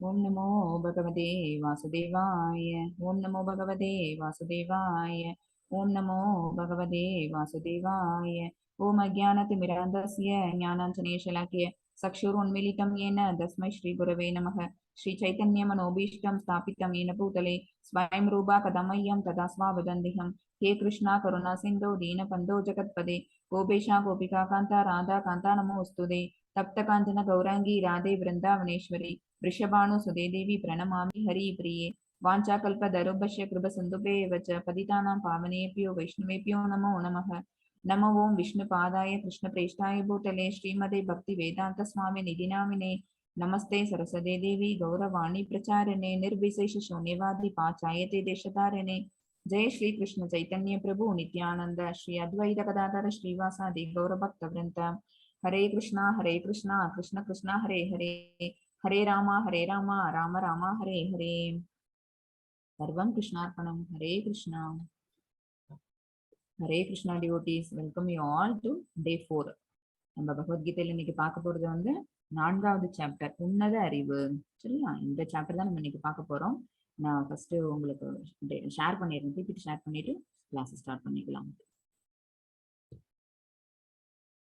ओम नमो भगवते वासुदेवाय। ओम नमो भगवते वासुदेवाय। ओम नमो भगवते वासुदेवाय। ओम अज्ञानतिमिरान्धस्य ज्ञानाञ्जनेशलाकय चक्षुरुन्मीलितं येन तस्मै श्रीगुरवे नमः। श्रीचैतन्यमनोभीष्टं स्थापितं येन भूतले स्वयं रूपा कदा मह्यं तदा स्वावदन्तिहं। हे कृष्णा करुणा सिन्धो दीनबन्धो जगत्पदे गोपेशा गोपिका कान्ता राधा कान्ता नमोऽस्तुते। तप्त काञ्चन गौराङ्गी राधे वृन्दावनेश्वरी वृषभानुसुते देवी प्रणमामि हरिप्रिये। वाञ्छाकल्पतरुभ्यश्च कृपसिन्धुभ्येव च पतितानां पावनेभ्यो वैष्णवेभ्यो नमो नमः। नमो ओं विष्णुपादाय कृष्णप्रेष्ठाय भूतले श्रीमते भक्तिवेदान्तस्वामिनिधि नामिने। नमस्ते सरस्वते देवी गौरवाणी प्रचारिणे निर्विशेष शून्यवादी पाचायते देशतारिणे। जय श्री कृष्ण चैतन्य प्रभु नित्यानंद श्री अद्वैत गदाधर श्रीवासादि गौरभक्तवृंद। हरे कृष्णा कृष्ण कृष्णा हरे हरे, हरे राम राम राम हरे हरे। सर्वं कृष्णार्पणम। Hare Krishna devotees, welcome you all today 4. நம்ம பகவத்கீதையில இன்னைக்கு பார்க்க போறது வந்து 4வது சாப்டர் உன்னத அறிவு. சரியா, இந்த சாப்டர் தான் நம்ம இன்னைக்கு பார்க்க போறோம். நான் ஃபர்ஸ்ட் உங்களுக்கு ஷேர் பண்ணிடுறேன், பிபிடி ஷேர் பண்ணிட்டு கிளாஸ் ஸ்டார்ட் பண்ணிக்கலாம்.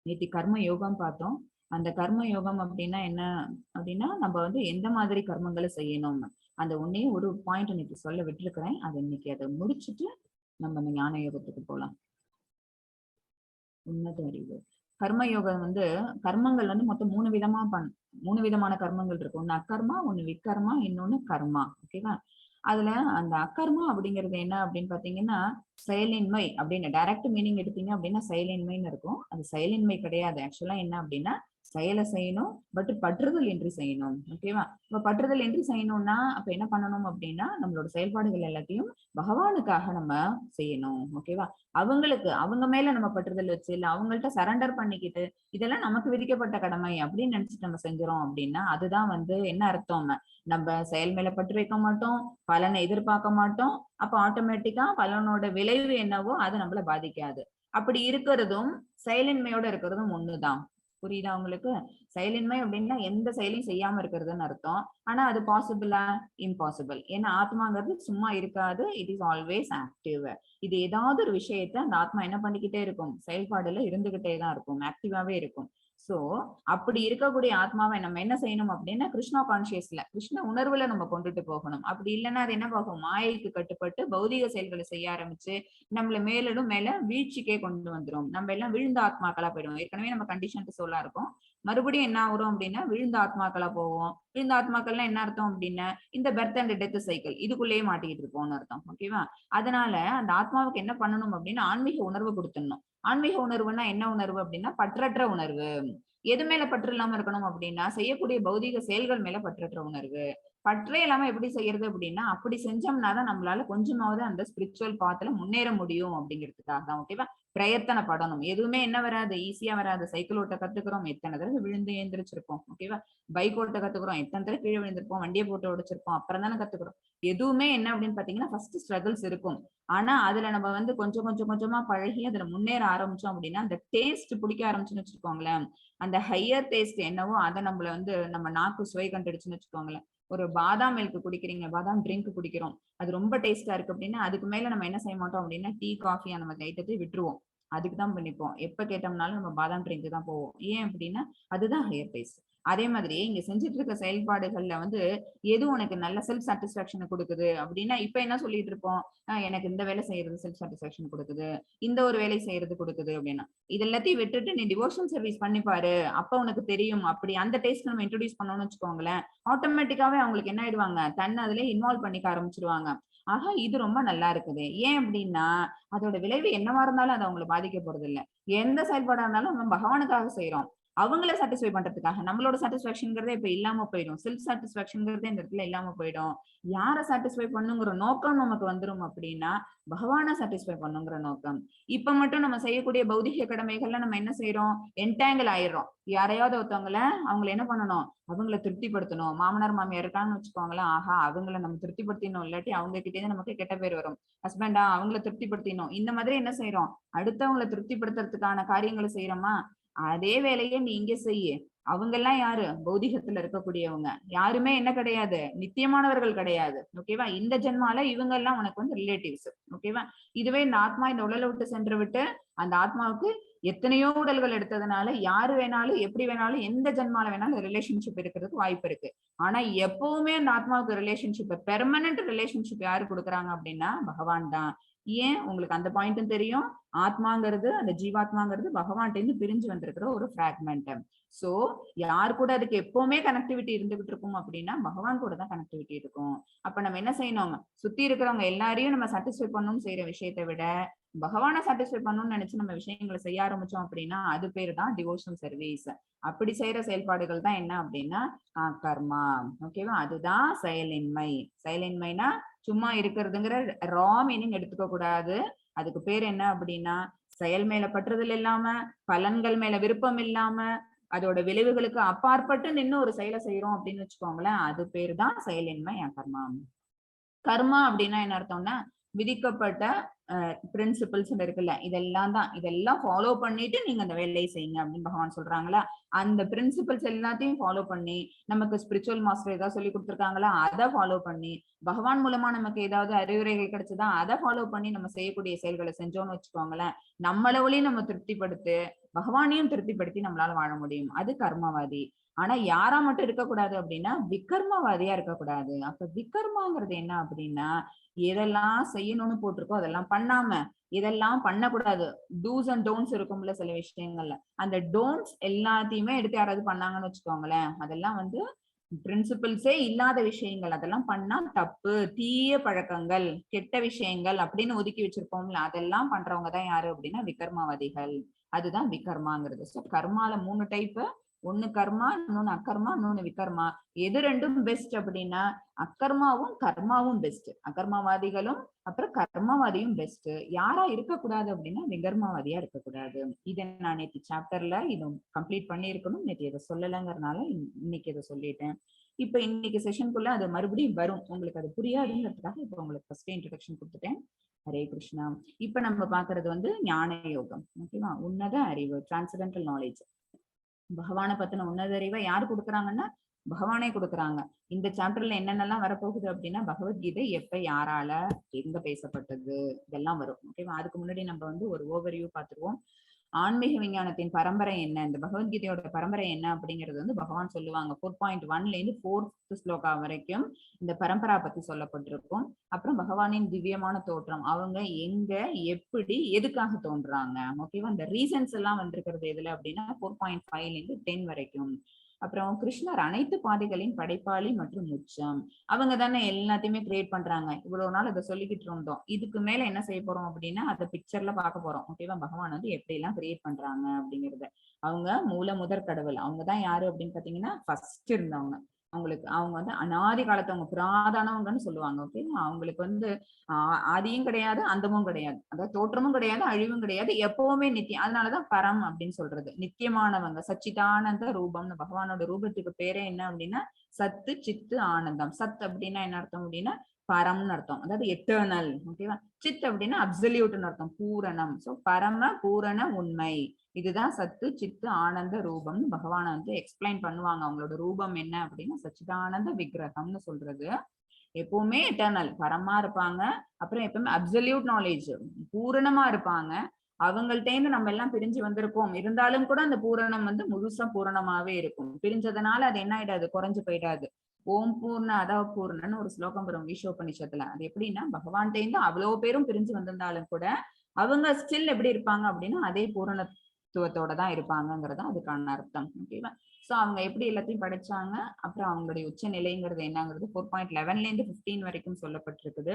நேற்று கர்ம யோகம் பார்த்தோம். அந்த கர்ம யோகம் அப்படின்னா என்ன அப்படின்னா, நம்ம வந்து எந்த மாதிரி கர்மங்களை செய்யணும், அந்த ஒன்னே ஒரு பாயிண்ட் இன்னைக்கு சொல்ல விட்டுருக்கிறேன். அதை இன்னைக்கு அதை முடிச்சுட்டு நம்ம இந்த ஞான யோகத்துக்கு போகலாம். உன்னத அறிவு கர்ம யோகம் வந்து கர்மங்கள் வந்து மொத்தம் 3 விதமான கர்மங்கள் இருக்கு. ஒண்ணு அக்கர்மா, ஒண்ணு விக்கர்மா, இன்னொன்னு கர்மா. ஓகேவா? அதுல அந்த அக்கர்மா அப்படிங்கிறது என்ன அப்படின்னு பாத்தீங்கன்னா, செயலின்மை அப்படின்னு டைரக்ட் மீனிங் எடுத்தீங்க அப்படின்னா செயலின்மைன்னு இருக்கும். அது செயலின்மை கிடையாது. ஆக்சுவலா என்ன அப்படின்னா, செயலை செய்யணும், பட் பற்றுதல் என்று செய்யணும். ஓகேவா? இப்ப பற்றுதல் என்று செய்யணும்னா அப்ப என்ன பண்ணணும் அப்படின்னா, நம்மளோட செயல்பாடுகள் எல்லாத்தையும் பகவானுக்காக நம்ம செய்யணும். ஓகேவா? அவங்களுக்கு அவங்க மேல நம்ம பற்றுதல் வச்சு இல்ல அவங்கள்ட்ட சரண்டர் பண்ணிக்கிட்டு இதெல்லாம் நமக்கு விதிக்கப்பட்ட கடமை அப்படின்னு நினைச்சிட்டு நம்ம செஞ்சோம் அப்படின்னா, அதுதான் வந்து என்ன அர்த்தம், நம்ம செயல் மேல பற்று வைக்க மாட்டோம், பலனை எதிர்பார்க்க மாட்டோம். அப்ப ஆட்டோமேட்டிக்கா பலனோட விளைவு என்னவோ அது நம்மள பாதிக்காது. அப்படி இருக்கிறதும் செயலின்மையோட இருக்கிறதும் ஒண்ணுதான். புரியுதா உங்களுக்கு? செயலின்மை அப்படின்னா எந்த செயலையும் செய்யாம இருக்கிறதுன்னு அர்த்தம். ஆனா அது பாசிபிளா? இம்பாசிபிள். ஏன்னா ஆத்மாங்கிறது சும்மா இருக்காது, இட் இஸ் ஆல்வேஸ் ஆக்டிவ். இது ஏதாவது ஒரு விஷயத்த அந்த ஆத்மா என்ன பண்ணிக்கிட்டே இருக்கும், செயல்பாடுல இருந்துகிட்டே தான் இருக்கும், ஆக்டிவாவே இருக்கும். சோ அப்படி இருக்கக்கூடிய ஆத்மாவை நம்ம என்ன செய்யணும் அப்படின்னா, கிருஷ்ணா கான்சியஸ்ல கிருஷ்ண உணர்வுல நம்ம கொண்டுட்டு போகணும். அப்படி இல்லைன்னா அது என்ன போகும், மாயைக்கு கட்டுப்பட்டு பௌதிக செயல்களை செய்ய ஆரம்பிச்சு நம்மள மேலிடும் மேல வீழ்ச்சிக்கே கொண்டு வந்துரும். நம்ம எல்லாம் விழுந்த ஆத்மாக்களா போயிடும். ஏற்கனவே நம்ம கண்டிஷன் சோலா இருக்கும், மறுபடியும் என்ன ஆகுறோம் அப்படின்னா விழுந்த ஆத்மாக்களா போவோம். விழுந்த ஆத்மாக்கள்லாம் என்ன அர்த்தம் அப்படின்னா, இந்த பெர்த் அண்ட் டெத் சைக்கிள் இதுக்குள்ளேயே மாட்டிக்கிட்டு இருப்போம்னு அர்த்தம். ஓகேவா? அதனால அந்த ஆத்மாவுக்கு என்ன பண்ணணும் அப்படின்னா, ஆன்மீக உணர்வு கொடுத்துடணும். ஆன்மீக உணர்வுன்னா என்ன உணர்வு அப்படின்னா, பற்றற்ற உணர்வு. எது மேல பற்று இல்லாம இருக்கணும் அப்படின்னா, செய்யக்கூடிய பௌதிக செயல்கள் மேல பற்றற்ற உணர்வு. பற்றே இல்லாம எப்படி செய்யறது அப்படின்னா, அப்படி செஞ்சோம்னா தான் நம்மளால கொஞ்சமாவது அந்த ஸ்பிரிச்சுவல் பாத்துல முன்னேற முடியும் அப்படிங்கிறதுக்காக தான். ஓகேவா? பிரயத்தனப்படணும். எதுவுமே என்ன வராது, ஈஸியா வராது. சைக்கிள் ஓட்ட கத்துக்கிறோம், எத்தனை தடவை விழுந்து எழுந்திரிச்சிருப்போம். ஓகேவா? பைக் ஓட்ட கத்துக்கிறோம், எத்தனை தடவை கீழே விழுந்திருப்போம், வண்டியை போட்டு உடைச்சிருப்போம், அப்புறம் தானே கத்துக்கிறோம். எதுவுமே என்ன அப்படின்னு பாத்தீங்கன்னா ஃபர்ஸ்ட் ஸ்ட்ரகிள்ஸ் இருக்கும். ஆனா அதுல நம்ம வந்து கொஞ்சம் கொஞ்சம் கொஞ்சமா பழகி அதுல முன்னேற ஆரம்பிச்சோம் அப்படின்னா, அந்த டேஸ்ட் பிடிக்க ஆரம்பிச்சுன்னு வச்சுக்கோங்களேன், அந்த ஹையர் டேஸ்ட் என்னவோ அதை நம்மள வந்து நம்ம நாக்கு சுவை கண்டுடுச்சுன்னு வச்சுக்கோங்களேன். ஒரு பாதாம் மில்க் குடிக்கிறீங்க, பாதாம் ட்ரிங்க் குடிக்கிறோம், அது ரொம்ப டேஸ்டா இருக்கு அப்படின்னா அதுக்கு மேல நம்ம என்ன செய்ய மாட்டோம் அப்படின்னா, டீ காஃபி அந்த மாதிரி ஐட்டத்தை விட்டுருவோம். அதுக்கு தான் பண்ணிப்போம். எப்ப கேட்டோம்னாலும் நம்ம பாதாம் ட்ரிங்க் தான் போவோம். ஏன் அப்படின்னா அதுதான் ஹையர் டேஸ்ட். அதே மாதிரி இங்க செஞ்சுட்டு இருக்க செயல்பாடுகள்ல வந்து எது உனக்கு நல்ல செல்ஃப் சாட்டிஸ்பாக்சன் கொடுக்குது அப்படின்னா, இப்ப என்ன சொல்லிட்டு இருப்போம், எனக்கு இந்த வேலை செய்யறது செல்ஃப் சாட்டிஸ்பாக்சன் கொடுக்குது, இந்த ஒரு வேலை செய்யறது கொடுக்குது அப்படின்னா, இது எல்லாத்தையும் விட்டுட்டு நீ டிவோஷனல் சர்வீஸ் பண்ணி பாரு, அப்ப உனக்கு தெரியும். அப்படி அந்த டேஸ்ட் நம்ம இன்ட்ரோடியூஸ் பண்ணோம்னு வச்சுக்கோங்களேன், ஆட்டோமேட்டிக்காவே அவங்களுக்கு என்ன ஆயிடுவாங்க, தன்னை அதுல இன்வால்வ் பண்ணிக்க ஆரம்பிச்சிருவாங்க. ஆக இது ரொம்ப நல்லா இருக்குது. ஏன் அப்படின்னா அதோட விளைவு என்னவா இருந்தாலும் அது அவங்களை பாதிக்க போறது இல்லை. எந்த செயல்பாடா இருந்தாலும் நம்ம பகவானுக்காக செய்யறோம், அவங்கள சாட்டிஸ்ஃபை பண்றதுக்காக. நம்மளோட சாட்டிஸ்பாக்சன்ங்கிறதே இப்ப இல்லாம போயிடும், செல்ஃப் சாட்டிஸ்பாக்சன்ங்கிறதே இந்த இடத்துல இல்லாம போயிடும். யாரை சாட்டிஸ்ஃபை பண்ணுங்கிற நோக்கம் நமக்கு வந்துரும் அப்படின்னா, பகவானை சாட்டிஸ்ஃபை பண்ணுங்கிற நோக்கம். இப்ப மட்டும் நம்ம செய்யக்கூடிய பௌதிக கடமைகள்ல நம்ம என்ன செய்யறோம், என்டாங்கிள் ஆயிடுறோம். யாரையாவது ஒருத்தவங்கள அவங்களை என்ன பண்ணணும், அவங்கள திருப்திப்படுத்தணும். மாமனார் மாமியார் இருக்காங்கன்னு வச்சுக்கோங்களேன், ஆஹா அவங்கள நம்ம திருப்திப்படுத்தணும், இல்லாட்டி அவங்க கிட்டே இருந்து நமக்கு கெட்ட பேர் வரும். ஹஸ்பண்டா அவங்கள திருப்திப்படுத்தணும், இந்த மாதிரி என்ன செய்யறோம், அடுத்தவங்களை திருப்திப்படுத்துறதுக்கான காரியங்களை செய்யறோமா. அதே வேலையை நீ இங்க செய்ய. அவங்க எல்லாம் யாரு? பௌதிகத்துல இருக்கக்கூடியவங்க. யாருமே என்ன கிடையாது? நித்தியமானவர்கள் கிடையாது. ஓகேவா? இந்த ஜென்மால இவங்க எல்லாம் உனக்கு வந்து ரிலேட்டிவ்ஸ். ஓகேவா? இதுவே இந்த ஆத்மா இந்த உடலை விட்டு சென்று விட்டு அந்த ஆத்மாவுக்கு எத்தனையோ உடல்கள் எடுத்ததுனால யாரு வேணாலும் எப்படி வேணாலும் எந்த ஜென்மால வேணாலும் ரிலேஷன்ஷிப் இருக்கிறதுக்கு வாய்ப்பு இருக்கு. ஆனா எப்பவுமே அந்த ஆத்மாவுக்கு ரிலேஷன்ஷிப், பெர்மனன்ட் ரிலேஷன்ஷிப் யாரு கொடுக்குறாங்க அப்படின்னா பகவான் தான். ஏன் உங்களுக்கு அந்த பாயிண்ட்டும் தெரியும். ஆத்மாங்கிறது அந்த ஜீவாத்மாங்கிறது பகவான்கிட்ட இருந்து பிரிஞ்சு வந்திருக்கிற ஒரு பிராக்மெண்ட். சோ யார் கூட அதுக்கு எப்பவுமே கனெக்டிவிட்டி இருந்துகிட்டு இருக்கும் அப்படின்னா பகவான் கூட தான் கனெக்டிவிட்டி இருக்கும். அப்ப நம்ம என்ன செய்யணும்? சுத்தி இருக்கிறவங்க எல்லாரையும் நம்ம சாட்டிஸ்ஃபை பண்ணணும்னு செய்யற விஷயத்தை விட பகவானை சாட்டிஸ்ஃபை பண்ணணும்னு நினைச்சு நம்ம விஷயங்களை செய்ய ஆரம்பிச்சோம் அப்படின்னா அது பேரு தான் டிவோஷனல் சர்வீஸ். அப்படி செய்யற செயல்பாடுகள் தான் என்ன அப்படின்னா கர்மா. ஓகேவா? அதுதான் செயலின்மை. செயலின்மைனா சும்மா இருக்கிறதுங்கிற ரா மீனிங் எடுத்துக்க கூடாது. அதுக்கு பேர் என்ன அப்படின்னா செயல் மேல பற்றுதல் இல்லாம, பலன்கள் மேல விருப்பம் இல்லாம, அதோட விளைவுகளுக்கு அப்பாற்பட்டு நின்று ஒரு செயலை செய்யறோம் அப்படின்னு வச்சுக்கோங்களேன். அது பேரு தான் செயலின்மை கர்மா. கர்மா அப்படின்னா என்ன அர்த்தம்னா விதிக்கப்பட்ட பிரின்சிபிள்ஸ் இருக்குல்ல, இதெல்லாம் தான். இதெல்லாம் ஃபாலோ பண்ணிட்டு நீங்க அந்த வேலையை செய்யுங்க அப்படின்னு பகவான் சொல்றாங்களா. அந்த பிரின்சிபிள்ஸ் எல்லாத்தையும் ஃபாலோ பண்ணி நமக்கு ஸ்பிரிச்சுவல் மாஸ்டர் ஏதாவது சொல்லி கொடுத்துருக்காங்களா, அதை ஃபாலோ பண்ணி பகவான் மூலமா நமக்கு ஏதாவது அறிவுரைகள் கிடைச்சதா அதை ஃபாலோ பண்ணி நம்ம செய்யக்கூடிய செயல்களை செஞ்சோம்னு வச்சுக்கோங்களேன், நம்மளவளையும் நம்ம திருப்திப்படுத்து, பகவானையும் திருப்திப்படுத்தி நம்மளால வாழ முடியும். அது கர்மவாதி. ஆனா யாரா மட்டும் இருக்கக்கூடாது அப்படின்னா விகர்மவாதியா இருக்கக்கூடாது. அப்ப விகர்மாங்கிறது என்ன அப்படின்னா எதெல்லாம் செய்யணும்னு போட்டிருக்கோ அதெல்லாம் பண்ணாம, இதெல்லாம் பண்ணக்கூடாது. டூஸ் அண்ட் டோன்ட்ஸ் இருக்கும்ல சில விஷயங்கள்ல. அந்த டோன்ட்ஸ் எல்லாத்தையுமே எடுத்து யாராவது பண்ணாங்கன்னு வச்சுக்கோங்களேன், அதெல்லாம் வந்து பிரின்சிபிள்ஸே இல்லாத விஷயங்கள். அதெல்லாம் பண்ணா தப்பு, தீய பழக்கங்கள், கெட்ட விஷயங்கள் அப்படின்னு ஒதுக்கி வச்சிருப்போம்ல, அதெல்லாம் பண்றவங்க தான் யாரு அப்படின்னா விகர்மவாதிகள். அதுதான் விகர்மாங்கிறது. So கர்மால 3 type. ஒண்ணு கர்மா, இன்னொன்னு அக்கர்மா, இன்னொன்னு விகர்மா. எது ரெண்டும் பெஸ்ட் அப்படின்னா அக்கர்மாவும் கர்மாவும் பெஸ்ட். அகர்மவாதிகளும் அப்புறம் கர்மவாதியும் பெஸ்ட். யாரா இருக்கக்கூடாது அப்படின்னா விகர்மவாதியா இருக்கக்கூடாது. இதை நான் நேற்று சாப்டர்ல இது கம்ப்ளீட் பண்ணியிருக்கணும். நேற்று இதை சொல்லலைங்கிறதுனால இன்னைக்கு இதை சொல்லிட்டேன். இப்ப இன்னைக்கு செஷனுக்குள்ள அது மறுபடியும் வரும். உங்களுக்கு அது புரியாதுங்கிறதுக்காக இப்ப உங்களுக்கு ஃபர்ஸ்ட் இன்ட்ரடக்ஷன் கொடுத்துட்டேன். ஹரே கிருஷ்ணா. இப்ப நம்ம பாக்குறது வந்து ஞான யோகம். ஓகேவா? உன்னத அறிவு, டிரான்சென்டென்டல் நாலேஜ். பகவானை பத்தின உன்னத அறிவை யார் கொடுக்குறாங்கன்னா பகவானே கொடுக்குறாங்க. இந்த சாப்டர்ல என்னென்னலாம் வரப்போகுது அப்படின்னா பகவத்கீதை எப்ப யாரால எங்க பேசப்பட்டது இதெல்லாம் வரும். ஓகேவா? அதுக்கு முன்னாடி நம்ம வந்து ஒரு ஓவர்வியூ பார்த்துருவோம். ஆன்மீக விஞ்ஞானத்தின் பரம்பரை என்ன, இந்த பகவத்கீதையோட பரம்பரை என்ன அப்படிங்கிறது வந்து பகவான் சொல்லுவாங்க. 4.1ல இருந்து 4th ஸ்லோகா வரைக்கும் இந்த பரம்பரா பத்தி சொல்லப்பட்டிருக்கும். அப்புறம் பகவானின் திவ்யமான தோற்றம், அவங்க எங்க எப்படி எதுக்காக தோன்றாங்க. ஓகேவா? இந்த ரீசன்ஸ் எல்லாம் வந்திருக்கிறது எதுல அப்படின்னா 4.5ல இருந்து 10 வரைக்கும். அப்புறம் கிருஷ்ணர் அனைத்து பாதைகளின் படைப்பாளி மற்றும் உச்சம். அவங்க தானே எல்லாத்தையுமே கிரியேட் பண்றாங்க. இவ்வளவு நாள் அதை சொல்லிக்கிட்டு இருந்தோம். இதுக்கு மேல என்ன செய்ய போறோம் அப்படின்னா அதை பிக்சர்ல பார்க்க போறோம். ஓகேவா? பகவான் வந்து எப்படி எல்லாம் கிரியேட் பண்றாங்க அப்படிங்கறத. அவங்க மூல முதற் கடவுள். அவங்கதான் யாரு அப்படின்னு பாத்தீங்கன்னா ஃபர்ஸ்ட் இருந்தவங்க. அவங்க வந்து அனாதி காலத்தவங்க, புராதனவங்கன்னு சொல்லுவாங்க. ஓகே, அவங்களுக்கு வந்து ஆதியும் கிடையாது, அந்தமும் கிடையாது, அதாவது தோற்றமும் கிடையாது, அழிவும் கிடையாது, எப்பவுமே நித்தியம். அதனாலதான் பரம் அப்படின்னு சொல்றது. நித்தியமானவங்க, சச்சிதானந்த ரூபம்னு. பகவானோட ரூபத்துக்கு பேரே என்ன அப்படின்னா சத்து சித்து ஆனந்தம். சத் அப்படின்னா என்ன அர்த்தம் அப்படின்னா பரம்னு அர்த்தம், அதாவது எட்டர்னல். ஓகேவா? சித் அப்படின்னா அப்சல்யூட்னு அர்த்தம், பூரணம். சோ பரம பூரண உண்மை. இதுதான் சத்து சித்து ஆனந்த ரூபம்னு பகவானை வந்து எக்ஸ்பிளைன் பண்ணுவாங்க. அவங்களோட ரூபம் என்ன அப்படின்னா சச்சிதானந்த விக்கிரகம்னு சொல்றது. எப்பவுமே எட்டர்னல், பரமா இருப்பாங்க. அப்புறம் எப்பவுமே அப்சல்யூட் நாலேஜ், பூரணமா இருப்பாங்க. அவங்கள்ட்ட இருந்து நம்ம எல்லாம் பிரிஞ்சு வந்திருக்கோம். இருந்தாலும் கூட அந்த பூரணம் வந்து முழுசா பூரணமாவே இருக்கும். பிரிஞ்சதுனால அது என்ன ஆயிடாது, குறைஞ்சு போயிடாது. ஓம் பூர்ண அதா பூர்ணன்னு ஒரு ஸ்லோகம் வரும் ஈஷோபனிஷத்துல. அது எப்படின்னா பகவான்கிட்ட இருந்து அவ்வளவு பேரும் பிரிஞ்சு வந்திருந்தாலும் கூட அவங்க ஸ்டில் எப்படி இருப்பாங்க அப்படின்னா அதே பூரணத்துவத்தோட தான் இருப்பாங்கிறதா அதுக்கான அர்த்தம். ஓகேவா? சோ அவங்க எப்படி எல்லாத்தையும் படைச்சாங்க, அப்புறம் அவங்களுடைய உச்ச நிலைங்கிறது என்னங்கிறது 4.11ல இருந்து 15 வரைக்கும் சொல்லப்பட்டிருக்குது.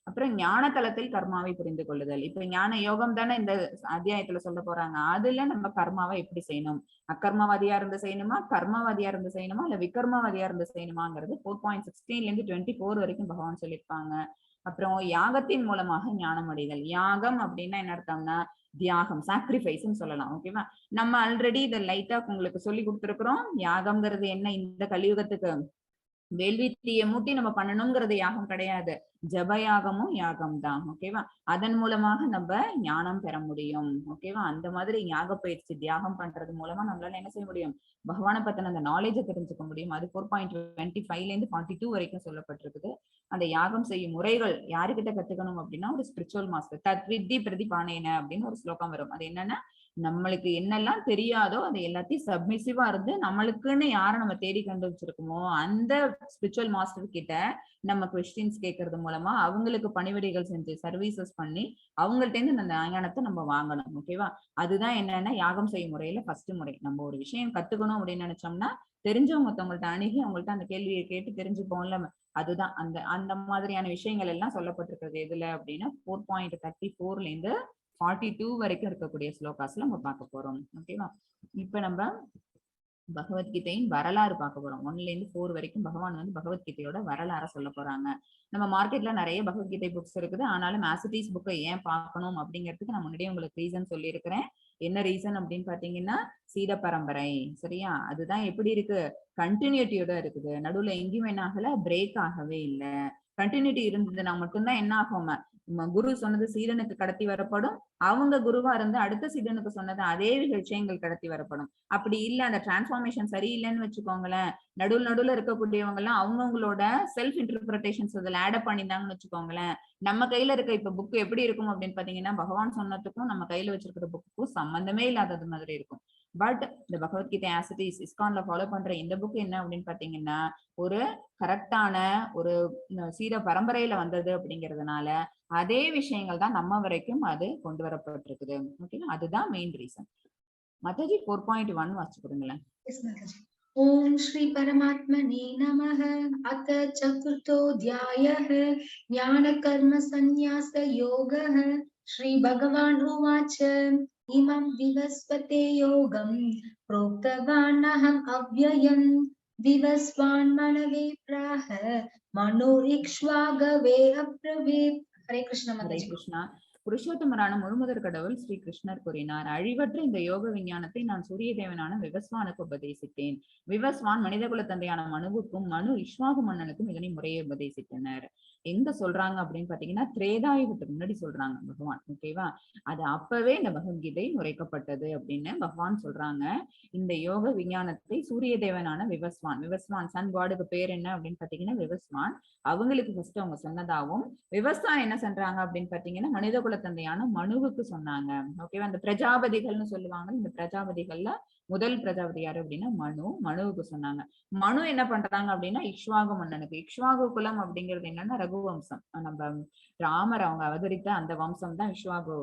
அப்புறம் ஞான தலத்தில் கர்மாவை புரிந்து கொள்ளுதல். இப்ப ஞான யோகம் தானே இந்த அத்தியாயத்துல சொல்ல போறாங்க. அதுல நம்ம கர்மாவை எப்படி செய்யணும், அக்கர்மவாதியா இருந்து செய்யணுமா, கர்மவாதியா இருந்து செய்யணுமா, இல்ல விகர்மவாதியா இருந்து செய்யணுமாங்கிறது 4.16ல இருந்து 24 வரைக்கும் பகவான் சொல்லியிருப்பாங்க. அப்புறம் யாகத்தின் மூலமாக ஞானம் அடைதல். யாகம் அப்படின்னா என்ன அர்த்தம்னா தியாகம், சாக்ரிஃபைஸ்ன்னு சொல்லலாம். ஓகேவா? நம்ம ஆல்ரெடி இதை லைட்டா உங்களுக்கு சொல்லி கொடுத்துருக்கிறோம். யாகம்ங்கிறது என்ன இந்த கலியுகத்துக்கு வேள்வி தீய மூட்டி நம்ம பண்ணணுங்கிறது யாகம் கிடையாது. ஜபயாகமும் யாகம் தான். ஓகேவா? அதன் மூலமாக நம்ம ஞானம் பெற முடியும். ஓகேவா? அந்த மாதிரி யாக பயிற்சி தியாகம் பண்றது மூலமா நம்மளால என்ன செய்ய முடியும்? பகவானை பத்தின அந்த நாலேஜை தெரிஞ்சுக்க முடியும். அது 4.25ல இருந்து 42 வரைக்கும் சொல்லப்பட்டிருக்குது. அந்த யாகம் செய்யும் முறைகள் யாருக்கிட்ட கத்துக்கணும் அப்படின்னா ஒரு ஸ்பிரிச்சுவல் மாஸ்டர். தத் வித்தி பிரதிபானேன அப்படின்னு ஒரு ஸ்லோகம் வரும். அது என்னன்னா, நம்மளுக்கு என்னெல்லாம் தெரியாதோ அதை எல்லாத்தையும் சப்மிசிவா இருந்து நம்மளுக்குன்னு யாரை நம்ம தேடி கண்டுபிடிச்சிருக்கோமோ அந்த ஸ்பிரிச்சுவல் மாஸ்டர் கிட்ட நம்ம கொஸ்டின்ஸ் கேட்கறது மூலமா அவங்களுக்கு பணிவிடைகள் செஞ்சு சர்வீசஸ் பண்ணி அவங்கள்ட்ட இருந்து அந்த ஞானத்தை நம்ம வாங்கணும். ஓகேவா? அதுதான் என்னன்னா யாகம் செய்யும் முறையில ஃபர்ஸ்ட் முறை. நம்ம ஒரு விஷயம் கத்துக்கணும் அப்படின்னு நினைச்சோம்னா தெரிஞ்சவங்க ஒருத்தவங்கள்ட்ட அணுகி அவங்கள்ட்ட அந்த கேள்வியை கேட்டு தெரிஞ்சுப்போம்ல. அதுதான் அந்த அந்த மாதிரியான விஷயங்கள் எல்லாம் சொல்லப்பட்டிருக்கிறது எதுல அப்படின்னா 4.34ல இருந்து 42 வரைக்கும் இருக்கக்கூடிய ஸ்லோகாஸ்ல நம்ம பார்க்க போறோம். ஓகேவா? இப்ப நம்ம பகவத்கீதையின் வரலாறு பார்க்க போறோம். 1ல இருந்து 4 வரைக்கும் பகவான் வந்து பகவத்கீதையோட வரலாற சொல்ல போறாங்க. நம்ம மார்க்கெட்ல நிறைய பகவத்கீதை புக்ஸ் இருக்குது. ஆனாலும் ஆசிட்டிஸ் புக்கை ஏன் பார்க்கணும் அப்படிங்கிறதுக்கு நான் முன்னாடியே உங்களுக்கு ரீசன் சொல்லியிருக்கிறேன். என்ன ரீசன் அப்படின்னு பாத்தீங்கன்னா சீட பரம்பரை. சரியா? அதுதான் எப்படி இருக்கு? கண்டினியூட்டியோட இருக்குது. நடுவுல எங்கேயுமே என்ன ஆகல, பிரேக் ஆகவே இல்லை. கண்டினியூட்டி இருந்ததுன்னா மட்டும்தான் என்ன ஆகும், குரு சொன்னது சீடனுக்கு கடத்தி வரப்படும். அவங்க குருவா இருந்து அடுத்த சீடனுக்கு சொன்னது அதே விஷயங்கள் கடத்தி வரப்படும். அப்படி இல்ல அந்த டிரான்ஸ்பார்மேஷன் சரியில்லைன்னு வச்சுக்கோங்களேன், நடுவுல இருக்கக்கூடியவங்க எல்லாம் அவங்கவுங்களோட செல்ஃப் இன்டர்பிரேஷன்ஸ் இதுல ஆட் பண்ணியிருந்தாங்கன்னு வச்சுக்கோங்களேன், நம்ம கையில இருக்க இப்ப புக் எப்படி இருக்கும் அப்படின்னு பாத்தீங்கன்னா பகவான் சொன்னதுக்கும் நம்ம கையில வச்சிருக்கிற புக்குக்கும் சம்பந்தமே இல்லாதது மாதிரி இருக்கும். பட் இந்த பகவத்கீதை ஆசிட்டிஸ் இஸ்கான்ல ஃபாலோ பண்ற இந்த புக் என்ன அப்படின்னு பாத்தீங்கன்னா ஒரு கரெக்டான ஒரு சீர பரம்பரையில வந்தது அப்படிங்கிறதுனால அதே விஷயங்கள் தான் நம்ம வரைக்கும் அது கொண்டு வரப்பட்டிருக்குது. ஓகேங்களா? அதுதான் மெயின் ரீசன். மாதாஜி 4.1 வாசிச்சு கொடுங்களேன். ஓம் ஸ்ரீ பரமாத்மனே நமः. அத சதுர்த்தோऽध्यायः ஞான கர்ம சந்நியாச யோகः. ஸ்ரீ பகவான் உவாச்ச இமம் விவஸ்வதே யோகம் प्रोक्तवान् अहम् अव्ययम् विवस्वान् मनवे प्राह मनो इक्ष्वागवे अब्रवीत्. ஹரே கிருஷ்ணா. ஹரே கிருஷ்ணா. புருஷோத்தமரான முழுமுதற் கடவுள் ஸ்ரீ கிருஷ்ணர் கூறினார், அழிவற்ற இந்த யோக விஞ்ஞானத்தை நான் சூரிய தேவனான விவஸ்வானுக்கு உபதேசித்தேன். விவஸ்வான் மனிதகுல தந்தையான மனுவுக்கும் மனு இஷ்வாகு மன்னனுக்கும் இதனை முறையை உபதேசித்தனர். எங்க சொல்றாங்க அப்படின்னு பாத்தீங்கன்னா திரேதாயுகத்துக்கு முன்னாடி சொல்றாங்க பகவான். ஓகேவா? அது அப்பவே இந்த பகவத்கீதை உரைக்கப்பட்டது அப்படின்னு பகவான் சொல்றாங்க. இந்த யோக விஞ்ஞானத்தை சூரிய தேவனான விவஸ்வான் சன் காடுக்கு பேர் என்ன அப்படின்னு பாத்தீங்கன்னா விவஸ்வான், அவங்களுக்கு ஃபர்ஸ்ட் அவங்க சொன்னதாகவும் விவசாயம் என்ன சென்றாங்க அப்படின்னு பாத்தீங்கன்னா மனித குல தந்தையான மனுவுக்கு சொன்னாங்க. ஓகேவா? அந்த பிரஜாபதிகள்னு சொல்லுவாங்க. இந்த பிரஜாபதிகள்ல முதல் பிரஜாபதி யாரு அப்படின்னா மனுவுக்கு சொன்னாங்க. மனு என்ன பண்றாங்க அப்படின்னா இக்ஷ்வாகு மன்னனுக்கு. இக்ஷ்வாகு குலம் அப்படிங்கிறது என்னன்னா ரகுவம்சம். நம்ம ராமர் அவங்க அவதரித்த அந்த வம்சம் தான் இக்ஷ்வாகு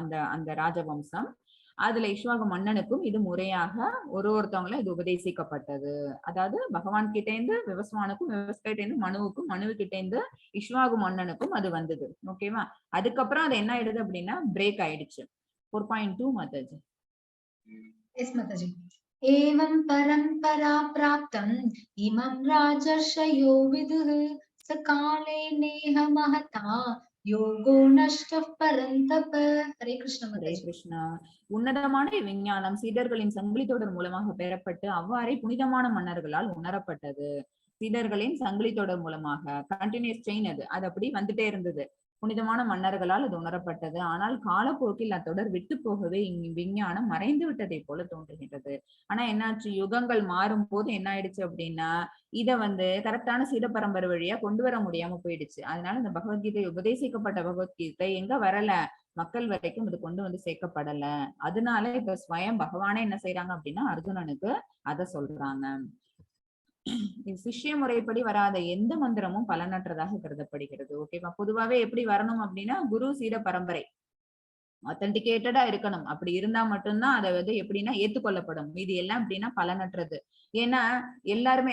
அந்த அந்த ராஜவம்சம். அதுல இக்ஷ்வாகு மன்னனுக்கும் இது முறையாக ஒருத்தவங்களும் இது உபதேசிக்கப்பட்டது. அதாவது பகவான் கிட்ட இருந்து விவஸ்வானுக்கும், விவஸ்கிட்ட இருந்து மனுவுக்கும், மனுவு கிட்ட இருந்து இக்ஷ்வாகு மன்னனுக்கும் அது வந்தது. ஓகேவா? அதுக்கப்புறம் அது என்ன ஆயிடுது அப்படின்னா பிரேக் ஆயிடுச்சு. 4.2 மாதாஜி. எஸ் மாதாஜி. ஏவம் பரம்பரா பிராப்தம் இமம் ராஜர்ஷயோ விதுः சகாலே நேஹ மஹதா யோகோ நஷ்டः பரந்தப. ஹரே கிருஷ்ணா. ஹரே கிருஷ்ணா. உன்னதமான விஞ்ஞானம் சீடர்களின் சங்கிலி தொடர் மூலமாக பெறப்பட்டு அவ்வாறே புனிதமான மன்னர்களால் உணரப்பட்டது. சீடர்களின் சங்கிலி தொடர் மூலமாக கண்டினியூஸ் செயின் அது அப்படி வந்துட்டே இருந்தது. புனிதமான மன்னர்களால் அது உணரப்பட்டது. ஆனால் காலப்போக்கில் அத்தொடர் விட்டு போகவே விஞ்ஞானம் மறைந்து விட்டதை போல தோன்றுகின்றது. ஆனா என்னாச்சு, யுகங்கள் மாறும் போது என்ன ஆயிடுச்சு அப்படின்னா இத கரெக்டான சீட பரம்பரை வழியா கொண்டு வர முடியாம போயிடுச்சு. அதனால இந்த பகவத்கீதை உபதேசிக்கப்பட்ட பகவத்கீதை எங்க வரல, மக்கள் வரைக்கும் இது கொண்டு சேர்க்கப்படல. அதனால இப்ப ஸ்வயம் பகவானே என்ன செய்யறாங்க அப்படின்னா அர்ஜுனனுக்கு அத சொல்றாங்க. சிஷ்ய முறைப்படி வராத எந்த மந்திரமும் பலனற்றதாக கருதப்படுகிறது. ஓகேவா? பொதுவாவே எப்படி வரணும் அப்படின்னா குரு சீட பரம்பரை ஆத்தென்டிகேட்டடா இருக்கணும். அப்படி இருந்தா மட்டும்தான் அதை எப்படின்னா ஏத்துக்கொள்ளப்படும். இது எல்லாம் அப்படின்னா பலனற்றது. ஏன்னா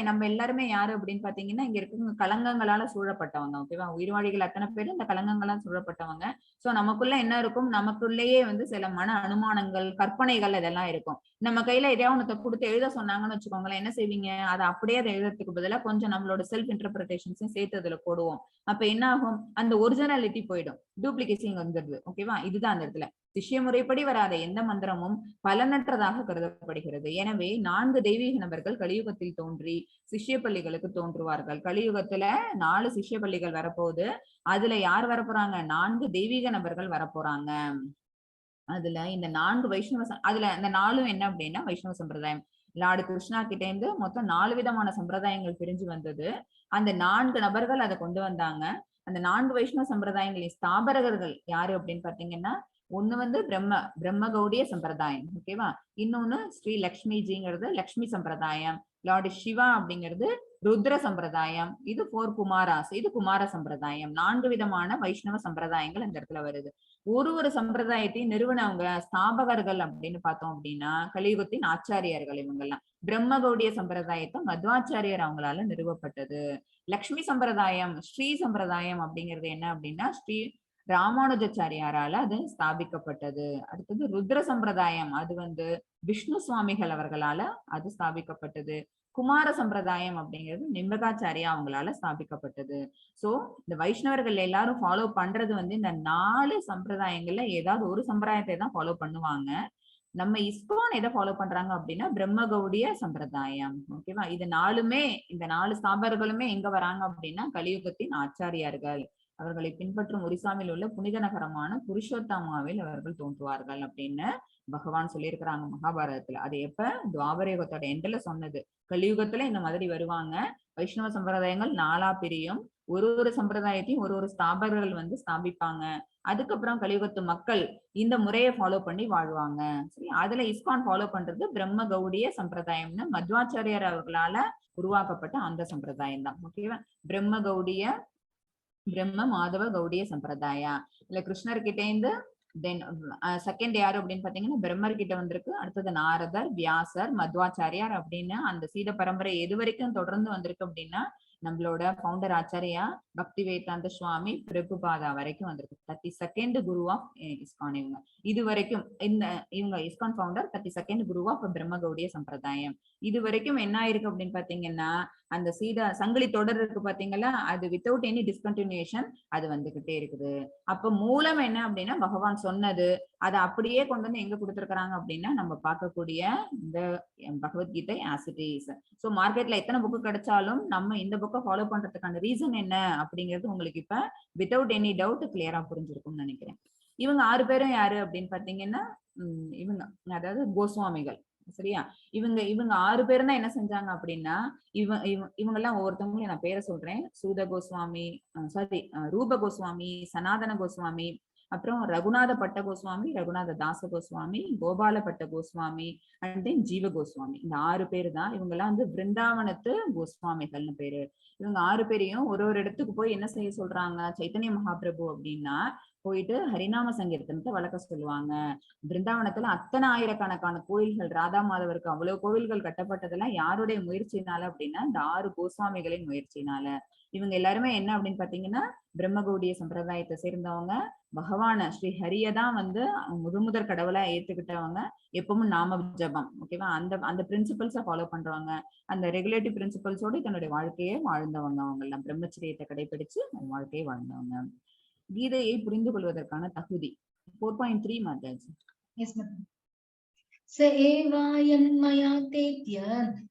நம்ம எல்லாருமே யாரு அப்படின்னு பாத்தீங்கன்னா இங்க இருக்க கலங்கங்களால சூழப்பட்டவங்க. ஓகேவா? உயிர்வாழிகள் அத்தனை பேரும் இந்த கலங்கங்களால் சூழப்பட்டவங்க. சோ நமக்குள்ள என்ன இருக்கும், நமக்குள்ளேயே சில மன அனுமானங்கள், கற்பனைகள் இதெல்லாம் இருக்கும். நம்ம கையில எதையாவது ஒண்ணத்தை கொடுத்து எழுத சொன்னாங்கன்னு வச்சுக்கோங்களேன், என்ன செய்வீங்க, அதை அப்படியே அதை எழுதுறதுக்கு பதிலா கொஞ்சம் நம்மளோட செல்ஃப் இன்டர்பிரேஷன்ஸையும் சேர்த்து அதுல போடுவோம். அப்ப என்ன ஆகும், அந்த ஒரிஜினாலிட்டி போயிடும், டூப்ளிகேசிங் வந்துருது. ஓகேவா? இதுதான் அந்த இடத்துல கலியுகத்துல சிஷ்ய முறைப்படி வராத எந்த மந்திரமும் பலனற்றதாக கருதப்படுகிறது. எனவே 4 தெய்வீக நபர்கள் கலியுகத்தில் தோன்றி சிஷ்ய பள்ளிகளுக்கு தோன்றுவார்கள். கலியுகத்துல 4 சிஷ்ய பள்ளிகள் வரப்போகுது. அதுல யார் வரப்போறாங்க? 4 தெய்வீக நபர்கள் வரப்போறாங்க. அதுல இந்த 4 அதுல இந்த 4ம் என்ன அப்படின்னா வைஷ்ணவ சம்பிரதாயம். லார்டு கிருஷ்ணா கிட்ட இருந்து மொத்தம் 4 விதமான சம்பிரதாயங்கள் பிரிஞ்சு வந்தது. அந்த 4 நபர்கள் அதை கொண்டு வந்தாங்க. அந்த 4 வைஷ்ணவ சம்பிரதாயங்களின் ஸ்தாபகர்கள் யாரு அப்படின்னு பாத்தீங்கன்னா, ஒண்ணு வந்து பிரம்ம கௌடிய சம்பிரதாயம். ஓகேவா? இன்னொன்னு ஸ்ரீ லக்ஷ்மி ஜிங்கிறது லக்ஷ்மி சம்பிரதாயம். லார்டு சிவா அப்படிங்கிறது ருத்ர சம்பிரதாயம். இது 4 குமாராஸ், இது குமார சம்பிரதாயம். 4 விதமான வைஷ்ணவ சம்பிரதாயங்கள் இந்த இடத்துல வருது. ஒரு சம்பிரதாயத்தையும் நிறுவனவங்க ஸ்தாபகர்கள் அப்படின்னு பார்த்தோம் அப்படின்னா கலியுகத்தின் ஆச்சாரியர்கள் இவங்கெல்லாம். பிரம்ம கௌடிய சம்பிரதாயத்தை மத்வாச்சாரியர் அவங்களால நிறுவப்பட்டது. லக்ஷ்மி சம்பிரதாயம், ஸ்ரீ சம்பிரதாயம் அப்படிங்கிறது என்ன அப்படின்னா ஸ்ரீ ராமானுஜாச்சாரியாரால அது ஸ்தாபிக்கப்பட்டது. அடுத்தது ருத்ர சம்பிரதாயம், அது வந்து விஷ்ணு சுவாமிகள் அவர்களால அது ஸ்தாபிக்கப்பட்டது. குமார சம்பிரதாயம் அப்படிங்கிறது நிம்பகாச்சாரியா அவங்களால ஸ்தாபிக்கப்பட்டது. சோ இந்த வைஷ்ணவர்கள் எல்லாரும் ஃபாலோ பண்றது வந்து இந்த 4 சம்பிரதாயங்கள்ல ஏதாவது ஒரு சம்பிரதாயத்தை தான் ஃபாலோ பண்ணுவாங்க. நம்ம இஸ்கான் எதை ஃபாலோ பண்றாங்க அப்படின்னா பிரம்ம கௌடிய சம்பிரதாயம். ஓகேவா? இது 4மே, இந்த 4 ஸ்தாபர்களுமே எங்க வராங்க அப்படின்னா கலியுகத்தின் ஆச்சாரியார்கள். அவர்களை பின்பற்றும் ஒரிசாவில் உள்ள புனித நகரமான புருஷோத்தமாவில் அவர்கள் தோன்றுவார்கள் அப்படின்னு பகவான் சொல்லியிருக்கிறாங்க மகாபாரதத்துல. அது எப்ப? துவாபர யுகத்தோட எண்ட்ல சொன்னது. கலியுகத்துல இந்த மாதிரி வருவாங்க. வைஷ்ணவ சம்பிரதாயங்கள் 4ஆ பிரியும். ஒரு சம்பிரதாயத்தையும் ஒரு ஸ்தாபகர்கள் வந்து ஸ்தாபிப்பாங்க. அதுக்கப்புறம் கலியுகத்து மக்கள் இந்த முறையை ஃபாலோ பண்ணி வாழ்வாங்க. சரி, அதுல இஸ்கான் ஃபாலோ பண்றது பிரம்ம கௌடிய சம்பிரதாயம்னு மத்வாச்சாரியர் அவர்களால உருவாக்கப்பட்ட அந்த சம்பிரதாயம் தான். ஓகேவா? பிரம்ம கௌடிய, பிரம்ம மாதவ கௌடிய சம்பிரதாயா. இல்ல கிருஷ்ணர் கிட்ட இருந்து தென் செகண்ட் யாரு அப்படின்னு பாத்தீங்கன்னா பிரம்மர் கிட்ட வந்திருக்கு. அடுத்தது நாரதர், வியாசர், மத்வாச்சாரியார் அப்படின்னு அந்த சீத பரம்பரை எது வரைக்கும் தொடர்ந்து வந்திருக்கு அப்படின்னா நம்மளோட ஃபவுண்டர் ஆச்சாரியா பக்தி வேதாந்த சுவாமி பிரபுபாதா வரைக்கும் வந்திருக்கு. 32nd குரு ஆஃப் இஸ்கான் இவங்க. இது வரைக்கும் இவங்க ISKCON founder 32nd Guru of பிரம்ம கௌடிய சம்பிரதாயம். இது வரைக்கும் என்ன ஆயிருக்கு அப்படின்னு பாத்தீங்கன்னா அந்த சங்கிலி தொடர் இருக்கு பாத்தீங்களா, அது வித்தவுட் எனி டிஸ்கண்டினியூஷன் அது வந்துகிட்டே இருக்குது. அப்ப மூலம் என்ன அப்படின்னா பகவான் சொன்னது அதை அப்படியே கொண்டு வந்து எங்க கொடுத்திருக்கிறாங்க அப்படின்னா நம்ம பார்க்கக்கூடிய இந்த Bhagavad Gita as it is. So மார்க்கெட்ல எத்தனை புக்கு கிடைச்சாலும் நம்ம இந்த புக்கை ஃபாலோ பண்றதுக்கான ரீசன் என்ன அப்படிங்கிறது உங்களுக்கு இப்ப வித்தவுட் எனி டவுட் கிளியரா புரிஞ்சிருக்கும்னு நினைக்கிறேன். இவங்க 6 பேரும் யாரு அப்படின்னு பாத்தீங்கன்னா இவங்க அதாவது கோஸ்வாமிகள். சரியா? இவங்க 6 பேரும் தான் என்ன செஞ்சாங்க அப்படின்னா இவங்க எல்லாம் ஒவ்வொருத்தவங்களையும் நான் பேரை சொல்றேன். சூத கோஸ்வாமி, சாரி ரூப கோஸ்வாமி, சனாதன கோஸ்வாமி, அப்புறம் ரகுநாத பட்ட கோஸ்வாமி, ரகுநாத தாச கோஸ்வாமி, கோபால பட்ட கோஸ்வாமி அண்ட் தென் ஜீவ கோஸ்வாமி. இந்த 6 பேர் தான். இவங்க எல்லாம் வந்து பிருந்தாவனத்து கோஸ்வாமிகள்னு பேரு. இவங்க 6 பேரையும் ஒரு இடத்துக்கு போய் என்ன செய்ய சொல்றாங்க சைத்தன்ய மகாபிரபு அப்படின்னா போயிட்டு ஹரிநாம சங்கீர்த்தனத்தை வளர்க்க சொல்லுவாங்க. பிருந்தாவனத்துல அத்தனை ஆயிரக்கணக்கான கோயில்கள், ராதா மாதவருக்கு அவ்வளவு கோவில்கள் கட்டப்பட்டதெல்லாம் யாருடைய முயற்சினால அப்படின்னா இந்த 6 கோஸ்வாமிகளின் முயற்சினால. இவங்க எல்லாருமே என்ன அப்படின்னு பாத்தீங்கன்னா பிரம்மகௌடிய சம்பிரதாயத்தை சேர்ந்தவங்க. பகவான ஸ்ரீ ஹரியதான் வந்து முதற் கடவுளா ஏத்துக்கிட்டவங்க. எப்பவும் நாம ஜபம். ஓகேவா? அந்த பிரின்சிபல்ஸை ஃபாலோ பண்றவங்க. அந்த ரெகுலேட்டிவ் பிரின்சிபல்ஸோட தன்னுடைய வாழ்க்கையை வாழ்ந்தவங்க. அவங்க எல்லாம் பிரம்மச்சரியத்தை கடைபிடிச்சு வாழ்க்கையை வாழ்ந்தவங்க. கீதையை புரிந்து கொள்வதற்கான தகுதி 4.3 மாதாஜி. Yes, ma'am. स एवायं मया तेत्य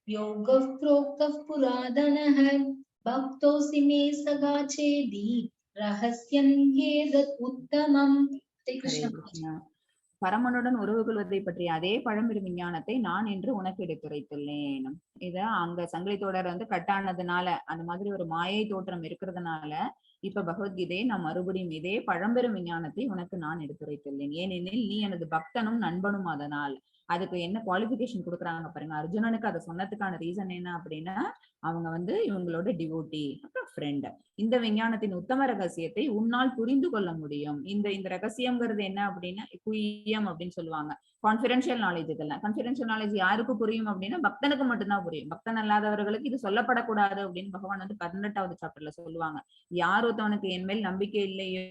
योगः प्रोक्तः पुरातनः भक्तोऽसि मे सखा चेदि रहस्यं येदत् उत्तमम्. கிருஷ்ணா. பரமனுடன் உறவு கொள்வதை பற்றிய அதே பழம்பெரும் விஞ்ஞானத்தை நான் இன்று உனக்கு எடுத்துரைத்துள்ளேன். இத அங்க சங்கிலி தொடர் வந்து கட்டானதுனால அந்த மாதிரி ஒரு மாயை தோற்றம் இருக்கிறதுனால இப்ப பகவத்கீதையை நான் மறுபடியும் இதே பழம்பெரும் விஞ்ஞானத்தை உனக்கு நான் எடுத்துரைத்துள்ளேன். ஏனெனில் நீ எனது பக்தனும் நண்பனும். அதனால் அதுக்கு என்ன குவாலிபிகேஷன் கொடுக்குறாங்க பாருங்க. அர்ஜுனனுக்கு அதை சொன்னதுக்கான ரீசன் என்ன அப்படின்னா அவங்க வந்து இவங்களோட டிவோட்டி, அப்புறம் ஃப்ரெண்ட். இந்த விஞ்ஞானத்தின் உத்தம ரகசியத்தை உன்னால் புரிந்து கொள்ள முடியும். இந்த ரகசியம்ங்கிறது என்ன அப்படின்னா குய்யம் அப்படின்னு சொல்லுவாங்க. Confidential knowledge. இதெல்லாம் கான்பிடென்ஷியல் நாலேஜ் யாருக்கு புரியும் அப்படின்னா பக்தனுக்கு மட்டும்தான் புரியும். பக்தன் அல்லாதவர்களுக்கு இது சொல்லப்படக்கூடாது அப்படின்னு பகவான் வந்து 18வது சாப்டர்ல சொல்லுவாங்க. யார் ஒருத்தவனுக்கு என் மேல் நம்பிக்கை இல்லையோ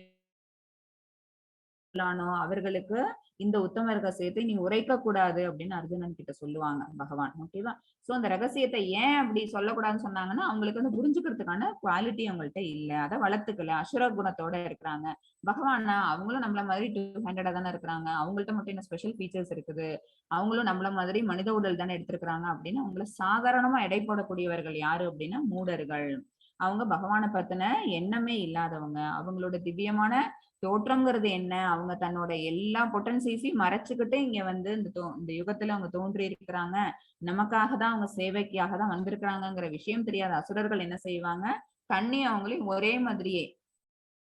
அவர்களுக்கு இந்த உத்தம ரகசியத்தை நீ உரைக்க கூடாது அப்படின்னு அர்ஜுனன் கிட்ட சொல்லுவாங்க பகவான். ஓகேவா? சோ அந்த ரகசியத்தை ஏன் அப்படி சொல்லக்கூடாதுன்னு சொன்னாங்கன்னா, அவங்களுக்கு வந்து புரிஞ்சுக்கிறதுக்கான குவாலிட்டி அவங்கள்ட்ட இல்ல. அதை வளர்த்துக்கல. அசுர குணத்தோட இருக்கிறாங்க. பகவானா அவங்களும் நம்மள மாதிரி 200 தானே இருக்கிறாங்க. அவங்கள்ட்ட மட்டும் என்ன ஸ்பெஷல் ஃபீச்சர்ஸ் இருக்குது? அவங்களும் நம்மள மாதிரி மனித உடல் தானே எடுத்திருக்கிறாங்க அப்படின்னு அவங்கள சாதாரணமா எடை போடக்கூடியவர்கள் யாரு அப்படின்னா மூடர்கள். அவங்க பகவானை பத்தின எண்ணமே இல்லாதவங்க. அவங்களோட திவ்யமான தோற்றம்ங்கிறது என்ன? அவங்க தன்னோட எல்லா பொட்டன்சியஸையும் மறைச்சுக்கிட்டு இங்க வந்து இந்த யுகத்துல அவங்க தோன்றி இருக்கிறாங்க. நமக்காக தான் அவங்க சேவைக்காக தான் வந்திருக்கிறாங்கிற விஷயம் தெரியாத அசுரர்கள் என்ன செய்வாங்க? கண்ணி அவங்களையும்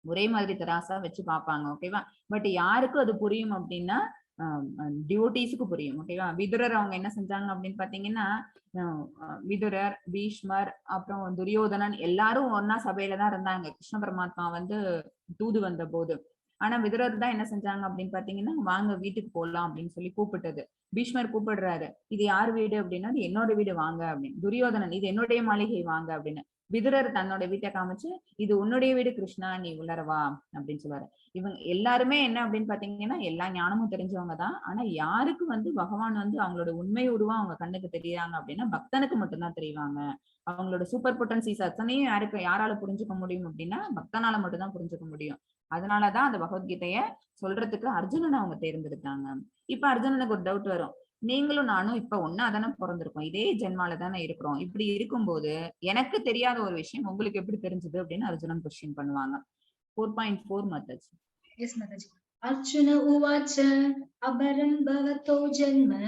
ஒரே மாதிரி தராசா வச்சு பார்ப்பாங்க. ஓகேவா? பட் யாருக்கு அது புரியும் அப்படின்னா டிவோட்டிஸ்க்கு புரியும். ஓகேவா? விதுரர் அவங்க என்ன செஞ்சாங்க அப்படின்னு பாத்தீங்கன்னா, விதுரர், பீஷ்மர், அப்புறம் துரியோதனன் எல்லாரும் ஒன்னா சபையில தான் இருந்தாங்க கிருஷ்ண பரமாத்மா வந்து தூது வந்த போது. ஆனா விதுரர் தான் என்ன செஞ்சாங்க அப்படின்னு பாத்தீங்கன்னா, வாங்க வீட்டுக்கு போடலாம் அப்படின்னு சொல்லி கூப்பிட்டது. பீஷ்மர் கூப்பிடுறாரு. இது யார் வீடு அப்படின்னா, இது என்னோட வீடு வாங்க அப்படின்னு. துரியோதனன் இது என்னுடைய மாளிகை வாங்க அப்படின்னு. விதுரர் தன்னோட வீட்டை காமிச்சு, இது உன்னுடைய வீடு கிருஷ்ணா, நீ உள்ளரவா அப்படின்னு சொல்லுவாரு. இவங்க எல்லாருமே என்ன அப்படின்னு பாத்தீங்கன்னா, எல்லா ஞானமும் தெரிஞ்சவங்க தான். ஆனா யாருக்கு வந்து பகவான் வந்து அவங்களோட உண்மை உருவம் அவங்க கண்ணுக்கு தெரியுறாங்க அப்படின்னா, பக்தனுக்கு மட்டும்தான் தெரிவாங்க. அவங்களோட சூப்பர் பொட்டன்சிஸ் அத்தனையும் யாரால புரிஞ்சுக்க முடியும் அப்படின்னா, பக்தனால மட்டும்தான் புரிஞ்சுக்க முடியும். அதனாலதான் அந்த பகவத்கீதைய சொல்றதுக்கு அர்ஜுனனை அவங்க தேர்ந்தெடுத்தாங்க. இப்ப அர்ஜுனனுக்கு ஒரு டவுட் வரும். நீங்களும் நானும் இப்ப ஒன்னா தானே பிறந்திருக்கோம். இதே ஜென்மால தானே இருக்கிறோம். இப்படி இருக்கும்போது எனக்கு தெரியாத ஒரு விஷயம் உங்களுக்கு எப்படி தெரிஞ்சது அப்படின்னு அர்ஜுனன் கொஸ்டின் பண்ணுவாங்க. 4.4 Mataji. Yes, Mataji. Arjuna uvacha abaram bhavato janma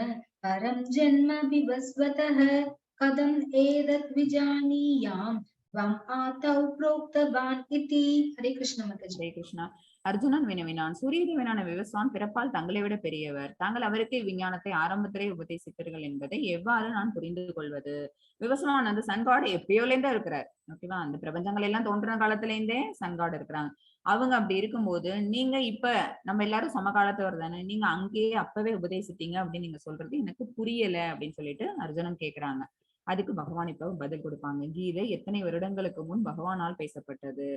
param janma vivasvatah kadam edat vijaniyam vam atau proktavan iti. Hare Krishna Mataji. Hare Krishna. Arjunan வினவினான், சூரிய தேவனான விவஸ்வான் பிறப்பால் தங்களை விட பெரியவர். தாங்கள் அவருக்கே விஞ்ஞானத்தை ஆரம்பத்திலே உபதேசித்தீர்கள் என்பதை எவ்வாறு நான் புரிந்து கொள்வது? விவஸ்வான் அந்த சன்காட் எப்பயோல இருந்தே இருக்கிறார். ஓகேவா? அந்த பிரபஞ்சங்கள் எல்லாம் தோன்றின காலத்துல இருந்தே சன்காட் இருக்கிறாங்க. அவங்க அப்படி இருக்கும்போது நீங்க இப்ப நம்ம எல்லாரும் சமகாலத்தவர் தானே, நீங்க அங்கேயே அப்பவே உபதேசித்தீங்க அப்படின்னு நீங்க சொல்றது எனக்கு புரியல அப்படின்னு சொல்லிட்டு அர்ஜுனன் கேக்குறாங்க. அதுக்கு பகவான் இப்ப பதில் கொடுப்பாங்க. கீதை எத்தனை வருடங்களுக்கு முன் பகவானால் பேசப்பட்டது.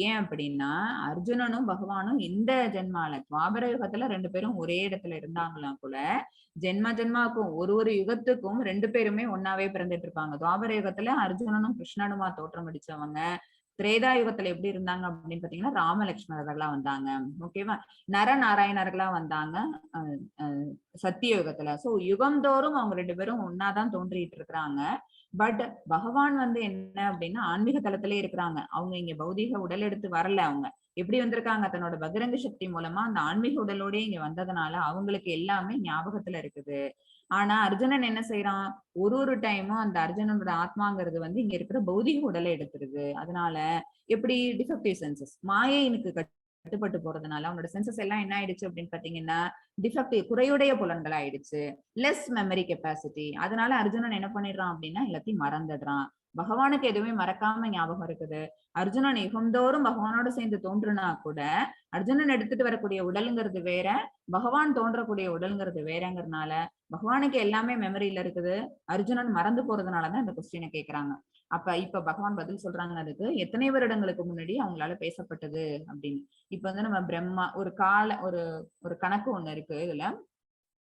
ஏன் அப்படின்னா அர்ஜுனனும் பகவானும் இந்த ஜென்மால துவாபர யுகத்துல 2 பேரும் ஒரே இடத்துல இருந்தாங்களாம் கூட, ஜென்மாவுக்கும் ஒரு யுகத்துக்கும் 2 பேருமே ஒன்னாவே பிறந்துட்டு இருப்பாங்க. துவாபர யுகத்துல அர்ஜுனனும் கிருஷ்ணனுமா தோற்றம் அடிச்சவங்க. திரேதா யுகத்துல எப்படி இருந்தாங்க அப்படின்னு பாத்தீங்கன்னா ராமலட்சுமணர்களா வந்தாங்க. ஓகேவா? நரநாராயணர்களா வந்தாங்க சத்திய யுகத்துல. சோ யுகம் தோறும் அவங்க 2 பேரும் ஒன்னாதான் தோன்றிட்டு இருக்கிறாங்க. பட் பகவான் வந்து என்ன அப்படின்னா ஆன்மீக தளத்திலே இருக்கிறாங்க. அவங்க இங்க பௌதீக உடல் எடுத்து வரல. அவங்க எப்படி வந்திருக்காங்க? தன்னோட பகிரங்க சக்தி மூலமா அந்த ஆன்மீக உடலோடய இங்க வந்ததுனால அவங்களுக்கு எல்லாமே ஞாபகத்துல இருக்குது. ஆனா அர்ஜுனன் என்ன செய்யறான்? ஒரு டைமும் அந்த அர்ஜுனனோட ஆத்மாங்கிறது வந்து இங்க இருக்கிற பௌதிக உடலை எடுத்துருது. அதனால எப்படி டிஃபெக்டிவ் சென்சஸ் மாயைனுக்கு கட்டுப்பட்டு போறதுனால அவனோட சென்சஸ் எல்லாம் என்ன ஆயிடுச்சு அப்படின்னு பாத்தீங்கன்னா டிஃபெக்டிவ் குறையுடைய புலன்கள் ஆயிடுச்சு. Less memory capacity. அதனால அர்ஜுனன் என்ன பண்ணிடுறான் அப்படின்னா எல்லாத்தையும் மறந்துடுறான். பகவானுக்கு எதுவுமே மறக்காம ஞாபகம் இருக்குது. அர்ஜுனன் யுகந்தோறும் பகவானோட சேர்ந்து தோன்றுனா கூட அர்ஜுனன் எடுத்துட்டு வரக்கூடிய உடலுங்கிறது வேற, பகவான் தோன்றக்கூடிய உடலுங்கிறது வேறங்கிறதுனால பகவானுக்கு எல்லாமே மெமரியில இருக்குது. அர்ஜுனன் மறந்து போறதுனாலதான் இந்த கொஸ்டினை கேட்கிறாங்க. அப்ப இப்ப பகவான் பதில் சொல்றாங்க அதுக்கு, எத்தனை வருடங்களுக்கு முன்னாடி அவங்களால பேசப்பட்டது அப்படின்னு. இப்ப வந்து நம்ம பிரம்மா ஒரு கணக்கு ஒண்ணு இருக்கு. இதுல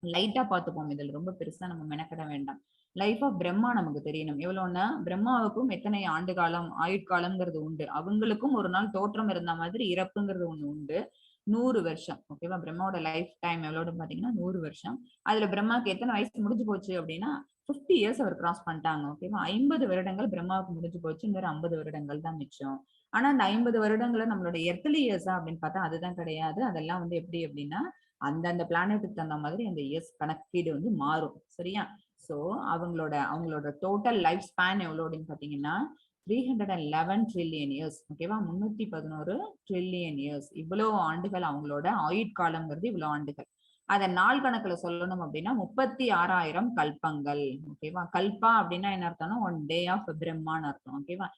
லைட்டா பார்த்துப்போம். இதுல ரொம்ப பெருசா நம்ம மெனக்கட வேண்டாம். லைஃப் ஆஃப் பிரம்மா நமக்கு தெரியணும். எவ்வளவுன்னா பிரம்மாவுக்கும் எத்தனை ஆண்டு காலம் ஆயுட்காலம்ங்கிறது உண்டு. அவங்களுக்கும் ஒரு நாள் தோற்றம் இருந்த மாதிரி இறப்புங்கிறது ஒண்ணு உண்டு. 100 வருஷம். ஓகேவா? பிரம்மாவோட லைஃப் டைம் எவ்வளவுன்னு பாத்தீங்கன்னா 100 வருஷம். அதுல பிரம்மாக்கு எத்தனை வயசு முடிஞ்சு போச்சு அப்படின்னா 50 இயர்ஸ் அவர் கிராஸ் பண்ணிட்டாங்க. ஓகேவா? 50 வருடங்கள் பிரம்மாவுக்கு முடிஞ்சு போச்சு. இன்னொரு 50 வருடங்கள் தான் மிச்சம். ஆனா அந்த 50 வருடங்களை நம்மளோட எர்த்லி இயர்ஸா அப்படின்னு பார்த்தா அதுதான் கிடையாது. அதெல்லாம் வந்து எப்படி அப்படின்னா அந்தந்த பிளானட்டுக்கு தகுந்த மாதிரி அந்த இயர்ஸ் கணக்கீடு வந்து மாறும். சரியா? சோ அவங்களோட டோட்டல் லைஃப் ஸ்பேன் எவ்வளவு அப்படின்னு பாத்தீங்கன்னா 311 ட்ரில்லியன் இயர்ஸ். ஓகேவா? 311 ட்ரில்லியன் இயர்ஸ். இவ்வளவு ஆண்டுகள் அவங்களோட ஆயுட்காலம்ங்கிறது இவ்வளவு ஆண்டுகள். அத நாள் கணக்குல சொல்லணும் அப்படின்னா 36,000 கல்பங்கள். ஓகேவா? கல்பா அப்படின்னா என்ன அர்த்தம்னா 1 டே ஆஃப் பிரம்மான்னு அர்த்தம். ஓகேவா?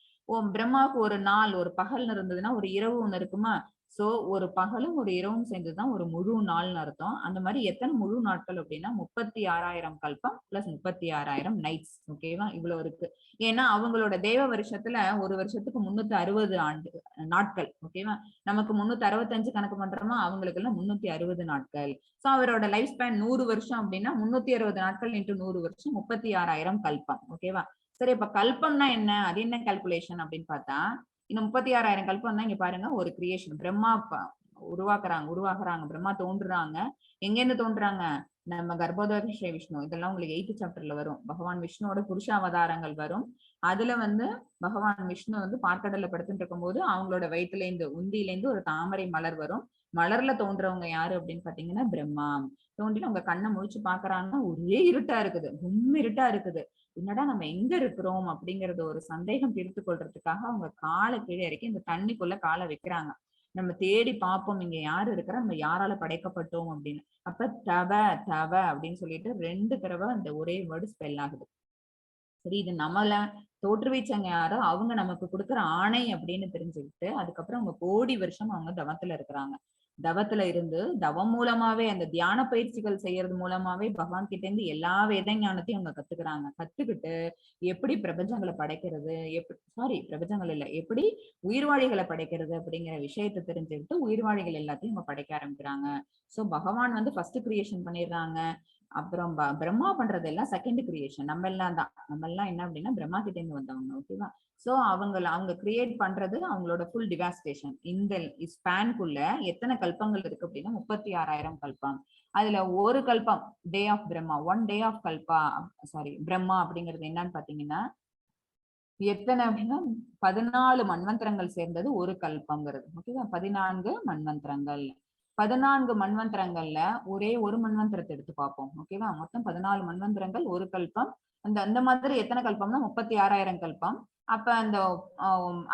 பிரம்மாவுக்கு ஒரு நாள் ஒரு பகல் இருந்ததுன்னா ஒரு இரவு ஒண்ணு இருக்குமா? சோ ஒரு பகலும் ஒரு இரவும் சேர்ந்துதான் ஒரு முழு நாள்னு அர்த்தம். அந்த மாதிரி எத்தனை முழு நாட்கள் அப்படின்னா 36,000 கல்பம் பிளஸ் 36,000 நைட்ஸ். ஓகேவா? இவ்வளவு இருக்கு. ஏன்னா அவங்களோட தேவ வருஷத்துல ஒரு வருஷத்துக்கு 360 ஆண்டு நாட்கள். ஓகேவா? நமக்கு 365 கணக்கு பண்றோமா, அவங்களுக்கு எல்லாம் 360 நாட்கள். சோ அவரோட லைஃப் ஸ்பேன் 100 வருஷம் அப்படின்னா 360 நாட்கள் இன்டு 100 வருஷம் 36,000 கல்பம். ஓகேவா? சரி, இப்ப கல்பம்னா என்ன, அது என்ன கால்குலேஷன் அப்படின்னு பார்த்தா, இந்த 36,000 கல்பம் தான் இங்க பாருங்க ஒரு கிரியேஷன். பிரம்மா உருவாக்குறாங்க, பிரம்மா தோன்றுறாங்க. எங்க இருந்து தோன்றுறாங்க? நம்ம கர்ப்போதக விஷ்ணு, இதெல்லாம் உங்களுக்கு 8th சாப்டர்ல வரும். பகவான் விஷ்ணுவோட புருஷ அவதாரங்கள் வரும். அதுல வந்து பகவான் விஷ்ணு வந்து பார்க்கடல்ல படுத்துட்டு இருக்கும்போது அவங்களோட வயிற்றுல இருந்து உந்தியில இருந்து ஒரு தாமரை மலர் வரும். மலர்ல தோன்றவங்க யாரு அப்படின்னு பாத்தீங்கன்னா பிரம்மா. தோன்றி அவங்க கண்ணை முழிச்சு பாக்குறாங்க, ஒரே இருட்டா இருக்குது, ரொம்ப இருட்டா இருக்குது. என்னடா நம்ம எங்க இருக்கிறோம் அப்படிங்கறது ஒரு சந்தேகம் தீர்த்து கொள்றதுக்காக அவங்க காலை கீழே இறக்கி இந்த தண்ணிக்குள்ள காலை வைக்கிறாங்க. நம்ம தேடி பார்ப்போம் இங்க யாரு இருக்கிறா, நம்ம யாரால படைக்கப்பட்டோம் அப்படின்னு. அப்ப தவ தவ அப்படின்னு சொல்லிட்டு 2 தடவை அந்த ஒரே வேர்டு ஸ்பெல் ஆகுது. சரி, இது நம்மள தோற்றுவிச்சவங்க யாரோ அவங்க நமக்கு கொடுக்குற ஆணை அப்படின்னு தெரிஞ்சுக்கிட்டு அதுக்கப்புறம் அவங்க கோடி வருஷம் அவங்க தவத்துல இருக்கிறாங்க. தவத்துல இருந்து தவம் மூலமாவே அந்த தியான பயிற்சிகள் செய்யறது மூலமாவே பகவான் கிட்ட இருந்து எல்லா வேத ஞானத்தையும் அவங்க கத்துக்கிறாங்க. கத்துக்கிட்டு எப்படி பிரபஞ்சங்களை படைக்கிறது, பிரபஞ்சங்கள் இல்ல, எப்படி உயிர்வாழிகளை படைக்கிறது அப்படிங்கிற விஷயத்தை தெரிஞ்சுக்கிட்டு உயிர்வாழிகள் எல்லாத்தையும் அவங்க படைக்க ஆரம்பிக்கிறாங்க. சோ பகவான் வந்து ஃபர்ஸ்ட் கிரியேஷன் பண்ணிடுறாங்க. அப்புறம் பிரம்மா பண்றது எல்லாம் செகண்ட் கிரியேஷன். நம்ம எல்லாம் தான், நம்ம எல்லாம் என்ன அப்படின்னா பிரம்மா கிட்ட இருந்து வந்தவங்க. ஓகேவா? சோ அவங்க கிரியேட் பண்றது அவங்களோட ஃபுல் டிவாஸ்டேஷன். இந்த ஸ்பேனுக்குள்ள எத்தனை கல்பங்கள் இருக்கு அப்படின்னா 36,000 கல்பம். அதுல ஒரு கல்பம் day of Brahma, 1 day of Brahma அப்படிங்கிறது என்னன்னு பாத்தீங்கன்னா எத்தனை அப்படின்னா 14 மன்வந்திரங்கள் சேர்ந்தது ஒரு கல்பங்கிறது. ஓகேவா? 14 மன்வந்திரங்கள். 14 மன்வந்திரங்கள்ல ஒரே ஒரு மன்வந்திரத்தை எடுத்து பார்ப்போம். ஓகேவா? மொத்தம் 14 மன்வந்திரங்கள் ஒரு கல்பம். அந்த மாதிரி எத்தனை கல்பம்னா 36,000 கல்பம். அப்ப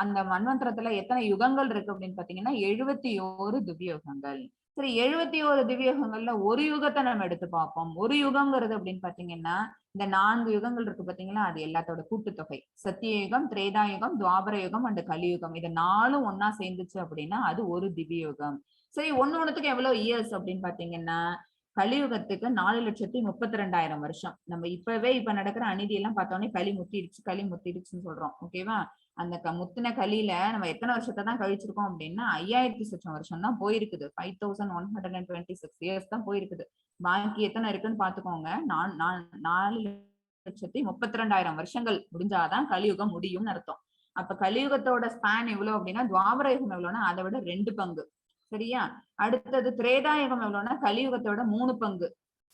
அந்த மன்வந்திரத்துல எத்தனை யுகங்கள் இருக்கு அப்படின்னு பாத்தீங்கன்னா 71 திவ்ய யுகங்கள். சரி, 71 திவ்ய யுகங்கள்ல ஒரு யுகத்தை நம்ம எடுத்து பார்ப்போம். ஒரு யுகங்கிறது அப்படின்னு பாத்தீங்கன்னா இந்த 4 யுகங்கள் இருக்கு பாத்தீங்களா, அது எல்லாத்தோட கூட்டுத்தொகை. சத்தியயுகம், திரேதாயுகம், துவாபர யுகம் அண்ட் கலியுகம். இது 4ம் ஒன்னா சேர்ந்துச்சு அப்படின்னா அது ஒரு திவ்ய யுகம். சரி, ஒண்ணுத்துக்கு எவ்வளவு இயர்ஸ் அப்படின்னு பாத்தீங்கன்னா கலியுகத்துக்கு 4,32,000 வருஷம். நம்ம இப்ப நடக்கிற அநீதி எல்லாம் பார்த்தோன்னே களி முத்திடுச்சுன்னு சொல்றோம். ஓகேவா? அந்த முத்தின களியில நம்ம எத்தனை வருஷத்தை தான் கழிச்சிருக்கோம் அப்படின்னா 5,000 சொச்சம் வருஷம் தான் போயிருக்குது. 5,126 இயர்ஸ் தான் போயிருக்குது. பாக்கி எத்தனை இருக்குன்னு பாத்துக்கோங்க. 4,32,000 வருஷங்கள் முடிஞ்சாதான் கலியுகம் முடியும்னு அர்த்தம். அப்ப கலியுகத்தோட ஸ்பேன் எவ்வளவு அப்படின்னா துவாபர யுகம் எவ்வளவுன்னா அதை விட 2 பங்கு. சரியா? அடுத்தது திரேதாயுகம் எவ்வளவுன்னா கலியுகத்தோட 3 பங்கு.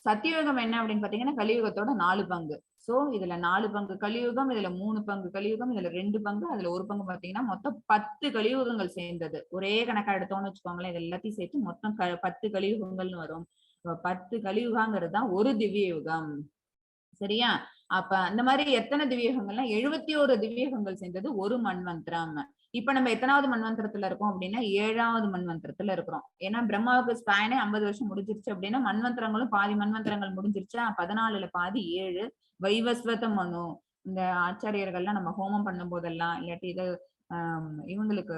சத்தியயுகம் என்ன அப்படின்னு பாத்தீங்கன்னா கலியுகத்தோட 4 பங்கு. சோ இதுல 4 பங்கு கலியுகம், இதுல 3 பங்கு கலியுகம், இதுல 2 பங்கு, அதுல 1 பங்கு பாத்தீங்கன்னா மொத்தம் 10 கலியுகங்கள் சேர்ந்தது. ஒரே கணக்கா எடுத்தோம்னு வச்சுக்கோங்களேன், இது எல்லாத்தையும் சேர்த்து மொத்தம் 10 கலியுகங்கள்னு வரும். 10 கலியுகங்கிறது தான் ஒரு திவ்ய யுகம். சரியா? அப்ப அந்த மாதிரி எத்தனை திவ்யகங்கள்னா 71 திவ்யகங்கள் சேர்ந்தது ஒரு மன்வந்திரம். இப்ப நம்ம எத்தனாவது மன்வந்திரத்துல இருக்கோம் அப்படின்னா 7வது மன்வந்திரத்துல இருக்கிறோம். ஏன்னா பிரம்மாவுக்கு ஸ்பேனே 50 வருஷம் முடிஞ்சிருச்சு அப்படின்னா மன்வந்திரங்களும் பாதி மன்வந்திரங்கள் முடிஞ்சிருச்சா, 14ல பாதி 7 வைவஸ்வத மனு. இந்த ஆச்சாரியர்கள்லாம் நம்ம ஹோமம் பண்ணும் போதெல்லாம் இல்லாட்டி இது இவங்களுக்கு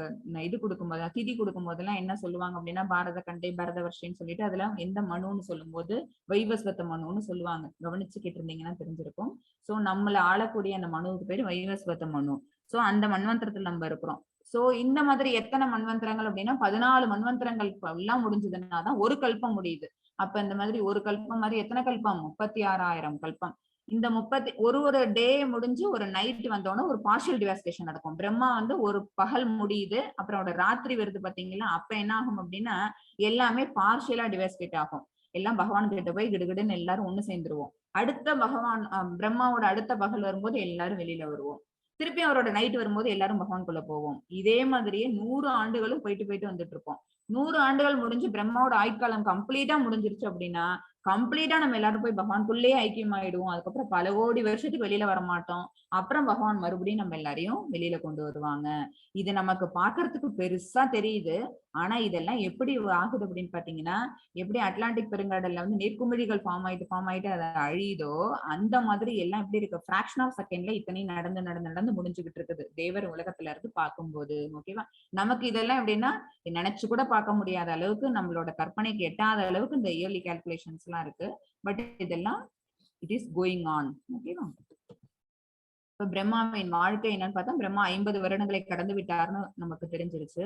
இது கொடுக்கும்போது திதி கொடுக்கும் போதெல்லாம் என்ன சொல்லுவாங்க அப்படின்னா பாரத கண்டை பரத வருஷம்னு சொல்லிட்டு அதுல எந்த மனுன்னு சொல்லும் போது வைவஸ்வத மனுன்னு சொல்லுவாங்க. கவனிச்சு கேட்டிருந்தீங்கன்னா தெரிஞ்சிருக்கும். சோ நம்மள ஆளக்கூடிய அந்த மனுவுக்கு பேரு வைவஸ்வத மனு. சோ அந்த மன்வந்திரத்துல நம்ம இருக்கிறோம். சோ இந்த மாதிரி எத்தனை மன்வந்திரங்கள் அப்படின்னா 14 மன்வந்திரங்கள் எல்லாம் முடிஞ்சதுன்னாதான் ஒரு கல்பம் முடியுது. அப்ப இந்த மாதிரி ஒரு கல்பம் மாதிரி எத்தனை கல்பம்? 36,000 கல்பம். இந்த ஒரு டே முடிஞ்சு ஒரு நைட் வந்தோன்னா ஒரு பார்ஷியல் டிவாஸ்டேஷன் நடக்கும். பிரம்மா வந்து ஒரு பகல் முடியுது, அப்புறம் ராத்திரி வருது பாத்தீங்களா, அப்ப என்ன ஆகும் அப்படின்னா எல்லாமே பார்ஷியலா டிவாஸ்டேட் ஆகும். எல்லாம் பகவான் கிட்ட போய் கிடுகிடுன்னு எல்லாரும் ஒண்ணு சேர்ந்துருவோம். அடுத்த பிரம்மாவோட அடுத்த பகல் வரும்போது எல்லாரும் வெளியில வருவோம். திருப்பி அவரோட நைட் வரும்போது எல்லாரும் பகவான்குள்ள போவோம். இதே மாதிரியே 100 ஆண்டுகளும் போயிட்டு வந்துட்டு இருப்போம். 100 ஆண்டுகள் முடிஞ்சு பிரம்மாவோட ஆயுட்காலம் கம்ப்ளீட்டா முடிஞ்சிருச்சு அப்படின்னா கம்ப்ளீட்டா நம்ம எல்லாரும் போய் பகவானுக்குள்ளேயே ஐக்கியம் ஆயிடுவோம். அதுக்கப்புறம் பல கோடி வருஷத்துக்கு வெளியில வரமாட்டோம். அப்புறம் பகவான் மறுபடியும் நம்ம எல்லாரையும் வெளியில கொண்டு வருவாங்க. இது நமக்கு பார்க்கறதுக்கு பெருசா தெரியுது. ஆனா இதெல்லாம் எப்படி ஆகுது அப்படின்னு பாத்தீங்கன்னா, எப்படி அட்லாண்டிக் பெருங்கடல்ல வந்து நீர்க்குமிழிகள் ஃபார்ம் ஆயிட்டு அது அழியுதோ, அந்த மாதிரி எல்லாம் எப்படி இருக்கு ஃபிராக்ஷன் ஆஃப் செகண்ட்ல இத்தனையும் நடந்து நடந்து நடந்து முடிஞ்சுகிட்டு இருக்குது. தேவர் உலகத்துல இருந்து பார்க்கும்போது. ஓகேவா? நமக்கு இதெல்லாம் எப்படின்னா நினைச்சு கூட பார்க்க முடியாத அளவுக்கு நம்மளோட கற்பனைக்கு எட்டாத அளவுக்கு இந்த இயர்லி கால்குலேஷன்ஸ் எல்லாம் இருக்கு. பட் இதெல்லாம் இட் இஸ் கோயிங் ஆன். ஓகேவா? இப்ப பிரம்மாவின் வாழ்க்கை என்னன்னு பார்த்தா, பிரம்மா 50 வருடங்களை கடந்து விட்டார்னு நமக்கு தெரிஞ்சிருச்சு.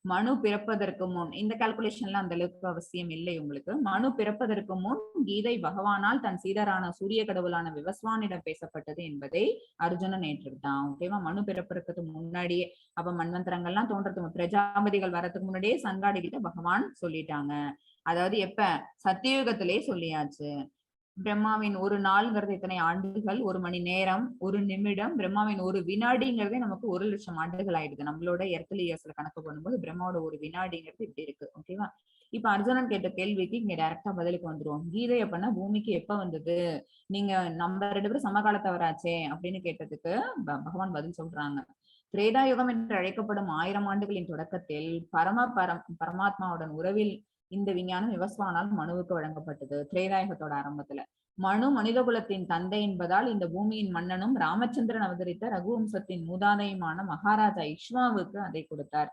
மனு பிறப்பதற்கு முன் இந்த கால்குலேஷன்லாம் அந்த அளவுக்கு அவசியம் இல்லை உங்களுக்கு. மனு பிறப்பதற்கு முன் கீதை பகவானால் தன் சீடரான சூரிய கடவுளான விவஸ்வானிடம் பேசப்பட்டது என்பதை அர்ஜுனன் ஏற்றுக்கிட்டான். ஓகேவா? மனு பிறப்பதற்கு முன்னாடியே, அப்ப மன்வந்தரங்கள்லாம் தோன்றதுக்கு பிரஜாபதிகள் வரதுக்கு முன்னாடியே சங்காடி கிட்ட பகவான் சொல்லிட்டாங்க. அதாவது எப்ப சத்தியுகத்திலே சொல்லியாச்சு. பிரம்மாவின் ஒரு நாள்ங்கிறது எத்தனை ஆண்டுகள், ஒரு மணி நேரம், ஒரு நிமிடம், பிரம்மாவின் ஒரு வினாடிங்கிறதே நமக்கு 1,00,000 ஆண்டுகள் ஆயிடுது. நம்மளோட எர்த்லி இயர்ஸ்ல கணக்கு பண்ணும்போது பிரம்மாவோட ஒரு வினாடிங்கிறது இப்படி இருக்கு. ஓகேவா? இப்ப அர்ஜுனன் கேட்ட கேள்விக்கு இங்க டைரக்டா பதிலுக்கு வந்துருவோம். கீதை அப்பனா பூமிக்கு எப்ப வந்தது, நீங்க நம்ம 2 பேரும் சமகாலத்தவராச்சே அப்படின்னு கேட்டதுக்கு பகவான் பதில் சொல்றாங்க. திரேதா யுகம் என்று அழைக்கப்படும் 1000 ஆண்டுகளின் தொடக்கத்தில் பரமாத்மாவுடன் உறவில் இந்த விஞ்ஞானம் விவஸ்வானால் மனுவுக்கு வழங்கப்பட்டது. திரேதாயுகத்தோட ஆரம்பத்துல மனு மனித குலத்தின் தந்தை என்பதால் இந்த பூமியின் மன்னனும் ராமச்சந்திரன் அவதரித்த ரகுவம்சத்தின் மூதாதையுமான மகாராஜா இக்ஷ்வாவுக்கு அதை கொடுத்தார்.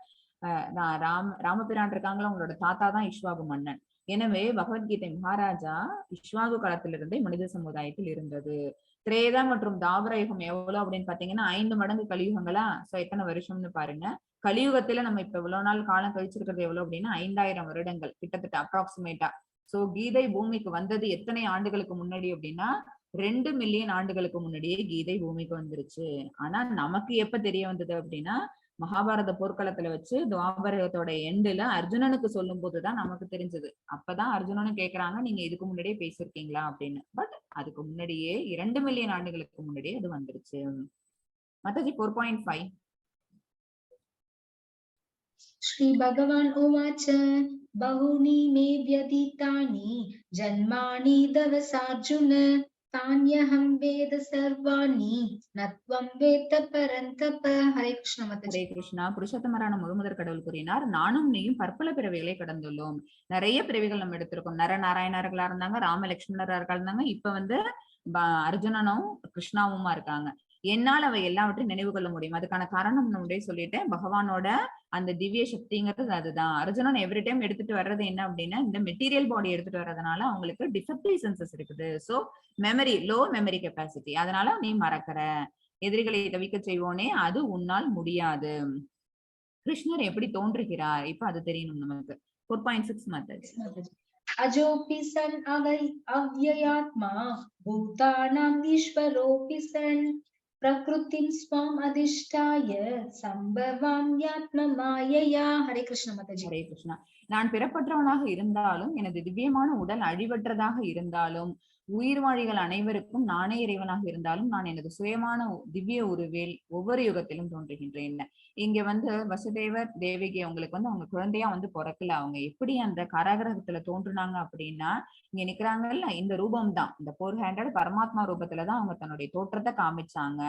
ராமபிரான் இருக்காங்களா, உங்களோட தாத்தா தான் இக்ஷ்வாகு மன்னன். எனவே பகவத்கீதை மகாராஜா இக்ஷ்வாகு காலத்திலிருந்தே மனித சமுதாயத்தில் இருந்தது. திரேதா மற்றும் தாவர யுகம் எவ்வளவு அப்படின்னு பாத்தீங்கன்னா 5 மடங்கு கலியுகங்களா. சோ எத்தனை வருஷம்னு பாருங்க. கலியுகத்துல நம்ம இப்ப இவ்வளவு நாள் காலம் கழிச்சிருக்கிறது எவ்வளவு அப்படின்னா 5000 வருடங்கள் கிட்டத்தட்ட அப்ராக்சிமேட்டா. சோ கீதை பூமிக்கு வந்தது எத்தனை ஆண்டுகளுக்கு முன்னாடி அப்படின்னா 2 மில்லியன் ஆண்டுகளுக்கு முன்னாடியே கீதை பூமிக்கு வந்துருச்சு. ஆனா நமக்கு எப்ப தெரிய வந்தது அப்படின்னா மகாபாரத போர்க்களத்துல வச்சு துவாபரத்தோட எண்டுல அர்ஜுனனுக்கு சொல்லும் போதுதான் நமக்கு தெரிஞ்சது. அப்பதான் அர்ஜுனனும் கேக்குறாங்க, நீங்க இதுக்கு முன்னாடியே பேசிருக்கீங்களா அப்படின்னு. பட் அதுக்கு முன்னாடியே 2 மில்லியன் ஆண்டுகளுக்கு முன்னாடியே அது வந்துருச்சு. மாதாஜி 4.5. श्री भगवान् उवाच बहूनि मे व्यतीतानि जन्मानि दवसार्जुन तान्यहं वेद सर्वाणि न त्वं वेत्त परन्तप. हरे कृष्ण माताजी. ஹரே கிருஷ்ணா. புருஷோத்தமரான முழுமுதற் கடவுள் கூறினார், நானும் நீயும் பற்பல பிறவிகளை கடந்துள்ளோம். நிறைய பிறவிகள் நம்ம எடுத்திருக்கோம். நர நாராயணர்களா இருந்தாங்க, ராம லட்சுமணரா இருந்தாங்க, இப்ப வந்து அர்ஜுனனும் கிருஷ்ணாவுமா இருக்காங்க. என்னால் அவை எல்லாவற்றையும் நினைவு கொள்ள முடியும். அதுக்கான காரணம் நம்முடைய சொல்லிட்டேன். பகவானோட அந்த திவ்ய சக்திங்கிறது அதுதான். அர்ஜுனன் எவ்ரி டைம் எடுத்துட்டு வர்றது என்ன அப்படின்னா இந்த மெட்டீரியல் பாடி எடுத்துட்டு வர்றதுனால அவங்களுக்கு டிஃபெக்டிவ் சென்சஸ் இருக்குது. So memory, low memory capacity. அதனால நீ மறக்கிற. எதிரிகளை தவிக்க செய்வோனே, அது உன்னால் முடியாது. கிருஷ்ணர் எப்படி தோன்றுகிறார் இப்ப அது தெரியணும் நமக்கு. 4.6 மாதாஜி. अजोऽपि सन् अव्ययात्मा भूतानां ईश्वरोऽपि सन् प्रकृतिं स्वाम् अधिष्ठाय सम्भवाम्यात्म मायया. हरे कृष्ण माताजी. ஹரே கிருஷ்ணா. நான் பிறப்பற்றவனாக இருந்தாலும், எனது திவ்யமான உடல் அழிவற்றதாக இருந்தாலும், உயிர்வாழிகள் அனைவருக்கும் நானே இறைவனாக இருந்தாலும், நான் எனது சுயமான திவ்ய உருவில் ஒவ்வொரு யுகத்திலும் தோன்றுகின்றேன். இங்க வந்து வசுதேவர் தேவகி அவங்களுக்கு வந்து அவங்க குழந்தையா வந்து பிறக்கல. அவங்க எப்படி அந்த காராகிரகத்துல தோன்றுனாங்க அப்படின்னா, இங்க நிக்கிறாங்கல்ல இந்த ரூபம் தான், இந்த 400 பரமாத்மா ரூபத்துலதான் அவங்க தன்னுடைய தோற்றத்தை காமிச்சாங்க.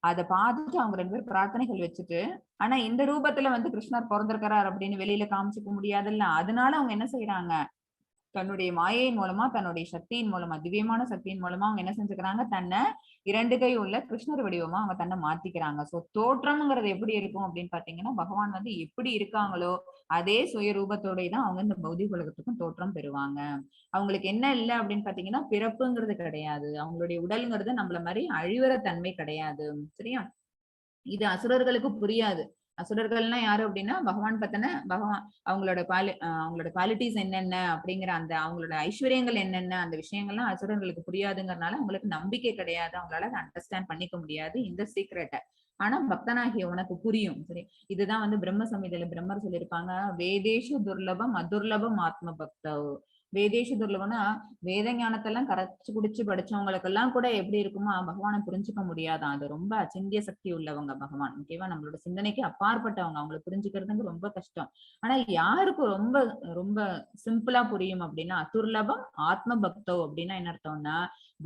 அதை பார்த்துட்டு அவங்க 2 பேரும் பிரார்த்தனைகள் வச்சுட்டு, ஆனா இந்த ரூபத்துல வந்து கிருஷ்ணர் பிறந்திருக்கிறார் அப்படின்னு வெளியில காமிச்சுக்க முடியாதுல்ல. அதனால அவங்க என்ன செய்யறாங்க, தன்னுடைய மாயையின் மூலமா, தன்னுடைய சக்தியின் மூலமா, திவ்யமான சக்தியின் மூலமா அவங்க என்ன செஞ்சுக்கிறாங்க, தன்னை 2 கை உள்ள கிருஷ்ணர் வடிவமா அவங்க தன்னை மாத்திக்கிறாங்க. சோ தோற்றம்ங்கிறது எப்படி இருக்கும் அப்படின்னு பாத்தீங்கன்னா, பகவான் வந்து எப்படி இருக்காங்களோ அதே சுய ரூபத்தோட தான் அவங்க இந்த பௌதிக உலகத்துக்கும் தோற்றம் பெறுவாங்க. அவங்களுக்கு என்ன இல்லை அப்படின்னு பாத்தீங்கன்னா பிறப்புங்கிறது கிடையாது. அவங்களுடைய உடல்ங்கிறது நம்மள மாதிரி அழிவற தன்மை கிடையாது. சரியா? இது அசுரர்களுக்கு புரியாது. அசுரர்கள்னா யாரு அப்படின்னா பகவான் பத்தின அவங்களோட குவாலிட்டிஸ் என்னென்ன அப்படிங்கிற அந்த அவங்களோட ஐஸ்வர்யங்கள் என்னென்ன அந்த விஷயங்கள்லாம் அசுரர்களுக்கு புரியாதுங்கிறதுனால அவங்களுக்கு நம்பிக்கை கிடையாது. அவங்களால அண்டர்ஸ்டாண்ட் பண்ணிக்க முடியாது இந்த சீக்ரெட்டை. ஆனா பக்தனாகிய உனக்கு புரியும். சரி, இதுதான் வந்து பிரம்ம சமிதியில பிரம்மர் சொல்லியிருப்பாங்க, வேதேஷு துர்லபம் அதுர்லபம் ஆத்ம பக்தோ. வேதேஷு துர்லபம்னா வேத ஞானத்தெல்லாம் கரைச்சு குடிச்சு படிச்சவங்களுக்கு எல்லாம் கூட எப்படி இருக்குமோ பகவானை புரிஞ்சுக்க முடியாதான். அது ரொம்ப அச்சிந்திய சக்தி உள்ளவங்க பகவான். ஓகேவா? நம்மளோட சிந்தனைக்கு அப்பாற்பட்டவங்க. அவங்களை புரிஞ்சுக்கிறதுக்கு ரொம்ப கஷ்டம். ஆனா யாருக்கு ரொம்ப ரொம்ப சிம்பிளா புரியும் அப்படின்னா, துர்லபம் ஆத்ம பக்தோ அப்படின்னா என்ன அர்த்தம்னா,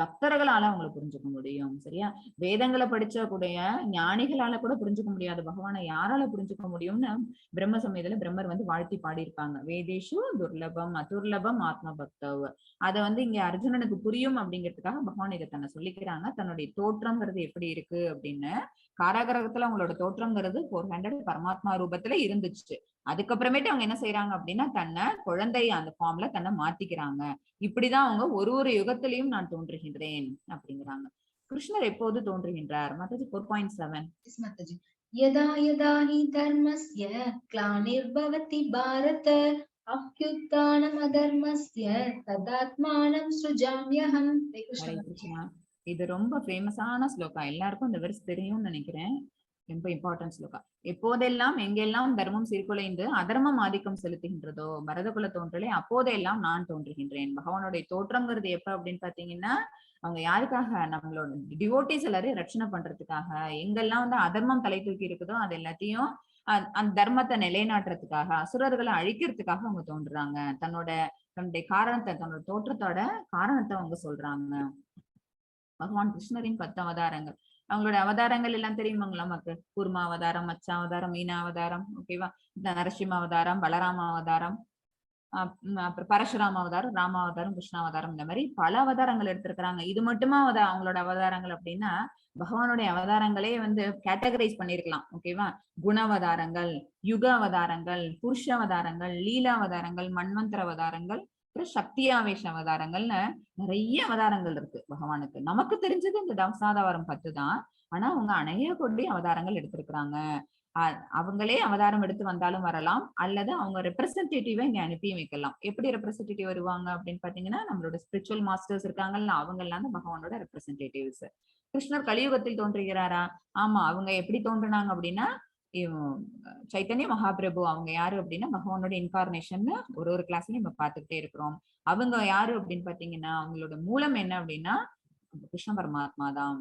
பக்தர்களால அவங்களை புரிஞ்சுக்க முடியும். சரியா? வேதங்களை படிச்ச கூடிய ஞானிகளால கூட புரிஞ்சுக்க முடியாது பகவானை யாரால புரிஞ்சுக்க முடியும்னு பிரம்ம சமயத்துல பிரம்மர் வாழ்த்தி பாடியிருப்பாங்க. வேதேஷு துர்லபம் அதுர்லபம் ஆத்ம பக்தவ். அதை இங்க அர்ஜுனனுக்கு புரியும் அப்படிங்கிறதுக்காக பகவான் இதை தன்னை சொல்லிக்கிறாங்க. தன்னுடைய தோற்றம்ங்கிறது எப்படி இருக்கு அப்படின்னு. காராகிரகத்துல அவங்களோட தோற்றம்ங்கிறது 400 பரமாத்மா ரூபத்துல இருந்துச்சு. அதுக்கப்புறமேட்டு அவங்க என்ன செய்யறாங்க அப்படின்னா, தன்னை குழந்தை அந்த ஃபார்ம்ல தன்னை மாத்திக்கிறாங்க. இப்படிதான் அவங்க ஒரு யுகத்திலையும் நான் தோன்றுகின்றேன் அப்படிங்கிறாங்க. கிருஷ்ணர் எப்போது தோன்றுகின்றார்? மாதாஜி 4.7. மாதாஜி यदा यदा हि धर्मस्य ग्लानिर्भवति भारत अभ्युत्थानम् अधर्मस्य तदात्मानं सृजाम्यहम्. ஹரே கிருஷ்ணா. இது ரொம்ப ஃபேமஸான ஸ்லோகா. எல்லாருக்கும் இந்த வெர்ஸ் தெரியும்னு நினைக்கிறேன். ரொம்ப இம்பார்ட்டன்ட் ஸ்லோகா. எப்போதெல்லாம் எங்கெல்லாம் தர்மம் சீர்குலைந்து அதர்மம் ஆதிக்கம் செலுத்துகின்றதோ பரதகுல தோன்றலே அப்போதெல்லாம் நான் தோன்றுகின்றேன். பகவானுடைய தோற்றம்ங்கிறது எப்ப அப்படின்னு பாத்தீங்கன்னா, அவங்க யாருக்காக? நம்மளோட டிவோட்டிஸ் எல்லாரையும் ரட்சணை பண்றதுக்காக. எங்கெல்லாம் அதர்மம் தலை தூக்கி இருக்குதோ அது எல்லாத்தையும் அந்த தர்மத்தை நிலைநாட்டுறதுக்காக, அசுரர்களை அழிக்கிறதுக்காக அவங்க தோன்றுறாங்க. தன்னுடைய காரணத்தை, தன்னோட தோற்றத்தோட காரணத்தை அவங்க சொல்றாங்க. பகவான் கிருஷ்ணரின் 10 அவதாரங்கள். அவங்களோட அவதாரங்கள் எல்லாம் தெரியுமாங்களா நமக்கு? கூர்மா அவதாரம், மச்சா அவதாரம், மீனா அவதாரம், ஓகேவா? நரசிம்ம அவதாரம், பலராம அவதாரம், அப்புறம் பரசுராம அவதாரம், ராம அவதாரம், கிருஷ்ண அவதாரம், இந்த மாதிரி பல அவதாரங்கள் எடுத்திருக்கிறாங்க. இது மட்டுமா அவங்களோட அவதாரங்கள் அப்படின்னா, பகவானுடைய அவதாரங்களே கேட்டகரைஸ் பண்ணிருக்கலாம். ஓகேவா? குணவதாரங்கள், யுக அவதாரங்கள், புருஷ அவதாரங்கள், லீலா அவதாரங்கள், மன்வந்தர அவதாரங்கள், அப்புறம் சக்தியாவேஷ அவதாரங்கள்னு நிறைய அவதாரங்கள் இருக்கு பகவானுக்கு. நமக்கு தெரிஞ்சது இந்த தவசாதாவரம் 10 தான். ஆனா அவங்க அநேக கோடி அவதாரங்கள் எடுத்திருக்கிறாங்க. அவங்களே அவதாரம் எடுத்து வந்தாலும் வரலாம், அல்லது அவங்க ரெப்ரசன்டேட்டிவா இங்க அனுப்பி வைக்கலாம். எப்படி ரெப்ரசன்டேட்டிவ் வருவாங்க அப்படின்னு பாத்தீங்கன்னா, நம்மளோட ஸ்பிரிச்சுவல் மாஸ்டர்ஸ் இருக்காங்கல்ல, அவங்க எல்லாம் தான் பகவானோட ரெப்ரசன்டேட்டிவ்ஸ். கிருஷ்ணர் கலியுகத்தில் தோன்றுகிறாரா? ஆமா. அவங்க எப்படி தோன்றினாங்க அப்படின்னா, சைத்தன்ய மகாபிரபு அவங்க யாரு அப்படின்னா பகவானோட இன்கார்னேஷன் ஒரு கிளாஸ்லயும் நம்ம பார்த்துக்கிட்டே இருக்கிறோம். அவங்க யாரு அப்படின்னு பாத்தீங்கன்னா, அவங்களோட மூலம் என்ன அப்படின்னா கிருஷ்ண பரமாத்மா தான்.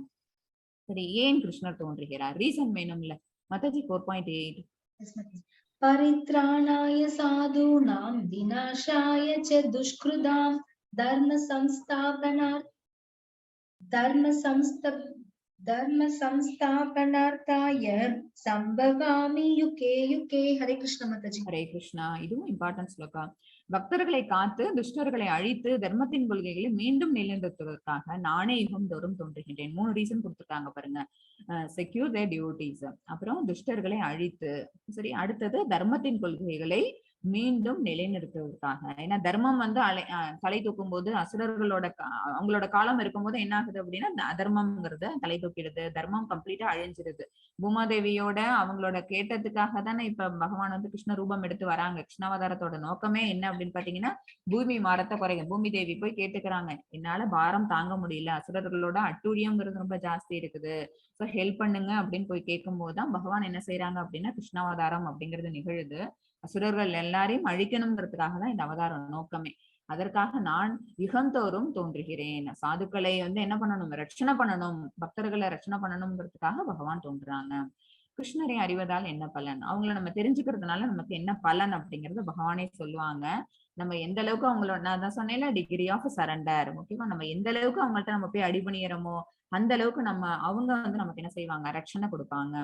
சரி, ஏன் கிருஷ்ணர் தோன்றுகிறார்? ரீசன் வேணும்ல. மாதாஜி 4.8. परित्राणाय साधूनां विनाशाय च दुष्कृतां धर्म संस्थापनार्थाय संभवामि युगे युगे. हरे कृष्ण माताजी. ஹரே கிருஷ்ணா. இதுவும் இம்பார்ட்டன்ட் ஸ்லோகா. பக்தர்களை காத்து துஷ்டர்களை அழித்து தர்மத்தின் கொள்கைகளை மீண்டும் நிலைநிறுத்துவதற்காக நானே யுகம் தோறும் தோன்றுகின்றேன். 3 ரீசன் கொடுத்துருக்காங்க பாருங்க. செக்யூர் த டிவோட்டீஸ், அப்புறம் துஷ்டர்களை அழித்து, சரி, அடுத்தது தர்மத்தின் கொள்கைகளை மீண்டும் நிலைநிறுத்துவதற்காக. ஏன்னா தர்மம் தலை தூக்கும் போது அசுரர்களோட அவங்களோட காலம் இருக்கும்போது என்ன ஆகுது அப்படின்னா, அதர்மம்ங்கிறத தலை தூக்கிடுது. தர்மம் கம்ப்ளீட்டா அழிஞ்சிருது. பூமாதேவியோட அவங்களோட கேட்டதுக்காக தானே இப்ப பகவான் கிருஷ்ண ரூபம் எடுத்து வராங்க. கிருஷ்ணாவதாரத்தோட நோக்கமே என்ன அப்படின்னு பாத்தீங்கன்னா, பூமி மாறத்தை குறைங்க. பூமி தேவி போய் கேட்டுக்கிறாங்க, என்னால பாரம் தாங்க முடியல, அசுரர்களோட அட்டூழியம்ங்கிறது ரொம்ப ஜாஸ்தி இருக்குது, சோ ஹெல்ப் பண்ணுங்க அப்படின்னு போய் கேட்கும் போதுதான் பகவான் என்ன செய்யறாங்க அப்படின்னா கிருஷ்ணாவதாரம் அப்படிங்கிறது நிகழுது. அசுரர்கள் எல்லாரையும் அழிக்கணுங்கிறதுக்காக தான் இந்த அவதார நோக்கமே. அதற்காக நான் யுகந்தோறும் தோன்றுகிறேன். சாதுக்களை என்ன பண்ணணும்? ரட்சணை பண்ணணும். பக்தர்களை ரட்சணை பண்ணணுங்கிறதுக்காக பகவான் தோன்றுறாங்க. கிருஷ்ணரை அறிவதால் என்ன பலன்? அவங்களை நம்ம தெரிஞ்சுக்கிறதுனால நமக்கு என்ன பலன் அப்படிங்கறது பகவானே சொல்லுவாங்க. நம்ம எந்த அளவுக்கு அவங்களோட, நான் தான் சொன்னேன்ல, டிகிரி ஆஃப் சரண்டர். ஓகேவா? நம்ம எந்த அளவுக்கு அவங்கள்ட்ட நம்ம போய் அடிபணியறோமோ அந்த அளவுக்கு அவங்க நமக்கு என்ன செய்வாங்க? ரட்சணை கொடுப்பாங்க.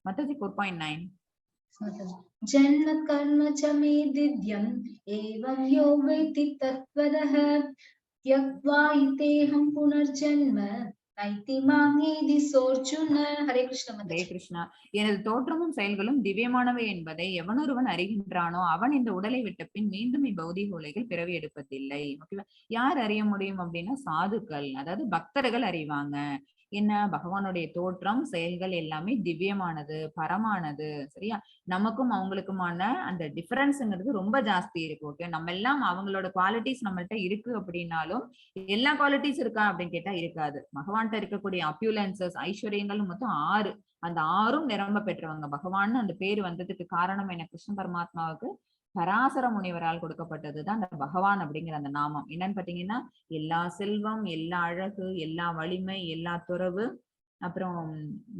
மாதாஜி 4.9. जन्म कर्म च मे दिव्यम् एवं यो वेत्ति तत्त्वतः त्यक्त्वा इतेहं पुनर्जन्म नैति मामेदि सोऽर्जुन. हरे कृष्ण माताजी. ஹரே கிருஷ்ணா. எனது தோற்றமும் செயல்களும் திவ்யமானவை என்பதை எவனொருவன் அறிகின்றானோ அவன் இந்த உடலை விட்ட பின் மீண்டும் இப்பௌதிக உலகில் பிறவி எடுப்பதில்லை. ஓகேவா? யார் அறிய முடியும் அப்படின்னா சாதுக்கள், அதாவது பக்தர்கள் அறிவாங்க. என்ன? பகவானுடைய தோற்றம் செயல்கள் எல்லாமே திவ்யமானது, பரமானது. சரியா? நமக்கும் அவங்களுக்குமான அந்த டிஃபரன்ஸ்ங்கிறது ரொம்ப ஜாஸ்தி இருக்கு. ஓகே, நம்ம எல்லாம் அவங்களோட குவாலிட்டிஸ் நம்மள்ட்ட இருக்கு அப்படின்னாலும் எல்லா குவாலிட்டிஸ் இருக்கா அப்படின்னு கேட்டா இருக்காது. பகவான்கிட்ட இருக்கக்கூடிய அப்யூலன்சஸ், ஐஸ்வர்யங்கள் மொத்தம் 6. அந்த 6ம் நிரம்ப பெற்றவங்க. பகவான் அந்த பேர் வந்ததுக்கு காரணம் என்ன? கிருஷ்ண பரமாத்மாவுக்கு பராசர முனிவரால் கொடுக்கப்பட்டதுதான் அந்த பகவான் அப்படிங்கிற அந்த நாமம். என்னன்னு பாத்தீங்கன்னா, எல்லா செல்வம், எல்லா அழகு, எல்லா வலிமை, எல்லா துறவு, அப்புறம்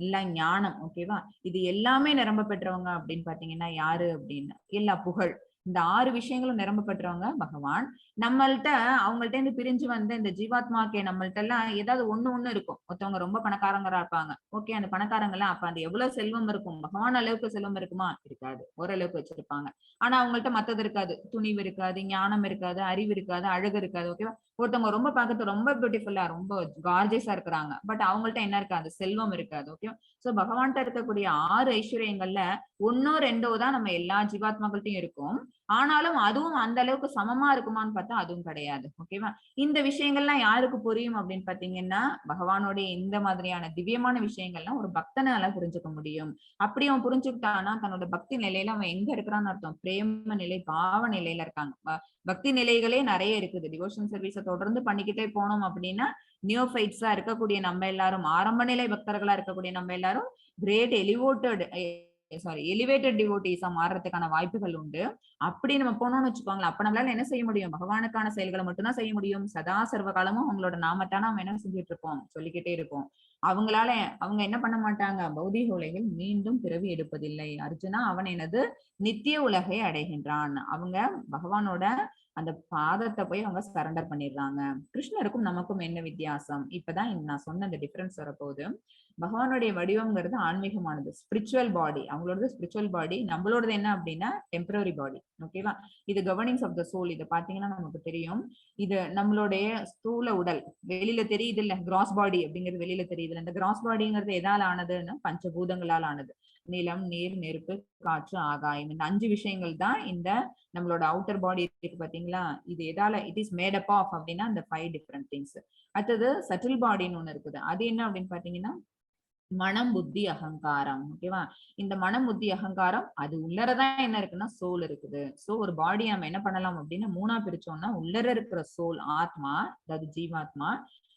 எல்லா ஞானம். ஓகேவா? இது எல்லாமே நிரம்ப பெற்றவங்க அப்படின்னு பாத்தீங்கன்னா யாரு அப்படின்னா, எல்லா புகழ், இந்த 6 விஷயங்களும் நிரம்ப பெற்றவங்க பகவான். நம்மள்ட்ட அவங்கள்ட்ட இருந்து பிரிஞ்சு வந்த இந்த ஜீவாத்மாக்கே நம்மள்ட்ட எல்லாம் ஏதாவது ஒண்ணு இருக்கும். ஒருத்தவங்க ரொம்ப பணக்காரங்களா இருப்பாங்க. ஓகே, அந்த பணக்காரங்க எல்லாம் அப்ப அந்த எவ்வளவு செல்வம் இருக்கும்? பகவான் அளவுக்கு செல்வம் இருக்குமா? இருக்காது. ஓரளவுக்கு வச்சிருப்பாங்க. ஆனா அவங்கள்ட்ட மத்தது இருக்காது. துணிவு இருக்காது, ஞானம் இருக்காது, அறிவு இருக்காது, அழகு இருக்காது. ஓகேவா? ஒருத்தவங்க ரொம்ப பார்க்கறது ரொம்ப பியூட்டிஃபுல்லா, ரொம்ப கார்ஜியஸா இருக்கிறாங்க. பட் அவங்கள்ட்ட என்ன இருக்காது? செல்வம் இருக்காது. ஓகேவா? சோ பகவான்ட்ட இருக்கக்கூடிய 6 ஐஸ்வர்யங்கள்ல 1ஓ 2ஓ தான் நம்ம எல்லா ஜீவாத்மாக்கள்ட்டயும் இருக்கும். ஆனாலும் அதுவும் அந்த அளவுக்கு சமமா இருக்குமான்னு பார்த்தா அதுவும் கிடையாது. ஓகேவா? இந்த விஷயங்கள்லாம் யாருக்கு புரியும் அப்படின்னு பார்த்தீங்கன்னா, பகவானுடைய இந்த மாதிரியான திவ்யமான விஷயங்கள்லாம் ஒரு பக்தனால புரிஞ்சுக்க முடியும். அப்படி அவன் புரிஞ்சுக்கிட்டான்னா, தன்னோட பக்தி நிலையில அவன் எங்க இருக்கிறான்னு அர்த்தம். பிரேம நிலை, பாவ நிலையில இருக்காங்க. பக்தி நிலைகளே நெறைய இருக்குது. டிவோஷன் சர்வீஸ தொடர்ந்து பண்ணிக்கிட்டே போனோம் அப்படின்னா, நியோபைட்ஸா இருக்கக்கூடிய நம்ம எல்லாரும், ஆரம்ப நிலை பக்தர்களா இருக்கக்கூடிய நம்ம எல்லாரும் கிரேட் எலிவேட்டட் டிவோட்டீஸா மாறுறதுக்கான வாய்ப்புகள் உண்டு. அப்படி நம்ம போனோம்னு வச்சுக்கோங்களேன், அப்ப நம்மளால என்ன செய்ய முடியும்? பகவானுக்கான செயல்கள மட்டும் தான் செய்ய முடியும். சதா சர்வ காலமும் அவங்களோட நாமத்தான நம்ம என்ன செஞ்சுட்டு இருப்போம்? சொல்லிக்கிட்டே இருப்போம். அவங்களால அவங்க என்ன பண்ண மாட்டாங்க? பௌதீக உலகில் மீண்டும் பிறவி எடுப்பதில்லை. அர்ஜுனா அவன் எனது நித்திய உலகை அடைகின்றான். அவங்க பகவானோட அந்த பாதத்தை போய் அவங்க சரண்டர் பண்ணிடுறாங்க. கிருஷ்ணருக்கும் நமக்கும் என்ன வித்தியாசம்? இப்பதான் நான் சொன்ன அந்த டிஃபரன்ஸ் வரப்போகுது. பகவானுடைய வடிவம்ங்கிறது ஆன்மீகமானது, ஸ்பிரிச்சுவல் பாடி. அவங்களோடது ஸ்பிரிச்சுவல் பாடி, நம்மளோடது என்ன அப்படின்னா டெம்பரரி பாடி. ஓகேவா? இது கவர்னிங்ஸ் ஆஃப் த சோல். இதை பாத்தீங்கன்னா நமக்கு தெரியும். இது நம்மளுடைய ஸ்தூல உடல் வெளியில தெரியுது இல்ல, கிராஸ் பாடி அப்படிங்கிறது வெளியில தெரியுது இல்ல. இந்த கிராஸ் பாடிங்கிறது எதால ஆனதுன்னா பஞ்சபூதங்களால் ஆனது. நிலம், நீர், நெருப்பு, காற்று, ஆகாயம். இந்த 5 விஷயங்கள் தான் இந்த நம்மளோட அவுட்டர் பாடி இருக்கு பாத்தீங்களா? இது எதால it is made up of அப்படின்னா அந்த 5 டிஃபரெண்ட் திங்ஸ். அடுத்தது சட்டில் பாடின்னு ஒண்ணு இருக்குது. அது என்ன அப்படின்னு பாத்தீங்கன்னா மனம், புத்தி, அகங்காரம். ஓகேவா? இந்த மனம், புத்தி, அகங்காரம் அது உள்ளரதான் என்ன இருக்குன்னா சோல் இருக்குது. சோ ஒரு பாடி நம்ம என்ன பண்ணலாம் அப்படின்னு 3ஆ பிரிச்சோம்னா, உள்ளர இருக்கிற சோல் ஆத்மா, அதாவது ஜீவாத்மா,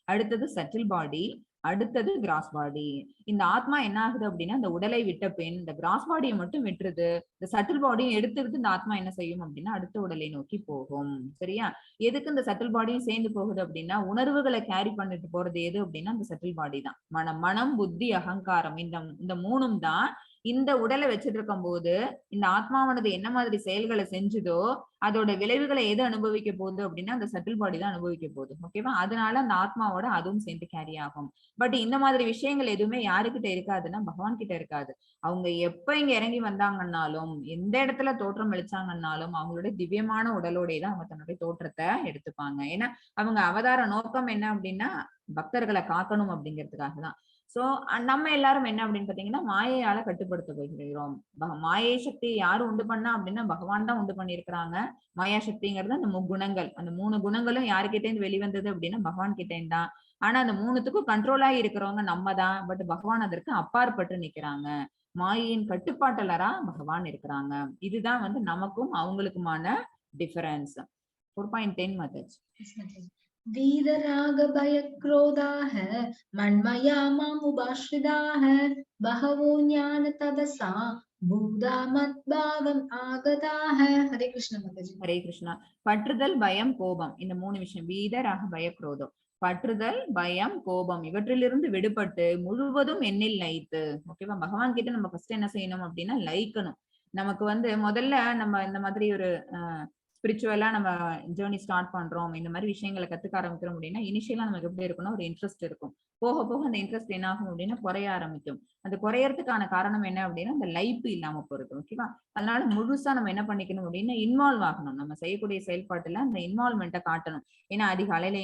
அடுத்தது சட்டில் பாடி, அடுத்தது கிராஸ் பாடி. இந்த ஆத்மா என்ன ஆகுது அப்படின்னா, இந்த உடலை விட்ட பின் இந்த கிராஸ் பாடியை மட்டும் விட்டுருது. இந்த சட்டில் பாடியும் எடுத்துக்கிட்டு இந்த ஆத்மா என்ன செய்யும் அப்படின்னா, அடுத்த உடலை நோக்கி போகும். சரியா? எதுக்கு இந்த சட்டில் பாடியும் சேர்ந்து போகுது அப்படின்னா, உணர்வுகளை கேரி பண்ணிட்டு போறது எது அப்படின்னா அந்த சட்டில் பாடி தான். மனம், புத்தி, அகங்காரம் இந்த இந்த 3ம் தான் இந்த உடலை வச்சிட்டு இருக்கும் போது இந்த ஆத்மாவானது என்ன மாதிரி செயல்களை செஞ்சுதோ அதோட விளைவுகளை எது அனுபவிக்க போகுது அப்படின்னா அந்த சட்டில் பாடி தான் அனுபவிக்க போகுது. ஓகேவா? அதனால அந்த ஆத்மாவோட அதுவும் சேர்ந்து கேரி ஆகும். பட் இந்த மாதிரி விஷயங்கள் எதுவுமே யாருக்கிட்ட இருக்காதுன்னா பகவான் கிட்ட இருக்காது. அவங்க எப்ப இங்க இறங்கி வந்தாங்கன்னாலும், எந்த இடத்துல தோற்றம் அளிச்சாங்கன்னாலும் அவங்களோட திவ்யமான உடலோடே தான் அவங்க தன்னுடைய தோற்றத்தை எடுத்துப்பாங்க. ஏன்னா அவங்க அவதார நோக்கம் என்ன அப்படின்னா பக்தர்களை காக்கணும் அப்படிங்கிறதுக்காக தான். சோ நம்ம எல்லாரும் என்ன அப்படின்னு பாத்தீங்கன்னா மாயையால கட்டுப்படுத்தப்படுகிறோம். மாயை சக்தியை யாரு உண்டு பண்ணா அப்படின்னா பகவான் தான் உண்டு பண்ணியிருக்கிறாங்க. மாயா சக்திங்கிறது அந்த முக்குணங்கள். அந்த 3 குணங்களும் யாருக்கிட்ட இருந்து வெளிவந்தது அப்படின்னா பகவான் கிட்ட இருந்து தான். ஆனா அந்த 3த்துக்கும் கண்ட்ரோலா இருக்கிறவங்க நம்ம தான். பட் பகவான் அதற்கு அப்பாற்பட்டு நிக்கிறாங்க. மாயையின் கட்டுப்பாட்டாளரா பகவான் இருக்கிறாங்க. இதுதான் வந்து நமக்கும் அவங்களுக்குமான டிஃபரன்ஸ். 4.10 மெத்தட்ஸ். वीतरागभयक्रोधाः मन्मया मामुपाश्रिताः बहवो ज्ञानतपसा பூதா மத்பாவம் ஆகதாஹ. ஹரே கிருஷ்ண மாதாஜி. ஹரே கிருஷ்ணா. பற்றுதல், பயம், கோபம் இந்த 3 விஷயம். வீத ராக பய குரோதம். பற்றுதல், பயம், கோபம் இவற்றிலிருந்து விடுபட்டு முழுவதும் எண்ணில் லயித்து. ஓகேவா? பகவான் கிட்ட நம்ம ஃபர்ஸ்ட் என்ன செய்யணும் அப்படின்னா லயிக்கணும். நமக்கு வந்து முதல்ல நம்ம இந்த மாதிரி ஒரு ஸ்பிரிச்சுவலா நம்ம ஜேர்னி ஸ்டார்ட் பண்றோம், இந்த மாதிரி விஷயங்களை கத்துக்க ஆரம்பிக்கிறோம் அப்படின்னா இனிஷியலா நமக்கு எப்படி இருக்கும்னா ஒரு இன்ட்ரெஸ்ட் இருக்கும். போக போக அந்த இன்ட்ரெஸ்ட் என்ன ஆகும் அப்படின்னா குறைய ஆரம்பிக்கும். அது குறையறதுக்கான காரணம் என்ன அப்படின்னா அந்த லைப்பு இல்லாம போறது. ஓகேவா? அதனால முழுசா நம்ம என்ன பண்ணிக்கணும் அப்படின்னா இன்வால்வ் ஆகணும். நம்ம செய்யக்கூடிய செயல்பாட்டுல அந்த இன்வால்வ்மெண்ட்டை காட்டணும். ஏன்னா அதிகாலையில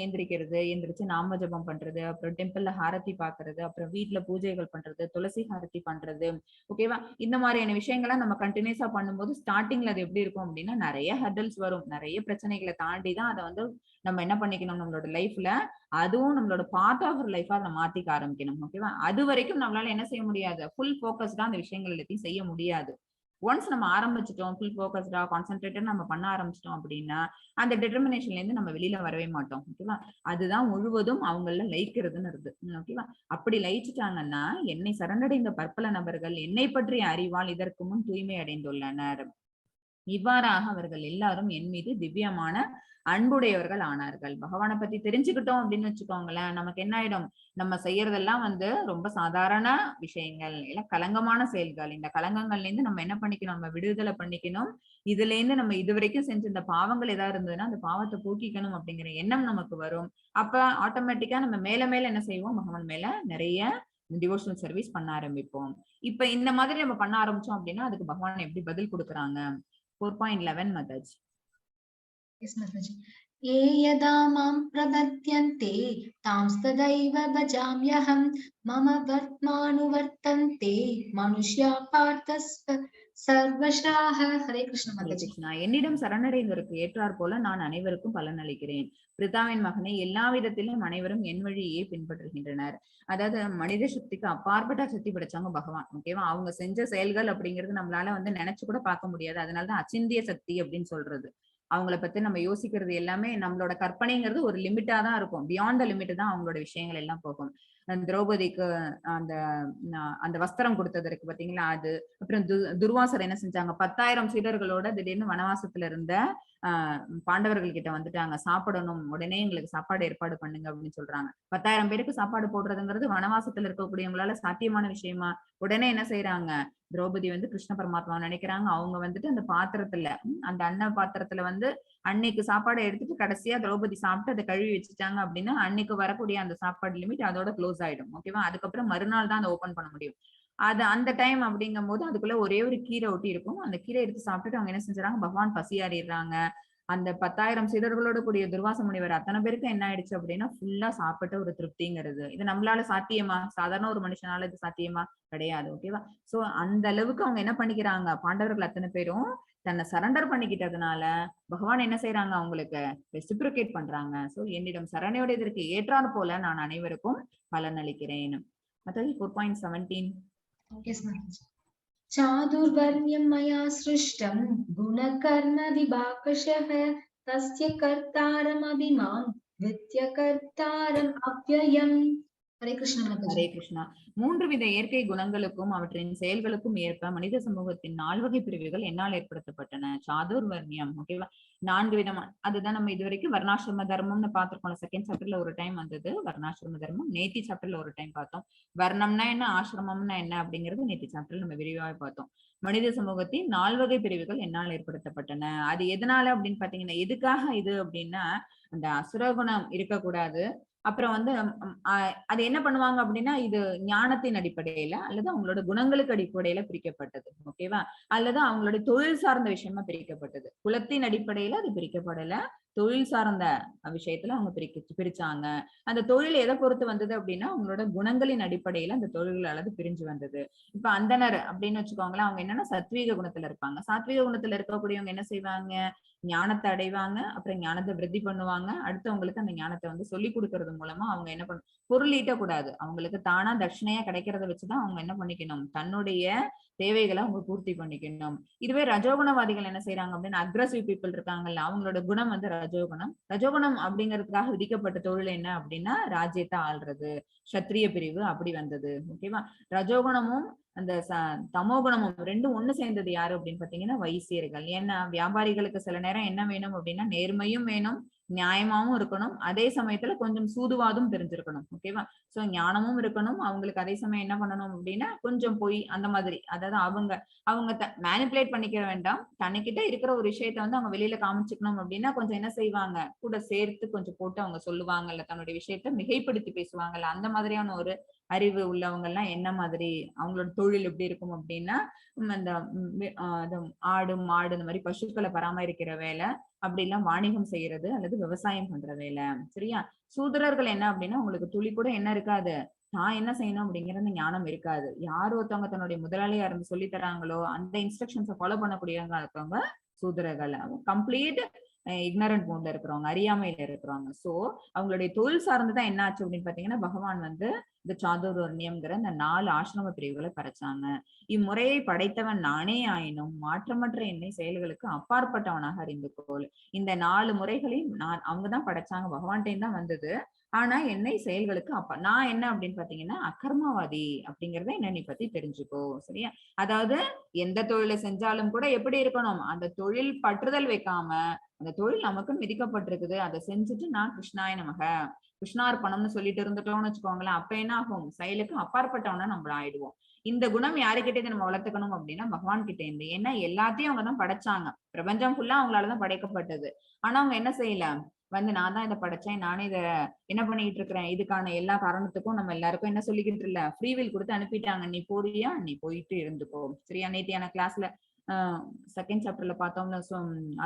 எந்திரிச்சு நாம ஜபம் பண்றது, அப்புறம் டெம்பிள்ல ஹாரத்தி பாக்குறது, அப்புறம் வீட்டுல பூஜைகள் பண்றது, துளசி ஹாரத்தி பண்றது. ஓகேவா? இந்த மாதிரியான விஷயங்களை நம்ம கண்டினியூஸா பண்ணும்போது ஸ்டார்டிங்ல அது எப்படி இருக்கும் அப்படின்னா நிறைய ஹர்டல்ஸ் வரும். நிறைய பிரச்சனைகளை தாண்டி தான் அதை வந்து நம்ம என்ன பண்ணிக்கணும் நம்மளோட லைஃப்ல அதுவும் நம்மளோட பார்ட் ஆஃப் லைஃபா அதை மாத்திக்க ஆரம்பிக்கணும். ஓகேவா? அது வரைக்கும் நம்மளால என்ன செய்ய முடியாது, ஃபுல் போக்கஸ்டா அந்த விஷயங்கள் எல்லாத்தையும் செய்ய முடியாது. ஒன்ஸ் நம்ம ஆரம்பிச்சிட்டோம், ஃபுல் போக்கஸ்டா கான்சென்ட்ரேட்டட் நம்ம பண்ண ஆரம்பிச்சிட்டோம் அப்படின்னா அந்த டிட்டர்மினேஷன்ல இருந்து நம்ம வெளியில வரவே மாட்டோம். ஓகேவா? அதுதான் முழுவதும் அவங்கள லயிக்கிறதுன்னு இருக்கு. ஓகேவா? அப்படி லயிச்சுட்டாங்கன்னா என்னை சரணடைந்த பற்பல நபர்கள் என்னை பற்றிய அறிவால் இதற்கு முன் தூய்மை அடைந்துள்ளனர். இவ்வாறாக அவர்கள் எல்லாரும் என் மீது திவ்யமான அன்புடையவர்கள் ஆனார்கள். பகவானை பத்தி தெரிஞ்சுக்கிட்டோம் அப்படின்னு வச்சுக்கோங்களேன், நமக்கு என்ன ஆயிடும், நம்ம செய்யறதெல்லாம் ரொம்ப சாதாரண விஷயங்கள், இல்ல கலங்கமான செயல்கள். இந்த கலங்கங்கள்ல இருந்து நம்ம என்ன பண்ணிக்கணும், நம்ம விடுதலை பண்ணிக்கணும். இதுல இருந்து நம்ம இதுவரைக்கும் செஞ்ச இந்த பாவங்கள் ஏதாவது இருந்ததுன்னா அந்த பாவத்தை போக்கிக்கணும் அப்படிங்கிற எண்ணம் நமக்கு வரும். அப்ப ஆட்டோமேட்டிக்கா நம்ம மேல மேல என்ன செய்வோம், பகவான் மேல நிறைய டிவோஷனல் சர்வீஸ் பண்ண ஆரம்பிப்போம். இப்ப இந்த மாதிரி நம்ம பண்ண ஆரம்பிச்சோம் அப்படின்னா அதுக்கு பகவான் எப்படி பதில் கொடுக்குறாங்க? 4.11 Madaj. Yes, Mataji. ये यदा मां प्रपद्यन्ते तांस्तदैव भजाम्यहं मम वर्त्मानुवर्तन्ते मनुष्या पार्थ सर्वशाः. हरे कृष्ण माताजी. என்னிடம் சரணடைந்தவருக்கு ஏற்றார் போல நான் அனைவருக்கும் பலன் அளிக்கிறேன். பிரிதாவின் மகனை எல்லா விதத்திலும் அனைவரும் என் வழியே பின்பற்றுகின்றனர். அதாவது மனித சக்திக்கு அப்பாற்பட்ட சக்தி படைச்சவங்க பகவான். ஓகேவா? அவங்க செஞ்ச செயல்கள் அப்படிங்கிறது நம்மளால நினைச்சு கூட பார்க்க முடியாது. அதனாலதான் அச்சிந்திய சக்தி அப்படின்னு சொல்றது. அவங்கள பத்தி நம்ம யோசிக்கிறது எல்லாமே நம்மளோட கற்பனைங்கிறது ஒரு லிமிட்டா தான் இருக்கும். பியாண்ட் த லிமிட் தான் அவங்களோட விஷயங்கள் எல்லாம் போகும். திரௌபதிக்கு அந்த அந்த வஸ்திரம் கொடுத்ததற்கு பாத்தீங்களா அது. அப்புறம் துர்வாசர் என்ன செஞ்சாங்க, 10,000 சீடர்களோட திடீர்னு வனவாசத்துல இருந்த பாண்டவர்கள் கிட்ட வந்துட்டாங்க, சாப்பிடணும், உடனே எங்களுக்கு சாப்பாடு ஏற்பாடு பண்ணுங்க அப்படின்னு சொல்றாங்க. 10,000 பேருக்கு சாப்பாடு போடுறதுங்கிறது வனவாசத்துல இருக்கக்கூடியவங்களால சாத்தியமான விஷயமா? உடனே என்ன செய்யறாங்க, திரௌபதி கிருஷ்ண பரமாத்மா நினைக்கிறாங்க. அவங்க அந்த பாத்திரத்துல, அந்த அன்ன பாத்திரத்துல அன்னைக்கு சாப்பாடை எடுத்துட்டு கடைசியா திரௌபதி சாப்பிட்டு அதை கழுவி வச்சுட்டாங்க அப்படின்னா அன்னைக்கு வரக்கூடிய அந்த சாப்பாடு லிமிட் அதோட க்ளோஸ் ஆயிடும். ஓகேவா? அதுக்கப்புறம் மறுநாள் தான் அதை ஓபன் பண்ண முடியும். அது அந்த டைம் அப்படிங்கும் போது அதுக்குள்ள ஒரே ஒரு கீரை ஒட்டி இருக்கும். அந்த கீரை எடுத்து சாப்பிட்டுட்டு அவங்க என்ன செஞ்சாங்க, பகவான் பசியாறிடுறாங்க. அந்த 10,000 சீடர்களோட கூடிய துர்வாச முனிவர் அத்தனை பேருக்கு என்ன ஆயிடுச்சு அப்படின்னா ஃபுல்லா சாப்பிட்ட ஒரு திருப்திங்கிறது. இது நம்மளால சாத்தியமா? சாதாரண ஒரு மனுஷனால இது சாத்தியமா? கிடையாது. ஓகேவா? சோ அந்த அளவுக்கு அவங்க என்ன பண்ணிக்கிறாங்க, பாண்டவர்கள் அத்தனை பேரும் தன்னை சரண்டர் பண்ணிக்கிட்டதுனால பகவான் என்ன செய்யறாங்க, அவங்களுக்கு ரெசிப்ரிகேட் பண்றாங்க. சோ என்னிடம் சரணையுடையதற்கு ஏற்றார் போல நான் அனைவருக்கும் பலன் அளிக்கிறேன். மத்தது 4.17. Yes, चातुर्वर्ण्यं मया सृष्टं गुणकर्म विभागशः तस्य कर्तारमभिमां विद्यकर्तारम् अव्ययम्. हरे कृष्ण माताजी. ஹரே கிருஷ்ணா. 3 வித இயற்கை குணங்களுக்கும் அவற்றின் செயல்களுக்கும் ஏற்ப மனித சமூகத்தின் 4 வகை பிரிவுகள் என்னால் ஏற்படுத்தப்பட்டன. சாதுர்வர்ணியம். ஓகேவா? 4 விதமா, அதுதான் நம்ம இதுவரைக்கும் வர்ணாசிரம தர்மம்னு பார்த்திருக்கோம். செகண்ட் சாப்டர்ல ஒரு டைம் வந்தது வர்ணாசிரம தர்மம். நேத்தி சாப்டர்ல ஒரு டைம் பார்த்தோம். வர்ணம்னா என்ன, ஆசிரமம்னா என்ன அப்படிங்கிறது நேத்தி சாப்டர்ல நம்ம விரிவாக பார்த்தோம். மனித சமூகத்தின் 4 வகை பிரிவுகள் என்னால் ஏற்படுத்தப்பட்டன. அது எதனால அப்படின்னு பாத்தீங்கன்னா, எதுக்காக இது அப்படின்னா, அந்த அசுரகுணம் இருக்கக்கூடாது. அப்புறம் அது என்ன பண்ணுவாங்க அப்படின்னா, இது ஞானத்தின் அடிப்படையில அல்லது அவங்களோட குணங்களுக்கு அடிப்படையில பிரிக்கப்பட்டது. ஓகேவா? அல்லது அவங்களுடைய தொழில் சார்ந்த விஷயமா பிரிக்கப்பட்டது. குலத்தின் அடிப்படையில அது பிரிக்கப்படல. தொழில் சார்ந்த விஷயத்துல அவங்க பிரிச்சாங்க. அந்த தொழில் எதை பொறுத்து வந்தது அப்படின்னா, அவங்களோட குணங்களின் அடிப்படையில அந்த தொழில்கள் அல்லது பிரிஞ்சு வந்தது. இப்ப அந்தனர் அப்படின்னு வச்சுக்கோங்களேன், அவங்க என்னன்னா சத்வீக குணத்துல இருப்பாங்க. சாத்வீக குணத்துல இருக்கக்கூடியவங்க என்ன செய்வாங்க, ஞானத்தை அடைவாங்க. அப்புறம் ஞானத்தை விருத்தி பண்ணுவாங்க. அடுத்தவங்களுக்கு அந்த ஞானத்தை சொல்லி கொடுக்கறது மூலமா அவங்க என்ன பொருள் ஈட்டக்கூடாது. அவங்களுக்கு தானா தட்சிணையா கிடைக்கிறத வச்சுதான் அவங்க என்ன பண்ணிக்கணும், தன்னுடைய தேவைகளை அவங்க பூர்த்தி பண்ணிக்கணும். இதுவே ரஜோகுணவாதிகள் என்ன செய்யறாங்க அப்படின்னா, அக்ரசிவ் பீப்புள் இருக்காங்கல்ல, அவங்களோட குணம் ரஜோகுணம். ரஜோகுணம் அப்படிங்கிறதுக்காக விதிக்கப்பட்ட தொழில் என்ன அப்படின்னா, ராஜ்யத்தை ஆள்றது, சத்திரிய பிரிவு அப்படி வந்தது. ஓகேவா? ரஜோகுணமும் அந்த தமோகுணமும் ரெண்டும் ஒண்ணு சேர்ந்தது யாரு அப்படின்னு பாத்தீங்கன்னா, வைசியர்கள். ஏன்னா வியாபாரிகளுக்கு சில நேரம் என்ன வேணும் அப்படின்னா, நேர்மையும் வேணும், நியாயமாவும் இருக்கணும், அதே சமயத்துல கொஞ்சம் சூதுவாதும் தெரிஞ்சிருக்கணும். ஓகேவா? சோ ஞானமும் இருக்கணும், அவங்களுக்கு அதே சமயம் என்ன பண்ணணும் அப்படின்னா கொஞ்சம் பொய் அந்த மாதிரி. அதாவது அவங்க மேனிபுலேட் பண்ணிக்க வேண்டாம், தன்னிக்கிட்ட இருக்கிற ஒரு விஷயத்த அவங்க வெளியில காமிச்சுக்கணும் அப்படின்னா கொஞ்சம் என்ன செய்வாங்க, கூட சேர்த்து கொஞ்சம் போட்டு அவங்க சொல்லுவாங்கல்ல, தன்னுடைய விஷயத்த மிகைப்படுத்தி பேசுவாங்கல்ல, அந்த மாதிரியான ஒரு அறிவு உள்ளவங்க எல்லாம் என்ன மாதிரி அவங்களோட தொழில் எப்படி இருக்கும் அப்படின்னா, அந்த ஆடு மாடு இந்த மாதிரி பசுக்களை பராமரிக்கிற வேலை, அப்படி எல்லாம் வாணிகம் செய்யறது அல்லது விவசாயம் பண்ற வேலை. சரியா? சூத்திரர்கள் என்ன அப்படின்னா, உங்களுக்கு துளி கூட என்ன இருக்காது, நான் என்ன செய்யணும் அப்படிங்கிற ஞானம் இருக்காது. யார் ஒருத்தவங்க தன்னுடைய முதலாளியா இருந்து சொல்லி தராங்களோ அந்த இன்ஸ்ட்ரக்ஷன்ஸை ஃபாலோ பண்ணக்கூடியவங்க இருக்கவங்க சூத்திரர்கள். கம்ப்ளீட் இக்னரண்ட் மோட்ல இருக்கிறவங்க, அறியாமையில இருக்கிறவங்க. சோ அவங்களுடைய தொழில் சார்ந்துதான் என்ன ஆச்சு அப்படின்னு பாத்தீங்கன்னா, பகவான் இந்த சாதுர்வர்ணியம்ங்கிற இந்த 4 ஆசிரம பிரிவுகளை படைச்சாங்க. இம்முறையை படைத்தவன் நானே ஆயினும் மாற்றமற்ற என்னை செயல்களுக்கு அப்பாற்பட்டவனாக அறிந்து கொள். இந்த 4 முறைகளையும் அவங்கதான் படைச்சாங்க, பகவான்கிட்ட தான் வந்தது. ஆனா என்னை செயல்களுக்கு அப்பா நான் என்ன அப்படின்னு பாத்தீங்கன்னா அகர்மாவாதி அப்படிங்கறத என்ன நீ பத்தி தெரிஞ்சுக்கோ. சரியா? அதாவது எந்த தொழிலை செஞ்சாலும் கூட எப்படி இருக்கணும், அந்த தொழில் பற்றுதல் வைக்காம அந்த தொழில் நமக்குன்னு விதிக்கப்பட்டிருக்குது, அதை செஞ்சுட்டு நான் கிருஷ்ணாய நமக கிருஷ்ணார்ப்பணம்னு சொல்லிட்டு இருந்துட்டோம்னு வச்சுக்கோங்களேன், அப்ப என்ன ஆகும், செயலுக்கு அப்பாற்பட்டவனா நம்ம ஆயிடுவோம். இந்த குணம் யாருக்கிட்ட இருந்து நம்ம வளர்த்துக்கணும் அப்படின்னா பகவான் கிட்ட இருந்து. ஏன்னா எல்லாத்தையும் அவங்கதான் படைச்சாங்க, பிரபஞ்சம் ஃபுல்லா அவங்களாலதான் படைக்கப்பட்டது. ஆனா அவங்க என்ன செய்யல, வந்து நான் தான் இதை படைச்சேன், நானே இதை என்ன பண்ணிட்டு இருக்கிறேன், இதுக்கான எல்லா காரணத்துக்கும் நம்ம எல்லாருக்கும் என்ன சொல்லிக்கிட்டு இல்ல, ஃப்ரீவில் கொடுத்து அனுப்பிட்டாங்க, நீ போறியா நீ போயிட்டு இருந்துக்கோ. சரியா? நேத்தியான கிளாஸ்ல செகண்ட் சாப்டர்ல பார்த்தோம்னா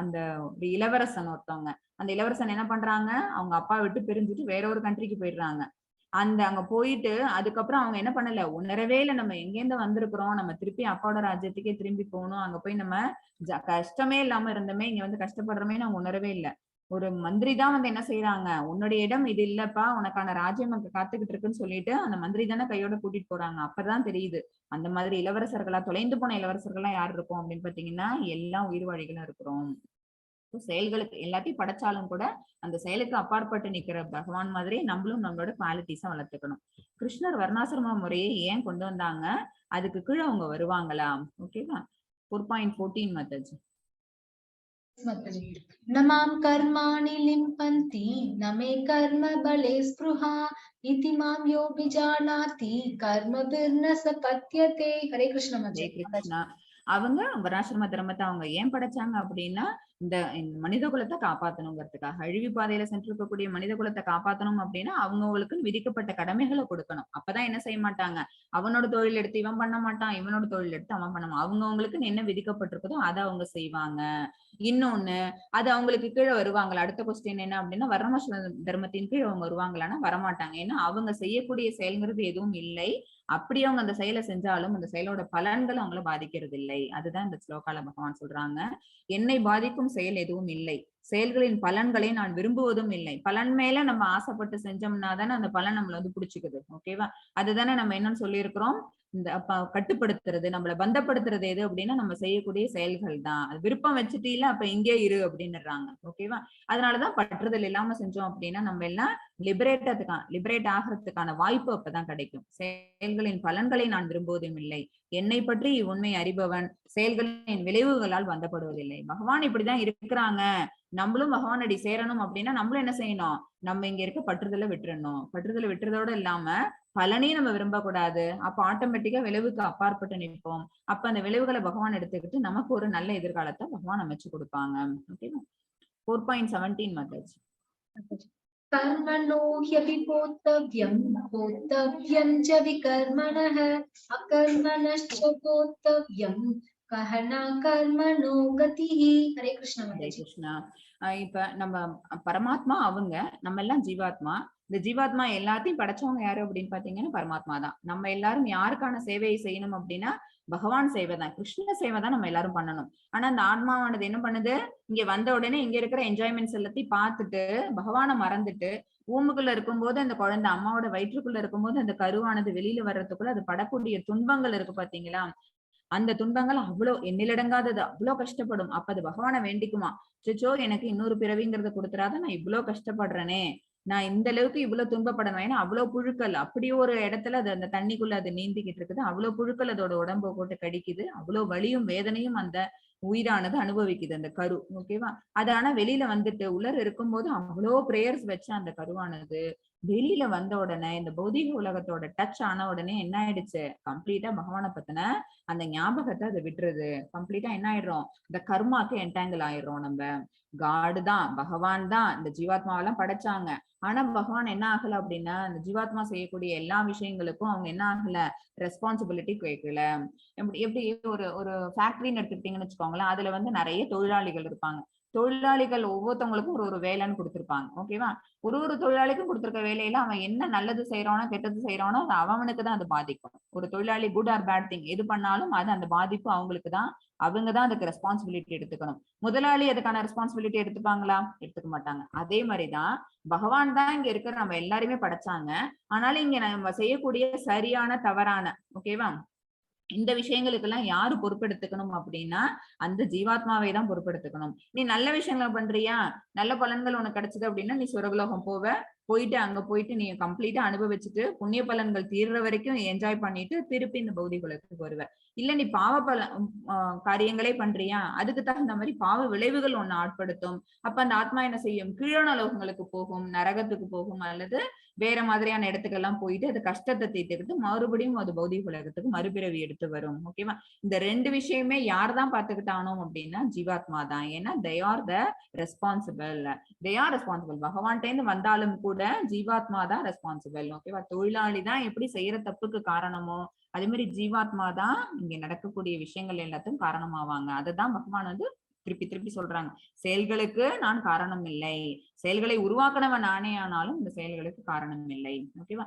அந்த ஒரு இளவரசன் ஒருத்தவங்க, அந்த இளவரசன் என்ன பண்றாங்க, அவங்க அப்பா விட்டு பிரிஞ்சுட்டு வேற ஒரு கண்ட்ரிக்கு போயிடுறாங்க. அங்க போயிட்டு அதுக்கப்புறம் அவங்க என்ன பண்ணல, உணரவே இல்ல நம்ம எங்கேருந்து வந்திருக்கிறோம், நம்ம திருப்பி அப்பாவோட ராஜ்யத்துக்கே திரும்பி போகணும், அங்க போய் நம்ம கஷ்டமே இல்லாம இருந்தோமே, இங்க வந்து கஷ்டப்படுறோமே நான் உணரவே இல்லை. ஒரு மந்திரி தான் வந்து என்ன செய்யறாங்க, உன்னுடைய இடம் இது இல்லப்பா, உனக்கான ராஜ்யம் அங்க காத்துக்கிட்டு இருக்குன்னு சொல்லிட்டு அந்த மந்திரி தானே கையோட கூட்டிட்டு போறாங்க. அப்பதான் தெரியுது அந்த மாதிரி இளவரசர்களா, தொலைந்து போன இளவரசர்களா யார் இருக்கும் அப்படின்னு பாத்தீங்கன்னா எல்லா உயிர்வாழிகளும் இருக்கிறோம். செயல்களுக்கு எல்லாத்தையும் படைச்சாலும் கூட அந்த செயலுக்கு அப்பாற்பட்டு நிக்கிற பகவான் மாதிரி நம்மளும் நம்மளோட குவாலிட்டிஸ வளர்த்துக்கணும். கிருஷ்ணர் வர்ணாசிரம முறையை ஏன் கொண்டு வந்தாங்க, அதுக்கு கீழே அவங்க வருவாங்களா? ஓகேவா? 4.14 மெத்தட்ஸ். நமாம் கர்மாணி லிம்பந்தி நமே கர்ம பலே ஸ்ப்ருஹா இதி மாம் யோ விஜானாதி கர்ம பிர்ன சபத்யதே. ஹரே கிருஷ்ண ஹரே மாதாஜி. கிருஷ்ணா. அவங்க வர்ணாசிரம தர்மத்தை அவங்க ஏன் படைச்சாங்க அப்படின்னா இந்த மனித குலத்தை காப்பாத்தணுங்கிறதுக்காக, அழிவு பாதையில சென்றிருக்கக்கூடிய மனித குலத்தை காப்பாத்தணும் அப்படின்னா அவங்களுக்கு விதிக்கப்பட்ட கடமைகளை கொடுக்கணும். அப்பதான் என்ன செய்ய மாட்டாங்க, அவனோட தொழில் எடுத்து இவன் பண்ண மாட்டான், இவனோட தொழில் எடுத்து அவன் பண்ண மாட்டான். அவங்கவுங்களுக்கு என்ன விதிக்கப்பட்டிருக்குதோ அதை அவங்க செய்வாங்க. இன்னொன்னு, அது அவங்களுக்கு கீழே வருவாங்களா, அடுத்த கொஸ்டின் என்ன அப்படின்னா வர்ணாசிரம தர்மத்தின் கீழ் அவங்க வருவாங்களான்னா வரமாட்டாங்க. ஏன்னா அவங்க செய்யக்கூடிய செயல்ங்கிறது எதுவும் இல்லை. அப்படி அவங்க அந்த செயலை செஞ்சாலும் அந்த செயலோட பலன்கள் அவங்கள பாதிக்கிறது இல்லை. அதுதான் இந்த ஸ்லோகால பகவான் சொல்றாங்க. என்னை பாதிக்கும் செயல் எதுவும் இல்லை, செயல்களின் பலன்களை நான் விரும்புவதும் இல்லை. பலன் மேல நம்ம ஆசைப்பட்டு செஞ்சோம்னா தானே அந்த பலன் நம்மள வந்து பிடிச்சுக்குது. ஓகேவா? அதுதானே நம்ம என்னன்னு சொல்லியிருக்கிறோம், இந்த கட்டுப்படுத்துறது, நம்மள பந்தப்படுத்துறது எது அப்படின்னா நம்ம செய்யக்கூடிய செயல்கள் தான். அது விருப்பம் வச்சுட்டு இல்ல அப்ப இங்கே இரு அப்படின்னுறாங்க. ஓகேவா? அதனாலதான் பற்றுதல் இல்லாம செஞ்சோம் அப்படின்னா நம்ம எல்லாம் லிபரேட் ஆகிறதுக்கான வாய்ப்பு அப்பதான் கிடைக்கும். செயல்களின் பலன்களை நான் விரும்புவதும் இல்லை, என்னை பற்றி உண்மை அறிபவன் செயல்களின் விளைவுகளால் பந்தப்படுவதில்லை. பகவான் இப்படிதான் இருக்கிறாங்க, நம்மளும் பகவான் அடி சேரணும் அப்படின்னா நம்மளும் என்ன செய்யணும், நம்ம இங்க இருக்க பற்றுதலை விட்டுறணும். பற்றுதலை விட்டுறதோட இல்லாம பலனையும் நம்ம விரும்பக்கூடாது. அப்ப ஆட்டோமேட்டிக்கா விளைவுக்கு அப்பாற்பட்டு நிற்போம். அப்ப அந்த விளைவுகளை பகவான் எடுத்துக்கிட்டு நமக்கு ஒரு நல்ல எதிர்காலத்தை பகவான் அமைச்சு கொடுப்பாங்க. ஓகேவா? 4.17 மெத்தட்ஸ். कर्मणो ह्यपि बोद्धव्यं बोद्धव्यं च विकर्मणः अकर्मणश्च बोद्धव्यं कहना कर्मणो गतिः. हरे कृष्ण ஹரே माताजी. கிருஷ்ணா. இப்ப நம்ம பரமாத்மா அவங்க, நம்ம எல்லாம் ஜீவாத்மா. இந்த ஜீவாத்மா எல்லாத்தையும் படைச்சவங்க யாரு அப்படின்னு பாத்தீங்கன்னா பரமாத்மா தான். நம்ம எல்லாரும் யாருக்கான சேவையை செய்யணும் அப்படின்னா பகவான் சேவை தான், கிருஷ்ண சேவை தான் நம்ம எல்லாரும் பண்ணணும். ஆனா அந்த ஆத்மாவானது என்ன பண்ணுது, இங்க வந்த உடனே இங்க இருக்கிற என்ஜாய்மெண்ட்ஸ் எல்லாத்தையும் பார்த்துட்டு பகவானை மறந்துட்டு ஊமுக்குள்ள இருக்கும்போது அந்த குழந்தை அம்மாவோட வயிற்றுக்குள்ள இருக்கும்போது அந்த கருவானது வெளியில வர்றதுக்குள்ள அது படக்கூடிய துன்பங்கள் இருக்கு பாத்தீங்களா, அந்த துன்பங்கள் அவ்வளவு எண்ணிலடங்காதது, அவ்வளவு கஷ்டப்படும். அப்ப அது பகவானை வேண்டிக்குமா, சிச்சோ எனக்கு இன்னொரு பிறவிங்கிறத கொடுத்துறாத, நான் இவ்வளவு கஷ்டப்படுறேனே, நான் இந்த அளவுக்கு இவ்வளவு துன்பப்படணும். ஏன்னா அவ்வளவு புழுக்கள், அப்படி ஒரு இடத்துல அது அந்த தண்ணிக்குள்ள அது நீந்திக்கிட்டு இருக்குது, அவ்வளவு புழுக்கள் அதோட உடம்ப போட்டு கடிக்குது, அவ்வளவு வலியும் வேதனையும் அந்த உயிரானது அனுபவிக்குது அந்த கரு. ஓகேவா? அது ஆனா வெளியில வந்துட்டு உலர் இருக்கும்போது அவ்வளவு பிரேயர்ஸ் வச்சு அந்த கருவானது வெளியில வந்த உடனே இந்த பௌதிக உலகத்தோட டச் ஆன உடனே என்ன ஆயிடுச்சு, கம்ப்ளீட்டா பகவானை பத்தின அந்த ஞாபகத்தை அதை விட்டுருது. கம்ப்ளீட்டா என்ன ஆயிடுறோம், இந்த கர்மாக்கு என்டாங்கிள் ஆயிடுறோம். நம்ம காடு தான், பகவான் தான் இந்த ஜீவாத்மாவெல்லாம் படைச்சாங்க. ஆனா பகவான் என்ன ஆகல அப்படின்னா இந்த ஜீவாத்மா செய்யக்கூடிய எல்லா விஷயங்களுக்கும் அவங்க என்ன ஆகல, ரெஸ்பான்சிபிலிட்டி கேட்கல. எப்படி எப்படி ஒரு ஒரு ஃபேக்டரின்னு எடுத்துக்கிட்டீங்கன்னு வச்சுக்கோங்களேன், அதுல வந்து நிறைய தொழிலாளிகள் இருப்பாங்க. தொழிலாளிகள் ஒவ்வொருத்தவங்களுக்கும் ஒரு ஒரு வேலைன்னு கொடுத்திருப்பாங்க. ஓகேவா? ஒரு ஒரு தொழிலாளிக்கும் கொடுத்திருக்க வேலையில அவன் என்ன நல்லது செய்யறானோ கெட்டது செய்யறானோ அது அவனுக்கு தான் அது பாதிக்கும். ஒரு தொழிலாளி குட் ஆர் பேட் திங் எது பண்ணாலும் அது அந்த பாதிப்பு அவங்களுக்கு தான், அவங்க தான் அதுக்கு ரெஸ்பான்சிபிலிட்டி எடுத்துக்கணும். முதலாளி அதுக்கான ரெஸ்பான்சிபிலிட்டி எடுத்துப்பாங்களா? எடுத்துக்க மாட்டாங்க. அதே மாதிரிதான் பகவான் தான் இங்க இருக்கிற நம்ம எல்லாருமே படைச்சாங்க. ஆனாலும் இங்க நம்ம செய்யக்கூடிய சரியான தவறான, ஓகேவா, இந்த விஷயங்களுக்கெல்லாம் யாரு பொறுப்பெடுத்துக்கணும் அப்படின்னா அந்த ஜீவாத்மாவை தான் பொறுப்பெடுத்துக்கணும். நீ நல்ல விஷயங்களை பண்றியா, நல்ல பலன்கள் உனக்கு கிடைச்சது அப்படின்னா நீ சொர்க்கலோகம் போவ, போயிட்டு அங்க போயிட்டு நீங்க கம்ப்ளீட்டா அனுபவிச்சுட்டு புண்ணிய பலன்கள் தீர்ற வரைக்கும் என்ஜாய் பண்ணிட்டு திருப்பி இந்த பௌதிக உலகத்துக்கு வருவ. இல்ல நீ பாவ பல காரியங்களே பண்றியா, அதுக்கு தகுந்த மாதிரி பாவ விளைவுகள் ஒண்ணு ஆட்படுத்தும். அப்ப அந்த ஆத்மா என்ன செய்யும், கீழான லோகங்களுக்கு போகும், நரகத்துக்கு போகும், அல்லது வேற மாதிரியான இடத்துக்கெல்லாம் போயிட்டு அது கஷ்டத்தை தீர்த்துக்கிட்டு மறுபடியும் அது பௌதிக உலகத்துக்கு மறுபிறவி எடுத்து வரும். ஓகேவா? இந்த 2 விஷயமே யார் தான் பாத்துக்கிட்டானோ அப்படின்னா ஜீவாத்மா தான். ஏன்னா they are the responsible. they are responsible. பகவான்கிட்ட இருந்து வந்தாலும் கூட ஜீவாத்மா தான் ரெஸ்பான்சிபிள். ஓகேவா? தொழிலாளி தான் எப்படி செய்யற தப்புக்கு காரணமோ அதே மாதிரி ஜீவாத்மா தான் இங்க நடக்கக்கூடிய விஷயங்கள் எல்லாத்துக்கும் காரணமாவாங்க. அதுதான் பகவான் வந்து திருப்பி திருப்பி சொல்றாங்க. செயல்களுக்கு நான் காரணம் இல்லை, செயல்களை உருவாக்கினவன் நானே, ஆனாலும் இந்த செயல்களுக்கு காரணம் இல்லை. ஓகேவா?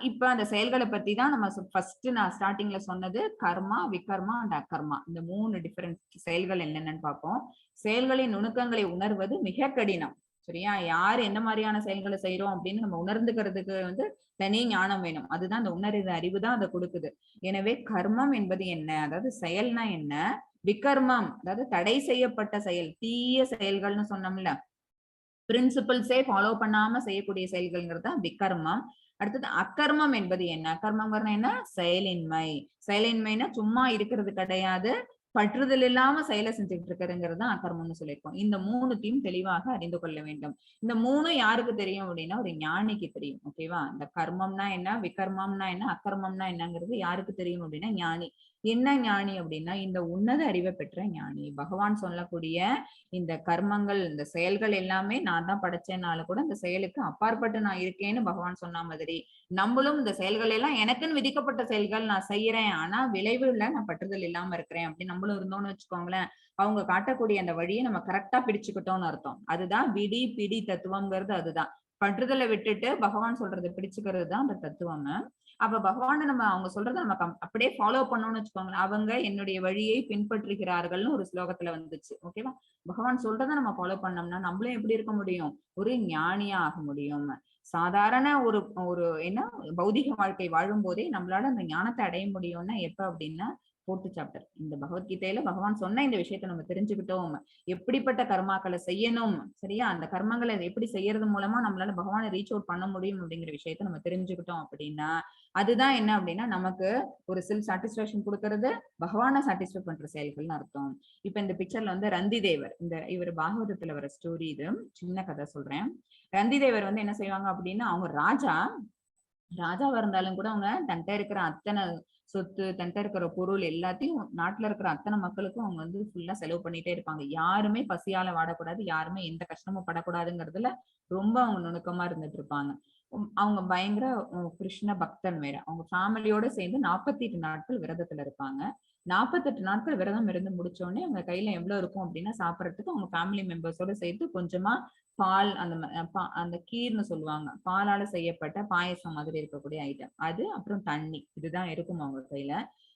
இப்ப அந்த செயல்களை பத்தி தான் நம்ம ஃபர்ஸ்ட் நான் ஸ்டார்டிங்ல சொன்னது கர்மா, விகர்மா அண்ட் அகர்மா. இந்த 3 டிஃபரெண்ட் செயல்கள் என்னென்னு பார்ப்போம். செயல்களின் நுணுக்கங்களை உணர்வது மிக கடினம். சரியா? யார் என்ன மாதிரியான செயல்களை செய்யறோம் அப்படின்னு நம்ம உணர்ந்துக்கிறதுக்கு வந்து தனி ஞானம் வேணும். அதுதான் அந்த உணர்வு அறிவு தான் அதை கொடுக்குது. எனவே கர்மம் என்பது என்ன, அதாவது செயல்னா என்ன, விகர்மம் அதாவது தடை செய்யப்பட்ட செயல், தீய செயல்கள்னு சொன்னோம்ல, பிரின்சிபிள்ஸே ஃபாலோ பண்ணாம செய்யக்கூடிய செயல்கள்ங்கிறது விகர்மம். அடுத்தது அக்கர்மம் என்பது என்ன, அக்கர்மம் என்ன, செயலின்மை. செயலின்மைனா சும்மா இருக்கிறது கிடையாது, பற்றுதல் இல்லாம செயலை செஞ்சுட்டு இருக்கிறதுங்கிறது தான் அக்கர்மம்னு சொல்லியிருக்கோம். இந்த 3த்தையும் தெளிவாக அறிந்து கொள்ள வேண்டும். இந்த 3 யாருக்கு தெரியும் அப்படின்னா ஒரு ஞானிக்கு தெரியும். ஓகேவா? இந்த கர்மம்னா என்ன, விகர்மம்னா என்ன, அக்கர்மம்னா என்னங்கிறது யாருக்கு தெரியும் அப்படின்னா ஞானி. என்ன ஞானி அப்படின்னா இந்த உன்னத அறிவை பெற்ற ஞானி. பகவான் சொல்லக்கூடிய இந்த கர்மங்கள், இந்த செயல்கள் எல்லாமே நான் தான் படைச்சேனால கூட இந்த செயலுக்கு அப்பாற்பட்டு நான் இருக்கேன்னு பகவான் சொன்ன மாதிரி நம்மளும் இந்த செயல்கள் எல்லாம் எனக்குன்னு விதிக்கப்பட்ட செயல்கள் நான் செய்யறேன், ஆனா விளைவுல நான் பற்றுதல் இல்லாம இருக்கிறேன் அப்படின்னு நம்மளும் இருந்தோம்னு வச்சுக்கோங்களேன், அவங்க காட்டக்கூடிய அந்த வழியை நம்ம கரெக்டா பிடிச்சுக்கிட்டோம்னு அர்த்தம். அதுதான் விடி பிடி தத்துவம்ங்கிறது. அதுதான் பற்றுதலை விட்டுட்டு பகவான் சொல்றதை பிடிச்சுக்கிறது தான் அந்த தத்துவம். அப்ப பகவான நம்ம அவங்க சொல்றதை நம்ம அப்படியே ஃபாலோ பண்ணோம்னு வச்சுக்கோங்களேன், அவங்க என்னுடைய வழியை பின்பற்றுகிறார்கள்னு ஒரு ஸ்லோகத்துல வந்துச்சு. ஓகேவா? பகவான் சொல்றதை நம்ம ஃபாலோ பண்ணோம்னா நம்மளும் எப்படி இருக்க முடியும், ஒரு ஞானியா ஆக முடியும். சாதாரண ஒரு ஒரு என்ன பௌதிக வாழ்க்கை வாழும் போதே நம்மளால அந்த ஞானத்தை அடைய முடியும்னா எப்ப அப்படின்னா 4th சாப்டர் இந்த பகவத்கீதையில பகவான் சொன்ன இந்த விஷயத்த நம்ம தெரிஞ்சுக்கிட்டோம், எப்படிப்பட்ட கர்மாக்களை செய்யணும், சரியா, அந்த கர்மங்களை எப்படி செய்யறது மூலமா நம்மளால பகவானை ரீச் அவுட் பண்ண முடியும் அப்படிங்கிற விஷயத்த நம்ம தெரிஞ்சுக்கிட்டோம் அப்படின்னா அதுதான் என்ன அப்படின்னா நமக்கு ஒரு செல்ஃப் சாட்டிஸ்பேக்ஷன் கொடுக்கறது, பகவானை சாட்டிஸ்ஃபை பண்ற செயல்கள்னு அர்த்தம். இப்ப இந்த பிக்சர்ல வந்து ரந்தி தேவர், இவர் பாகவதத்துல வர ஸ்டோரி, இது சின்ன கதை சொல்றேன். ரந்தி தேவர் வந்து என்ன செய்வாங்க அப்படின்னா அவங்க ராஜாவா இருந்தாலும் கூட அவங்க தன்கிட்ட இருக்கிற அத்தனை சொத்து, தன்கிட்ட இருக்கிற பொருள் எல்லாத்தையும் நாட்டுல இருக்கிற அத்தனை மக்களுக்கும் அவங்க வந்து ஃபுல்லா செலவு பண்ணிட்டே இருப்பாங்க. யாருமே பசியால வாடக்கூடாது, யாருமே எந்த கஷ்டமும் படக்கூடாதுங்கிறதுல ரொம்ப அவங்க நுணுக்கமா இருந்துட்டு இருப்பாங்க. அவங்க பயங்கர கிருஷ்ண பக்தன் வேற. அவங்க ஃபேமிலியோட சேர்ந்து 48 நாட்கள் விரதத்துல இருப்பாங்க. 48 நாட்கள் விரதம் இருந்து முடிச்ச உடனே அவங்க கையில எவ்வளவு இருக்கும் அப்படின்னா சாப்பிடறதுக்கு அவங்க ஃபேமிலி மெம்பர்ஸோட சேர்த்து கொஞ்சமா பால், அந்த கீர்னு சொல்லுவாங்க, பாலால செய்யப்பட்ட பாயசம் மாதிரி இருக்கக்கூடிய ஐட்டம் அது, அப்புறம் தண்ணி, இதுதான் இருக்கும் அவங்க கையில.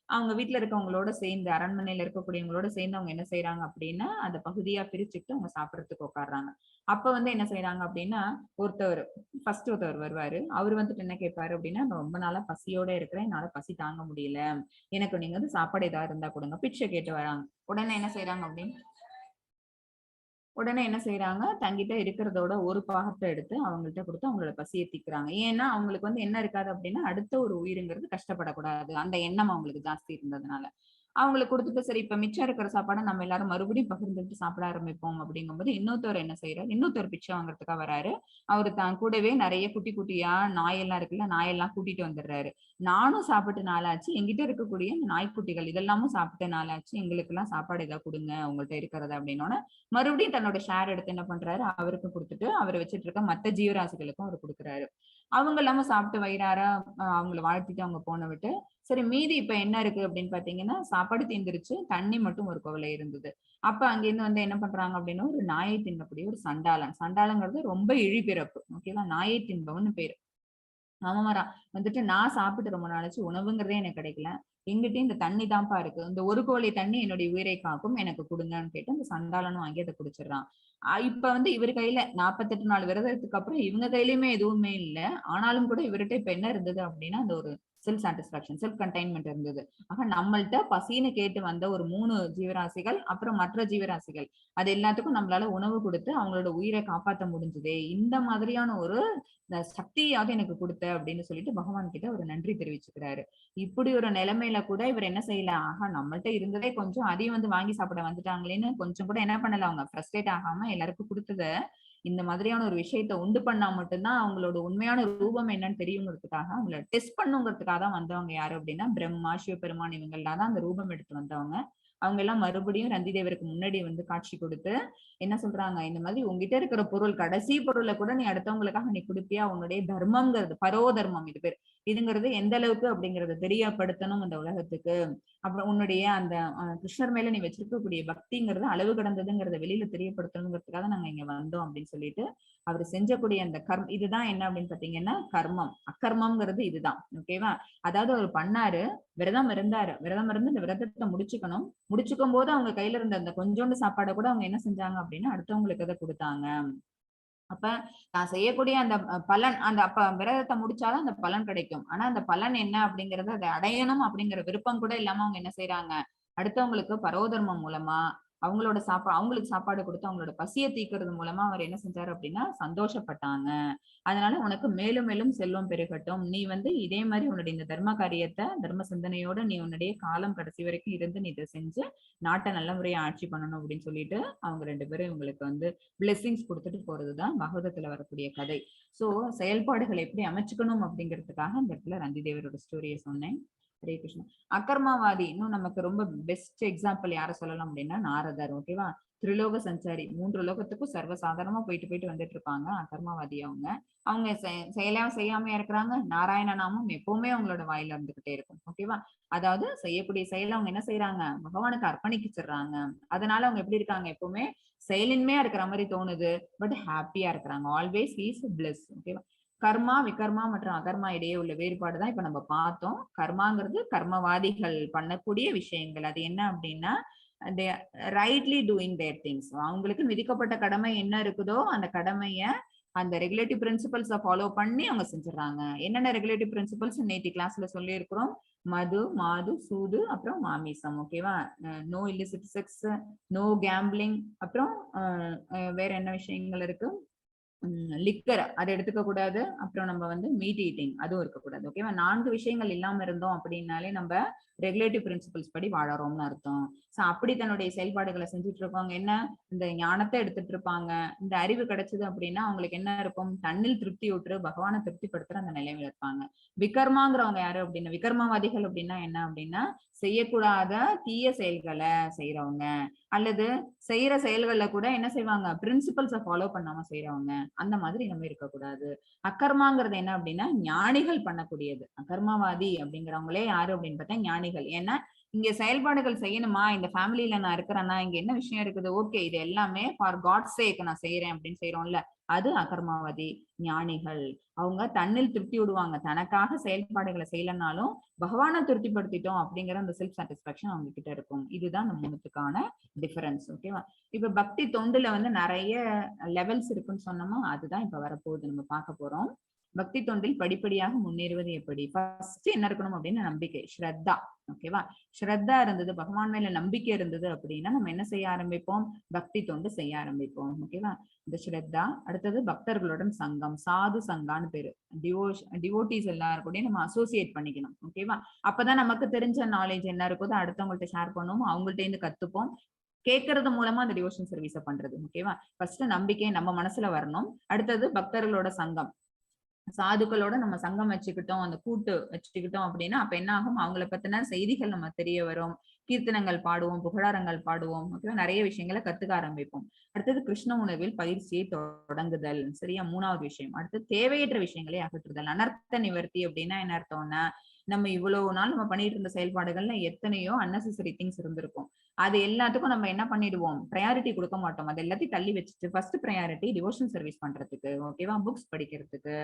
அவங்க வீட்டுல இருக்கவங்களோட சேர்ந்து, அரண்மனையில இருக்கக்கூடியவங்களோட சேர்ந்து அவங்க என்ன செய்யறாங்க அப்படின்னா அந்த பகுதியா பிரிச்சுட்டு அவங்க சாப்பிடறதுக்கு உட்காடுறாங்க. அப்ப வந்து என்ன செய்யறாங்க அப்படின்னா ஒருத்தவர் வருவாரு. அவர் வந்துட்டு என்ன கேட்பாரு அப்படின்னா, ரொம்ப நாளா பசியோட இருக்கிறேன், என்னால பசி தாங்க முடியல, எனக்கு நீங்க வந்து சாப்பாடு ஏதாவது இருந்தா கொடுங்க, பிச்சை கேட்டு வராங்க. உடனே என்ன செய்யறாங்க, தங்கிட்ட இருக்கிறதோட ஒரு பாகத்தை எடுத்து அவங்கள்ட்ட கொடுத்து அவங்களோட பசியை தீக்குறாங்க. ஏன்னா அவங்களுக்கு வந்து என்ன இருக்காது அப்படின்னா அடுத்த ஒரு உயிருங்கிறது கஷ்டப்படக்கூடாது, அந்த எண்ணம் அவங்களுக்கு ஜாஸ்தி இருந்ததுனால அவங்களுக்கு கொடுத்துட்டு, சரி இப்ப மிச்சம் இருக்கிற சாப்பாடை நம்ம எல்லாரும் மறுபடியும் பகிர்ந்துட்டு சாப்பிட ஆரம்பிப்போம் அப்படிங்கும்போது இன்னொருத்தவர் என்ன செய்யறாரு, இன்னொருத்தர் பிச்சை வாங்குறதுக்காக வராரு. அவரு தான் கூடவே நிறைய குட்டி குட்டியா நாயெல்லாம் இருக்குல்ல, நாயெல்லாம் கூட்டிட்டு வந்துடுறாரு. நானும் சாப்பிட்டு நாளாச்சு, எங்கிட்ட இருக்கக்கூடிய நாய்க்குட்டிகள் இதெல்லாமும் சாப்பிட்ட நாளாச்சு, எங்களுக்கு எல்லாம் சாப்பாடு ஏதாவது கொடுங்க உங்கள்ட்ட இருக்கிறது அப்படின்னோட மறுபடியும் தன்னோட ஷேர் எடுத்து என்ன பண்றாரு, அவருக்கு கொடுத்துட்டு அவரை வச்சுட்டு இருக்க மத்த ஜீவராசிகளுக்கும் அவர் கொடுக்குறாரு. அவங்க எல்லாம சாப்பிட்டு வயிறார அவங்கள வாழ்த்திட்டு அவங்க போன விட்டு, சரி மீதி இப்ப என்ன இருக்கு அப்படின்னு பாத்தீங்கன்னா சாப்பாடு தீர்ந்துருச்சு, தண்ணி மட்டும் ஒரு குவளை இருந்தது. அப்ப அங்கிருந்து வந்து என்ன பண்றாங்க அப்படின்னா ஒரு நாயை தின்னக்கூடிய ஒரு சண்டாளங்கிறது ரொம்ப இழிபிறப்பு. ஓகேவா? நாயை தின்பவன்னு பேரு. ஆமாரா வந்துட்டு நான் சாப்பிட்டு ரொம்ப நாளாச்சு, உணவுங்கிறதே எனக்கு கிடைக்கல, எங்கிட்ட இந்த தண்ணி தான்ப்பா இருக்கு, இந்த ஒரு கோழி தண்ணி என்னுடைய உயிரை காக்கும், எனக்கு கொடுங்கன்னு கேட்டு அந்த சண்டாளனும் வாங்கி அதை குடிச்சிடறான். இப்ப வந்து இவர் கையில 48 நாள் விரதத்துக்கு அப்புறம் இவங்க கையிலயுமே எதுவுமே இல்லை, ஆனாலும் கூட இவர்கிட்ட இப்ப என்ன இருந்தது அப்படின்னா அந்த ஒரு செல்ஃப் சாட்டிஸ்பாக்சன், செல்ஃப் கண்டைன்மெண்ட் இருந்தது. ஆக நம்மள்ட்ட பசின்னு கேட்டு வந்த ஒரு 3 ஜீவராசிகள், அப்புறம் மற்ற ஜீவராசிகள், அது எல்லாத்துக்கும் நம்மளால உணவு கொடுத்து அவங்களோட உயிரை காப்பாத்த முடிஞ்சதே. இந்த மாதிரியான ஒரு சக்தியாவது எனக்கு கொடுத்த அப்படின்னு சொல்லிட்டு பகவான் கிட்ட ஒரு நன்றி தெரிவிச்சுக்கிறாரு. இப்படி ஒரு நிலைமையில கூட இவர் என்ன செய்யல, ஆஹா நம்மள்ட்ட இருந்ததே கொஞ்சம், அதையும் வந்து வாங்கி சாப்பிட வந்துட்டாங்களேன்னு கொஞ்சம் கூட என்ன பண்ணல, அவங்க ஃப்ரஸ்ட்ரேட் ஆகாம எல்லாருக்கும் கொடுத்தத இந்த மாதிரியான ஒரு விஷயத்த உண்டு பண்ணா மட்டும்தான் அவங்களோட உண்மையான ரூபம் என்னன்னு தெரியுங்கிறதுக்காக, அவங்கள டெஸ்ட் பண்ணுங்கிறதுக்காக தான் வந்தவங்க யாரு அப்படின்னா, பிரம்மா, சிவபெருமான் இவங்கெல்லாம் தான் அந்த ரூபம் எடுத்து வந்தவங்க. அவங்க எல்லாம் மறுபடியும் ரந்தி தேவருக்கு முன்னாடி வந்து காட்சி கொடுத்து என்ன சொல்றாங்க, இந்த மாதிரி உன்கிட்ட இருக்கிற பொருள், கடைசி பொருளை கூட நீ அடுத்தவங்களுக்காக நீ குடுப்பியா, உன்னுடைய தர்மம்ங்கிறது, பரோதர்மம் இது பேர். இதுங்கிறது எந்த அளவுக்கு அப்படிங்கறத தெரியப்படுத்தணும் இந்த உலகத்துக்கு. அப்புறம் உன்னுடைய அந்த கிருஷ்ணர் மேல நீ வச்சிருக்கக்கூடிய பக்திங்கிறது அளவு கடந்ததுங்கிறத வெளியில தெரியப்படுத்தணுங்கிறதுக்காக நாங்க இங்க வந்தோம் அப்படின்னு சொல்லிட்டு அவர் செஞ்சக்கூடிய அந்த இதுதான் என்ன அப்படின்னு பாத்தீங்கன்னா கர்மம். அக்கர்மம்ங்கிறது இதுதான். ஓகேவா? அதாவது அவர் பண்ணாரு, விரதம் இருந்தாரு, விரதம் இருந்து இந்த விரதத்தை முடிச்சுக்கணும். முடிச்சுக்கும் போது அவங்க கையில இருந்த அந்த கொஞ்சோண்டு சாப்பாடை கூட அவங்க என்ன செஞ்சாங்க அப்படின்னா அடுத்தவங்களுக்கு அதை கொடுத்தாங்க. அப்ப நான் செய்யக்கூடிய அந்த பலன், அந்த அப்ப விரதத்தை முடிச்சாதான் அந்த பலன் கிடைக்கும். ஆனா அந்த பலன் என்ன அப்படிங்கறது, அதை அடையணும் அப்படிங்கிற விருப்பம் கூட இல்லாம அவங்க என்ன செய்யறாங்க, அடுத்தவங்களுக்கு பரோதர்மம் மூலமா அவங்களோட அவங்களுக்கு சாப்பாடு கொடுத்து அவங்களோட பசியை தீர்க்கறது மூலமா அவர் என்ன செஞ்சாரு அப்படின்னா சந்தோஷப்பட்டாங்க. அதனால உனக்கு மேலும் மேலும் செல்வம் பெருகட்டும். நீ வந்து இதே மாதிரி உன்னுடைய இந்த தர்ம காரியத்தை தர்ம சிந்தனையோட நீ உன்னுடைய காலம் கடைசி வரைக்கும் இருந்து நீ இதை செஞ்சு நாட்டை நல்ல முறையா ஆட்சி பண்ணணும் அப்படின்னு சொல்லிட்டு அவங்க 2 பேரும் இவங்களுக்கு வந்து பிளெஸிங்ஸ் கொடுத்துட்டு போறதுதான் பாகவதத்துல வரக்கூடிய கதை. சோ செயல்பாடுகளை எப்படி அமைச்சுக்கணும் அப்படிங்கிறதுக்காக இந்த இடத்துல ரந்தி தேவரோட ஸ்டோரியை சொன்னேன். ஹரே கிருஷ்ணா. அகர்மாவாதி இன்னும் நமக்கு ரொம்ப பெஸ்ட் எக்ஸாம்பிள் யார சொல்லலாம் அப்படின்னா நாரதர். ஓகேவா? திரிலோக சஞ்சாரி, 3 லோகத்துக்கும் சர்வசாதாரணமா போயிட்டு வந்துட்டு இருப்பாங்க. அகர்மாவாதி அவங்க. அவங்க செய்யாம இருக்கிறாங்க. நாராயண நாமம் எப்பவுமே அவங்களோட வாயில இருந்துகிட்டே இருக்கும். ஓகேவா? அதாவது செய்யக்கூடிய செயலை அவங்க என்ன செய்யறாங்க, பகவானுக்கு அர்ப்பணிச்சிடுறாங்க. அதனால அவங்க எப்படி இருக்காங்க, எப்பவுமே செயலின்மையா இருக்கிற மாதிரி தோணுது, பட் ஹாப்பியா இருக்கிறாங்க. Always is plus. ஓகேவா? கர்மா, விகர்மா மற்றும் அகர்மா இடையே உள்ள வேறுபாடு தான் இப்ப நம்ம பார்த்தோம். கர்மாங்கிறது கர்மவாதிகள் பண்ணக்கூடிய விஷயங்கள். அது என்ன அப்படின்னா they rightly doing their things. அவங்களுக்கு விதிக்கப்பட்ட கடமை என்ன இருக்குதோ அந்த கடமைய அந்த ரெகுலேட்டிவ் பிரின்சிபல்ஸ ஃபாலோ பண்ணி அவங்க செஞ்சுறாங்க. என்னென்ன ரெகுலேட்டிவ் பிரின்சிபல்ஸ் நேத்தி கிளாஸ்ல சொல்லி இருக்கிறோம். மது, மாது, சூது, அப்புறம் மாமிசம். ஓகேவா? No illicit sex, no gambling, அப்புறம் வேற என்ன விஷயங்கள் இருக்கு, லிக்கர் அதை எடுத்துக்க கூடாது. அப்புறம் நம்ம வந்து மீட் ஈட்டிங் அதுவும் இருக்கக்கூடாது. ஓகேவா? 4 விஷயங்கள் இல்லாம இருந்தோம் அப்படின்னாலே நம்ம ரெகுலேட்டிவ் பிரின்சிபல்ஸ் படி வாழறோம்னு அர்த்தம். சோ அப்படி தன்னுடைய செயல்பாடுகளை செஞ்சுட்டு இருக்கவங்க என்ன, இந்த ஞானத்தை எடுத்துட்டு இருப்பாங்க. இந்த அறிவு கிடைச்சது அப்படின்னா அவங்களுக்கு என்ன இருக்கும், தன்னில் திருப்தி ஊற்று பகவானை திருப்திப்படுத்துற அந்த நிலைமையில இருப்பாங்க. விகர்மாங்கிறவங்க யாரு அப்படின்னா, விகர்மவாதிகள் அப்படின்னா என்ன அப்படின்னா, செய்யக்கூடாத தீய செயல்களை செய்யறவங்க, அல்லது செய்யற செயல்கள்ல கூட என்ன செய்வாங்க, பிரின்சிபல்ஸ ஃபாலோ பண்ணாம செய்யறவங்க. அந்த மாதிரி நம்ம இருக்கக்கூடாது. அகர்மாங்கிறது என்ன அப்படின்னா ஞானிகள் பண்ணக்கூடியது. அகர்மாவாதி அப்படிங்கிறவங்களே யாரு அப்படின்னு பார்த்தா ஞானிகள். ஏன்னா இங்க செயல்பாடுகள் செய்யணுமா, இந்த ஃபேமிலியில நான் இருக்கிறேன்னா இங்க என்ன விஷயம் இருக்குது, ஓகே இது எல்லாமே ஃபார் காட் சேக் நான் செய்யறேன் அப்படின்னு செய்யறோம்ல, அது அகர்மாவாதி. ஞானிகள் அவங்க தன்னில் திருப்தி விடுவாங்க. தனக்காக செயல்பாடுகளை செய்யலனாலும் பகவானை திருப்திப்படுத்திட்டோம் அப்படிங்கிற அந்த செல்ஃப் சாட்டிஸ்பாக்சன் அவங்க கிட்ட இருக்கும். இதுதான் நம்ம மூணுத்துக்கான டிஃபரன்ஸ். ஓகேவா? இப்ப பக்தி தொண்டுல வந்து நிறைய லெவல்ஸ் இருக்குன்னு சொன்னோமா, அதுதான் இப்ப வரப்போகுது, நம்ம பார்க்க போறோம். பக்தி தொண்டில் படிப்படியாக முன்னேறுவது எப்படி? ஃபர்ஸ்ட் என்ன இருக்கணும் அப்படின்னா நம்பிக்கை, ஸ்ரத்தா. ஓகேவா? ஸ்ரத்தா இருந்தது, பகவான் மேல நம்பிக்கை இருந்தது அப்படின்னா நம்ம என்ன செய்ய ஆரம்பிப்போம், பக்தி தொண்டு செய்ய ஆரம்பிப்போம். ஓகேவா? இந்த ஸ்ரத்தா. அடுத்தது பக்தர்களுடன் சங்கம், சாது சங்கான்னு பேரு. டிவோட்டிஸ் எல்லாரும் கூட நம்ம அசோசியேட் பண்ணிக்கணும். ஓகேவா? அப்பதான் நமக்கு தெரிஞ்ச நாலேஜ் என்ன இருக்குதோ அடுத்தவங்கள்ட்ட ஷேர் பண்ணுவோம், அவங்கள்ட்ட இருந்து கத்துப்போம். கேட்கறது மூலமா அந்த டிவோஷன் சர்வீஸ பண்றது. ஓகேவா? ஃபர்ஸ்ட் நம்பிக்கை நம்ம மனசுல வரணும். அடுத்தது பக்தர்களோட சங்கம், சாதுக்களோட நம்ம சங்கம் வச்சுக்கிட்டோம், அந்த கூட்டு வச்சுக்கிட்டோம் அப்படின்னா அப்ப என்ன ஆகும், அவங்களை பத்தின செய்திகள் நம்ம தெரிய வரும். கீர்த்தனங்கள் பாடுவோம், புகழாரங்கள் பாடுவோம். ஓகேவா? நிறைய விஷயங்களை கத்துக்க ஆரம்பிப்போம். அடுத்தது கிருஷ்ண உணர்வில் பயிற்சியை தொடங்குதல். சரியா? 3வது விஷயம். அடுத்து தேவையற்ற விஷயங்களை அகற்றுதல். அனர்த்த நிவர்த்தி அப்படின்னா என்ன அர்த்தம்னா, நம்ம இவ்வளவு நாள் நம்ம பண்ணிட்டு இருந்த செயல்பாடுகள்ல எத்தனையோ அன்னெசரி திங்ஸ் இருந்திருக்கும். அது எல்லாத்துக்கும் நம்ம என்ன பண்ணிடுவோம், ப்ரையாரிட்டி கொடுக்க மாட்டோம். அது எல்லாத்தையும் தள்ளி வச்சுட்டு ஃபர்ஸ்ட் ப்ரையாரிட்டி டிவோஷன் சர்வீஸ் பண்றதுக்கு. ஓகேவா? புக்ஸ் படிக்கிறதுக்கு,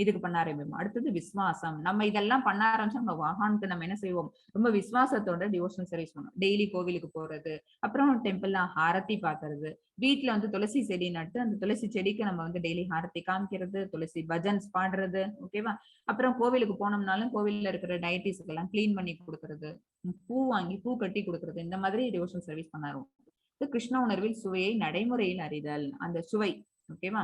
இதுக்கு பண்ண ஆரம்பிப்போம். அடுத்தது விசுவாசம். நம்ம இதெல்லாம் பண்ண ஆரம்பிச்சா நம்ம பகவானுக்கு நம்ம என்ன செய்வோம், ரொம்ப விசுவாசத்தோட டிவோஷனல் சர்வீஸ் பண்ணுவோம். டெய்லி கோவிலுக்கு போறது, அப்புறம் டெம்பிள்ல ஹாரத்தி பாக்குறது, வீட்டுல வந்து துளசி செடி நட்டு அந்த துளசி செடிக்கு நம்ம வந்து டெய்லி ஹாரத்தி காமிக்கிறது, துளசி பஜன்ஸ் பாடுறது. ஓகேவா? அப்புறம் கோவிலுக்கு போனோம்னாலும் கோவில்ல இருக்கிற இருக்கிற டயட்டிஸ்க்கு எல்லாம் கிளீன் பண்ணி கொடுக்கறது, பூ வாங்கி பூ கட்டி கொடுக்கறது, இந்த மாதிரி டிவோஷனல் சர்வீஸ் பண்ணாரு. கிருஷ்ண உணர்வில் சுவையை நடைமுறையில் அறிதல், அந்த சுவை, ஓகேவா,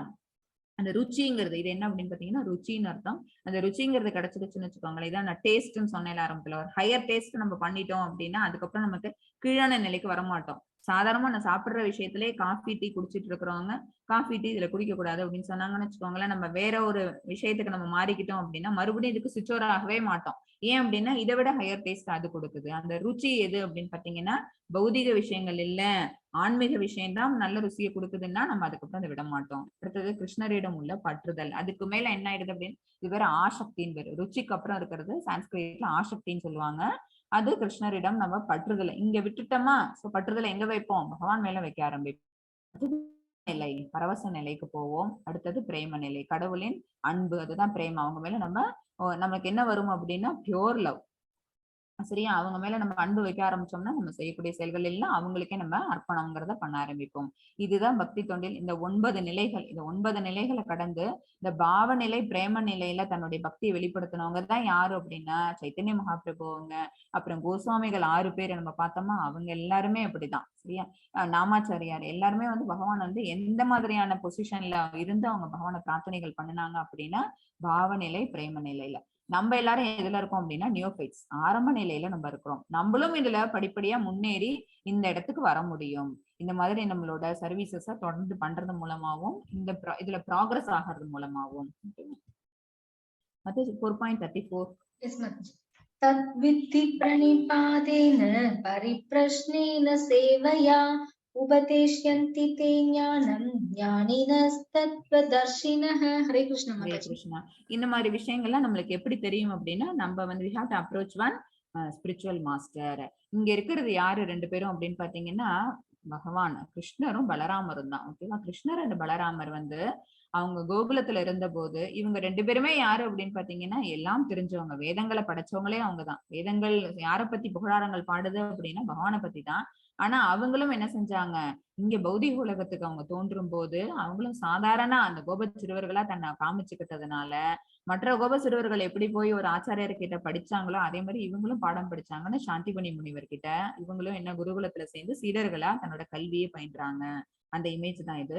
அந்த ருச்சிங்கிறது இது என்ன அப்படின்னு பாத்தீங்கன்னா ருச்சின்னு அர்த்தம். அந்த ருச்சிங்கிறது கிடைச்சிருச்சுன்னு வச்சுக்கோங்களேன், இதான் நான் டேஸ்ட்னு சொன்னேன் ஆரம்பத்துல, ஒரு ஹையர் டேஸ்ட் நம்ம பண்ணிட்டோம் அப்படின்னா அதுக்கப்புறம் நமக்கு கீழான நிலைக்கு வரமாட்டோம். சாதாரணமா நான் சாப்பிடுற விஷயத்திலே காஃபி டீ குடிச்சிட்டு இருக்கிறவங்க காஃபி டீ இதுல குடிக்க கூடாது அப்படின்னு சொன்னாங்கன்னு வச்சுக்கோங்களேன், நம்ம வேற ஒரு விஷயத்துக்கு நம்ம மாறிக்கிட்டோம் அப்படின்னா மறுபடியும் இதுக்கு சுவிட்ச் ஓவர் ஆகவே மாட்டோம். ஏன் அப்படின்னா இதை விட ஹையர் டேஸ்ட் அது கொடுக்குது. அந்த ருச்சி எது அப்படின்னு பாத்தீங்கன்னா பௌதிக விஷயங்கள் இல்ல, ஆன்மீக விஷயம் தான் நல்ல ருசியை கொடுக்குதுன்னா நம்ம அதுக்கப்புறம் அதை விட மாட்டோம். அடுத்தது கிருஷ்ணரிடம் உள்ள பற்றுதல், அதுக்கு மேல என்ன ஆயிடுது அப்படின்னு இது பேர் ஆசக்தின்னு பேரு. ருச்சிக்கு அப்புறம் இருக்கிறது சான்ஸ்கிரிட்ல ஆசக்தின்னு சொல்லுவாங்க. அது கிருஷ்ணரிடம் நம்ம பற்றுதல் இங்க விட்டுட்டோமா, சோ பற்றுதலை எங்க வைப்போம், பகவான் மேல வைக்க ஆரம்பிப்போம். நிலை பரவச நிலைக்கு போவோம். அடுத்தது பிரேம நிலை, கடவுளின் அன்பு, அதுதான் பிரேமம். அவங்க மேல நம்ம நமக்கு என்ன வரும் அப்படின்னா பியோர் லவ். சரியா, அவங்க மேல நம்ம அன்பு வைக்க ஆரம்பிச்சோம்னா நம்ம செய்யக்கூடிய செயல்கள் எல்லாம் அவங்களுக்கே நம்ம அர்ப்பணம்ங்கிறத பண்ண ஆரம்பிப்போம். இதுதான் பக்தி தொண்டில் இந்த 9 நிலைகள். இந்த 9 நிலைகளை கடந்து இந்த பாவ நிலை பிரேம நிலையில தன்னுடைய பக்தியை வெளிப்படுத்தினவங்க தான் யாரு அப்படின்னா சைத்தன்ய மகாபிரபுவங்க. அப்புறம் கோஸ்வாமிகள் 6 பேர் நம்ம பார்த்தோமா, அவங்க எல்லாருமே அப்படிதான். சரியா, நாமாச்சாரியார் எல்லாருமே வந்து பகவான் வந்து எந்த மாதிரியான பொசிஷன்ல இருந்து அவங்க பகவான பிரார்த்தனைகள் பண்ணினாங்க அப்படின்னா பாவ நிலை பிரேம நிலையில. நம்ம எல்லாரும் எதுல இருக்கோம் அப்படின்னா நியோபைட்ஸ், ஆரம்ப நிலையில நம்ம இருக்கிறோம். நம்மளும் இதுல படிப்படியா முன்னேறி இந்த இடத்துக்கு வர முடியும். இந்த மாதிரி நம்மளோட சர்வீசஸ தொடர்ந்து பண்றது மூலமாவும் இந்த இதுல ப்ராக்ரஸ் ஆகிறது மூலமாவும். அது 4.34. Yes, Mataji. तद्विद्धि प्रणिपातेन परिप्रश्नेन सेवया उपदेश्यन्ति ते ज्ञानं ज्ञानिनस्तत्त्वदर्शिनः. हरे कृष्ण ஹரே माताजी. கிருஷ்ணா. இந்த மாதிரி விஷயங்கள்லாம் நம்மளுக்கு எப்படி தெரியும் அப்படின்னா நம்ம வந்து we have to approach one spiritual master. இங்க இருக்கிறது யாரு 2 பேரும் அப்படின்னு பாத்தீங்கன்னா பகவான் கிருஷ்ணரும் பலராமரும் தான். ஓகேவா, கிருஷ்ணர் அண்ட் பலராமர் வந்து அவங்க கோகுலத்துல இருந்த போது இவங்க 2 பேருமே யாரு அப்படின்னு பாத்தீங்கன்னா எல்லாம் தெரிஞ்சவங்க, வேதங்களை படைச்சவங்களே அவங்கதான். வேதங்கள் யார பத்தி புகழாரங்கள் பாடுது அப்படின்னா பகவானை பத்தி தான். ஆனா அவங்களும் என்ன செஞ்சாங்க, இங்க பௌதிக உலகத்துக்கு அவங்க தோன்றும் போது அவங்களும் சாதாரண அந்த கோப சிறுவர்களா தன்னை காமிச்சுக்கிட்டதுனால மற்ற கோப சிறுவர்கள் எப்படி போய் ஒரு ஆச்சாரியர் கிட்ட படிச்சாங்களோ அதே மாதிரி இவங்களும் பாடம் படிச்சாங்கன்னு சாந்திபனி முனிவர் கிட்ட இவங்களும் என்ன குருகுலத்துல சேர்ந்து சீடர்களா தன்னோட கல்வியை பயின்றாங்க. அந்த இமேஜ் தான் இது.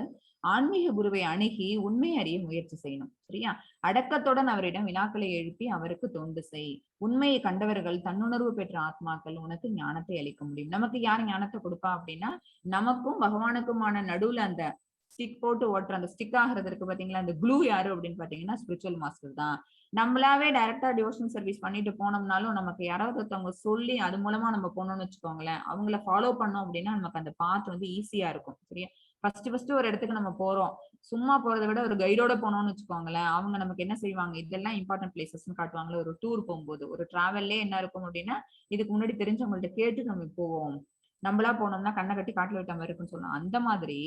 ஆன்மீக குருவை அணுகி உண்மை அறிய முயற்சி செய்யணும். சரியா, அடக்கத்துடன் அவரிடம் வினாக்களை எழுப்பி அவருக்கு தொண்டு செய். உண்மையை கண்டவர்கள் தன்னுணர்வு பெற்ற ஆத்மாக்கள் உனக்கு ஞானத்தை அளிக்க முடியும். நமக்கு யார் ஞானத்தை கொடுப்பா அப்படின்னா நமக்கும் பகவானுக்குமான நடுவுல அந்த ஸ்டிக் போட்டு ஓட்டுற அந்த ஸ்டிக் ஆகிறது இருக்கு பாத்தீங்களா, அந்த க்ளூ யாரு அப்படின்னு பாத்தீங்கன்னா ஸ்பிரிச்சுவல் மாஸ்டர் தான். நம்மளாவே டைரக்டா டிவோஷனல் சர்வீஸ் பண்ணிட்டு போனோம்னாலும் நமக்கு யாராவது ஒருத்தவங்க சொல்லி அது மூலமா நம்ம போனோம்னு வச்சுக்கோங்களேன், அவங்கள ஃபாலோ பண்ணோம் அப்படின்னா நமக்கு அந்த பாத் வந்து ஈஸியா இருக்கும். சரியா, ஃபர்ஸ்ட் ஒரு இடத்துக்கு நம்ம போறோம், சும்மா போறதை விட ஒரு கைடோட போனோம்னு வச்சுக்கோங்களேன், அவங்க நமக்கு என்ன செய்வாங்க, இதெல்லாம் இம்பார்ட்டன்ட் பிளேசஸ்ன்னு காட்டுவாங்களே. ஒரு டூர் போகும்போது ஒரு டிராவல்லே என்ன இருக்கும் அப்படின்னா இதுக்கு முன்னாடி தெரிஞ்சவங்கள்ட்ட கேட்டு நம்ம போவோம். நம்மளா போனோம்னா கண்ணை கட்டி காட்டுல விட்ட மாதிரி இருக்குன்னு சொல்லலாம். அந்த மாதிரி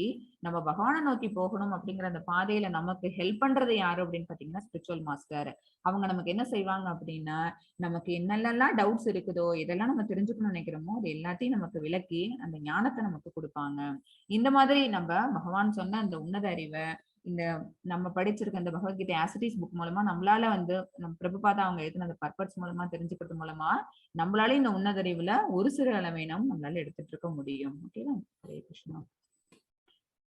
நம்ம பகவானை நோக்கி போகணும் அப்படிங்கிற அந்த பாதையில நமக்கு ஹெல்ப் பண்றது யாரு அப்படின்னு பாத்தீங்கன்னா ஸ்பிரிச்சுவல் மாஸ்டர். அவங்க நமக்கு என்ன செய்வாங்க அப்படின்னா நமக்கு என்னென்னலாம் டவுட்ஸ் இருக்குதோ இதெல்லாம் நம்ம தெரிஞ்சுக்கணும்னு நினைக்கிறோமோ அது எல்லாத்தையும் நமக்கு விளக்கி அந்த ஞானத்தை நமக்கு கொடுப்பாங்க. இந்த மாதிரி நம்ம பகவான் சொன்ன அந்த உன்னத அறிவை இந்த நம்ம படிச்சிருக்க இந்த பகவத்கீதை ஆசிட்டிஸ் புக் மூலமா நம்மளால வந்து நம்ம பிரபுபாதா அவங்க எழுதின அந்த பர்பஸ் மூலமா தெரிஞ்சுக்கிறது மூலமா நம்மளால இந்த உன்னதறிவுல ஒரு சிறு அளவேனும் நம்மளால எடுத்துட்டு இருக்க முடியும். ஓகேவா, ஹரே கிருஷ்ணா.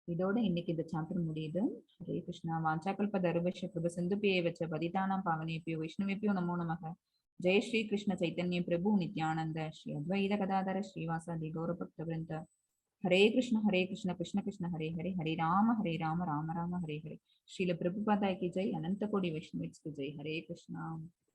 இதோட இன்னைக்கு இந்த சாப்டர் முடியுது. ஹரே கிருஷ்ணா. வாஞ்சாகல்ப தருபஷ கிருப சிந்துபியே வச்ச பதிதானாம் பாவனேபியோ விஷ்ணுவேபியோ நமோ நமக. ஜெய ஸ்ரீ கிருஷ்ண சைத்தன்ய பிரபு நித்யானந்த ஸ்ரீ அத்வைத கதாதர ஸ்ரீவாசாதி கௌர பக்த விருந்த. ஹரே கிருஷ்ண கிருஷ்ண கிருஷ்ண ஹரே ஹரே, ஹரே ராம ராம ராம ஹரே ஹரே. ஸ்ரீல பிரபுபாதா கி ஜெய், அனந்த கோடி வைஷ்ணவிஸ் கி ஜெய். ஹரே கிருஷ்ணா.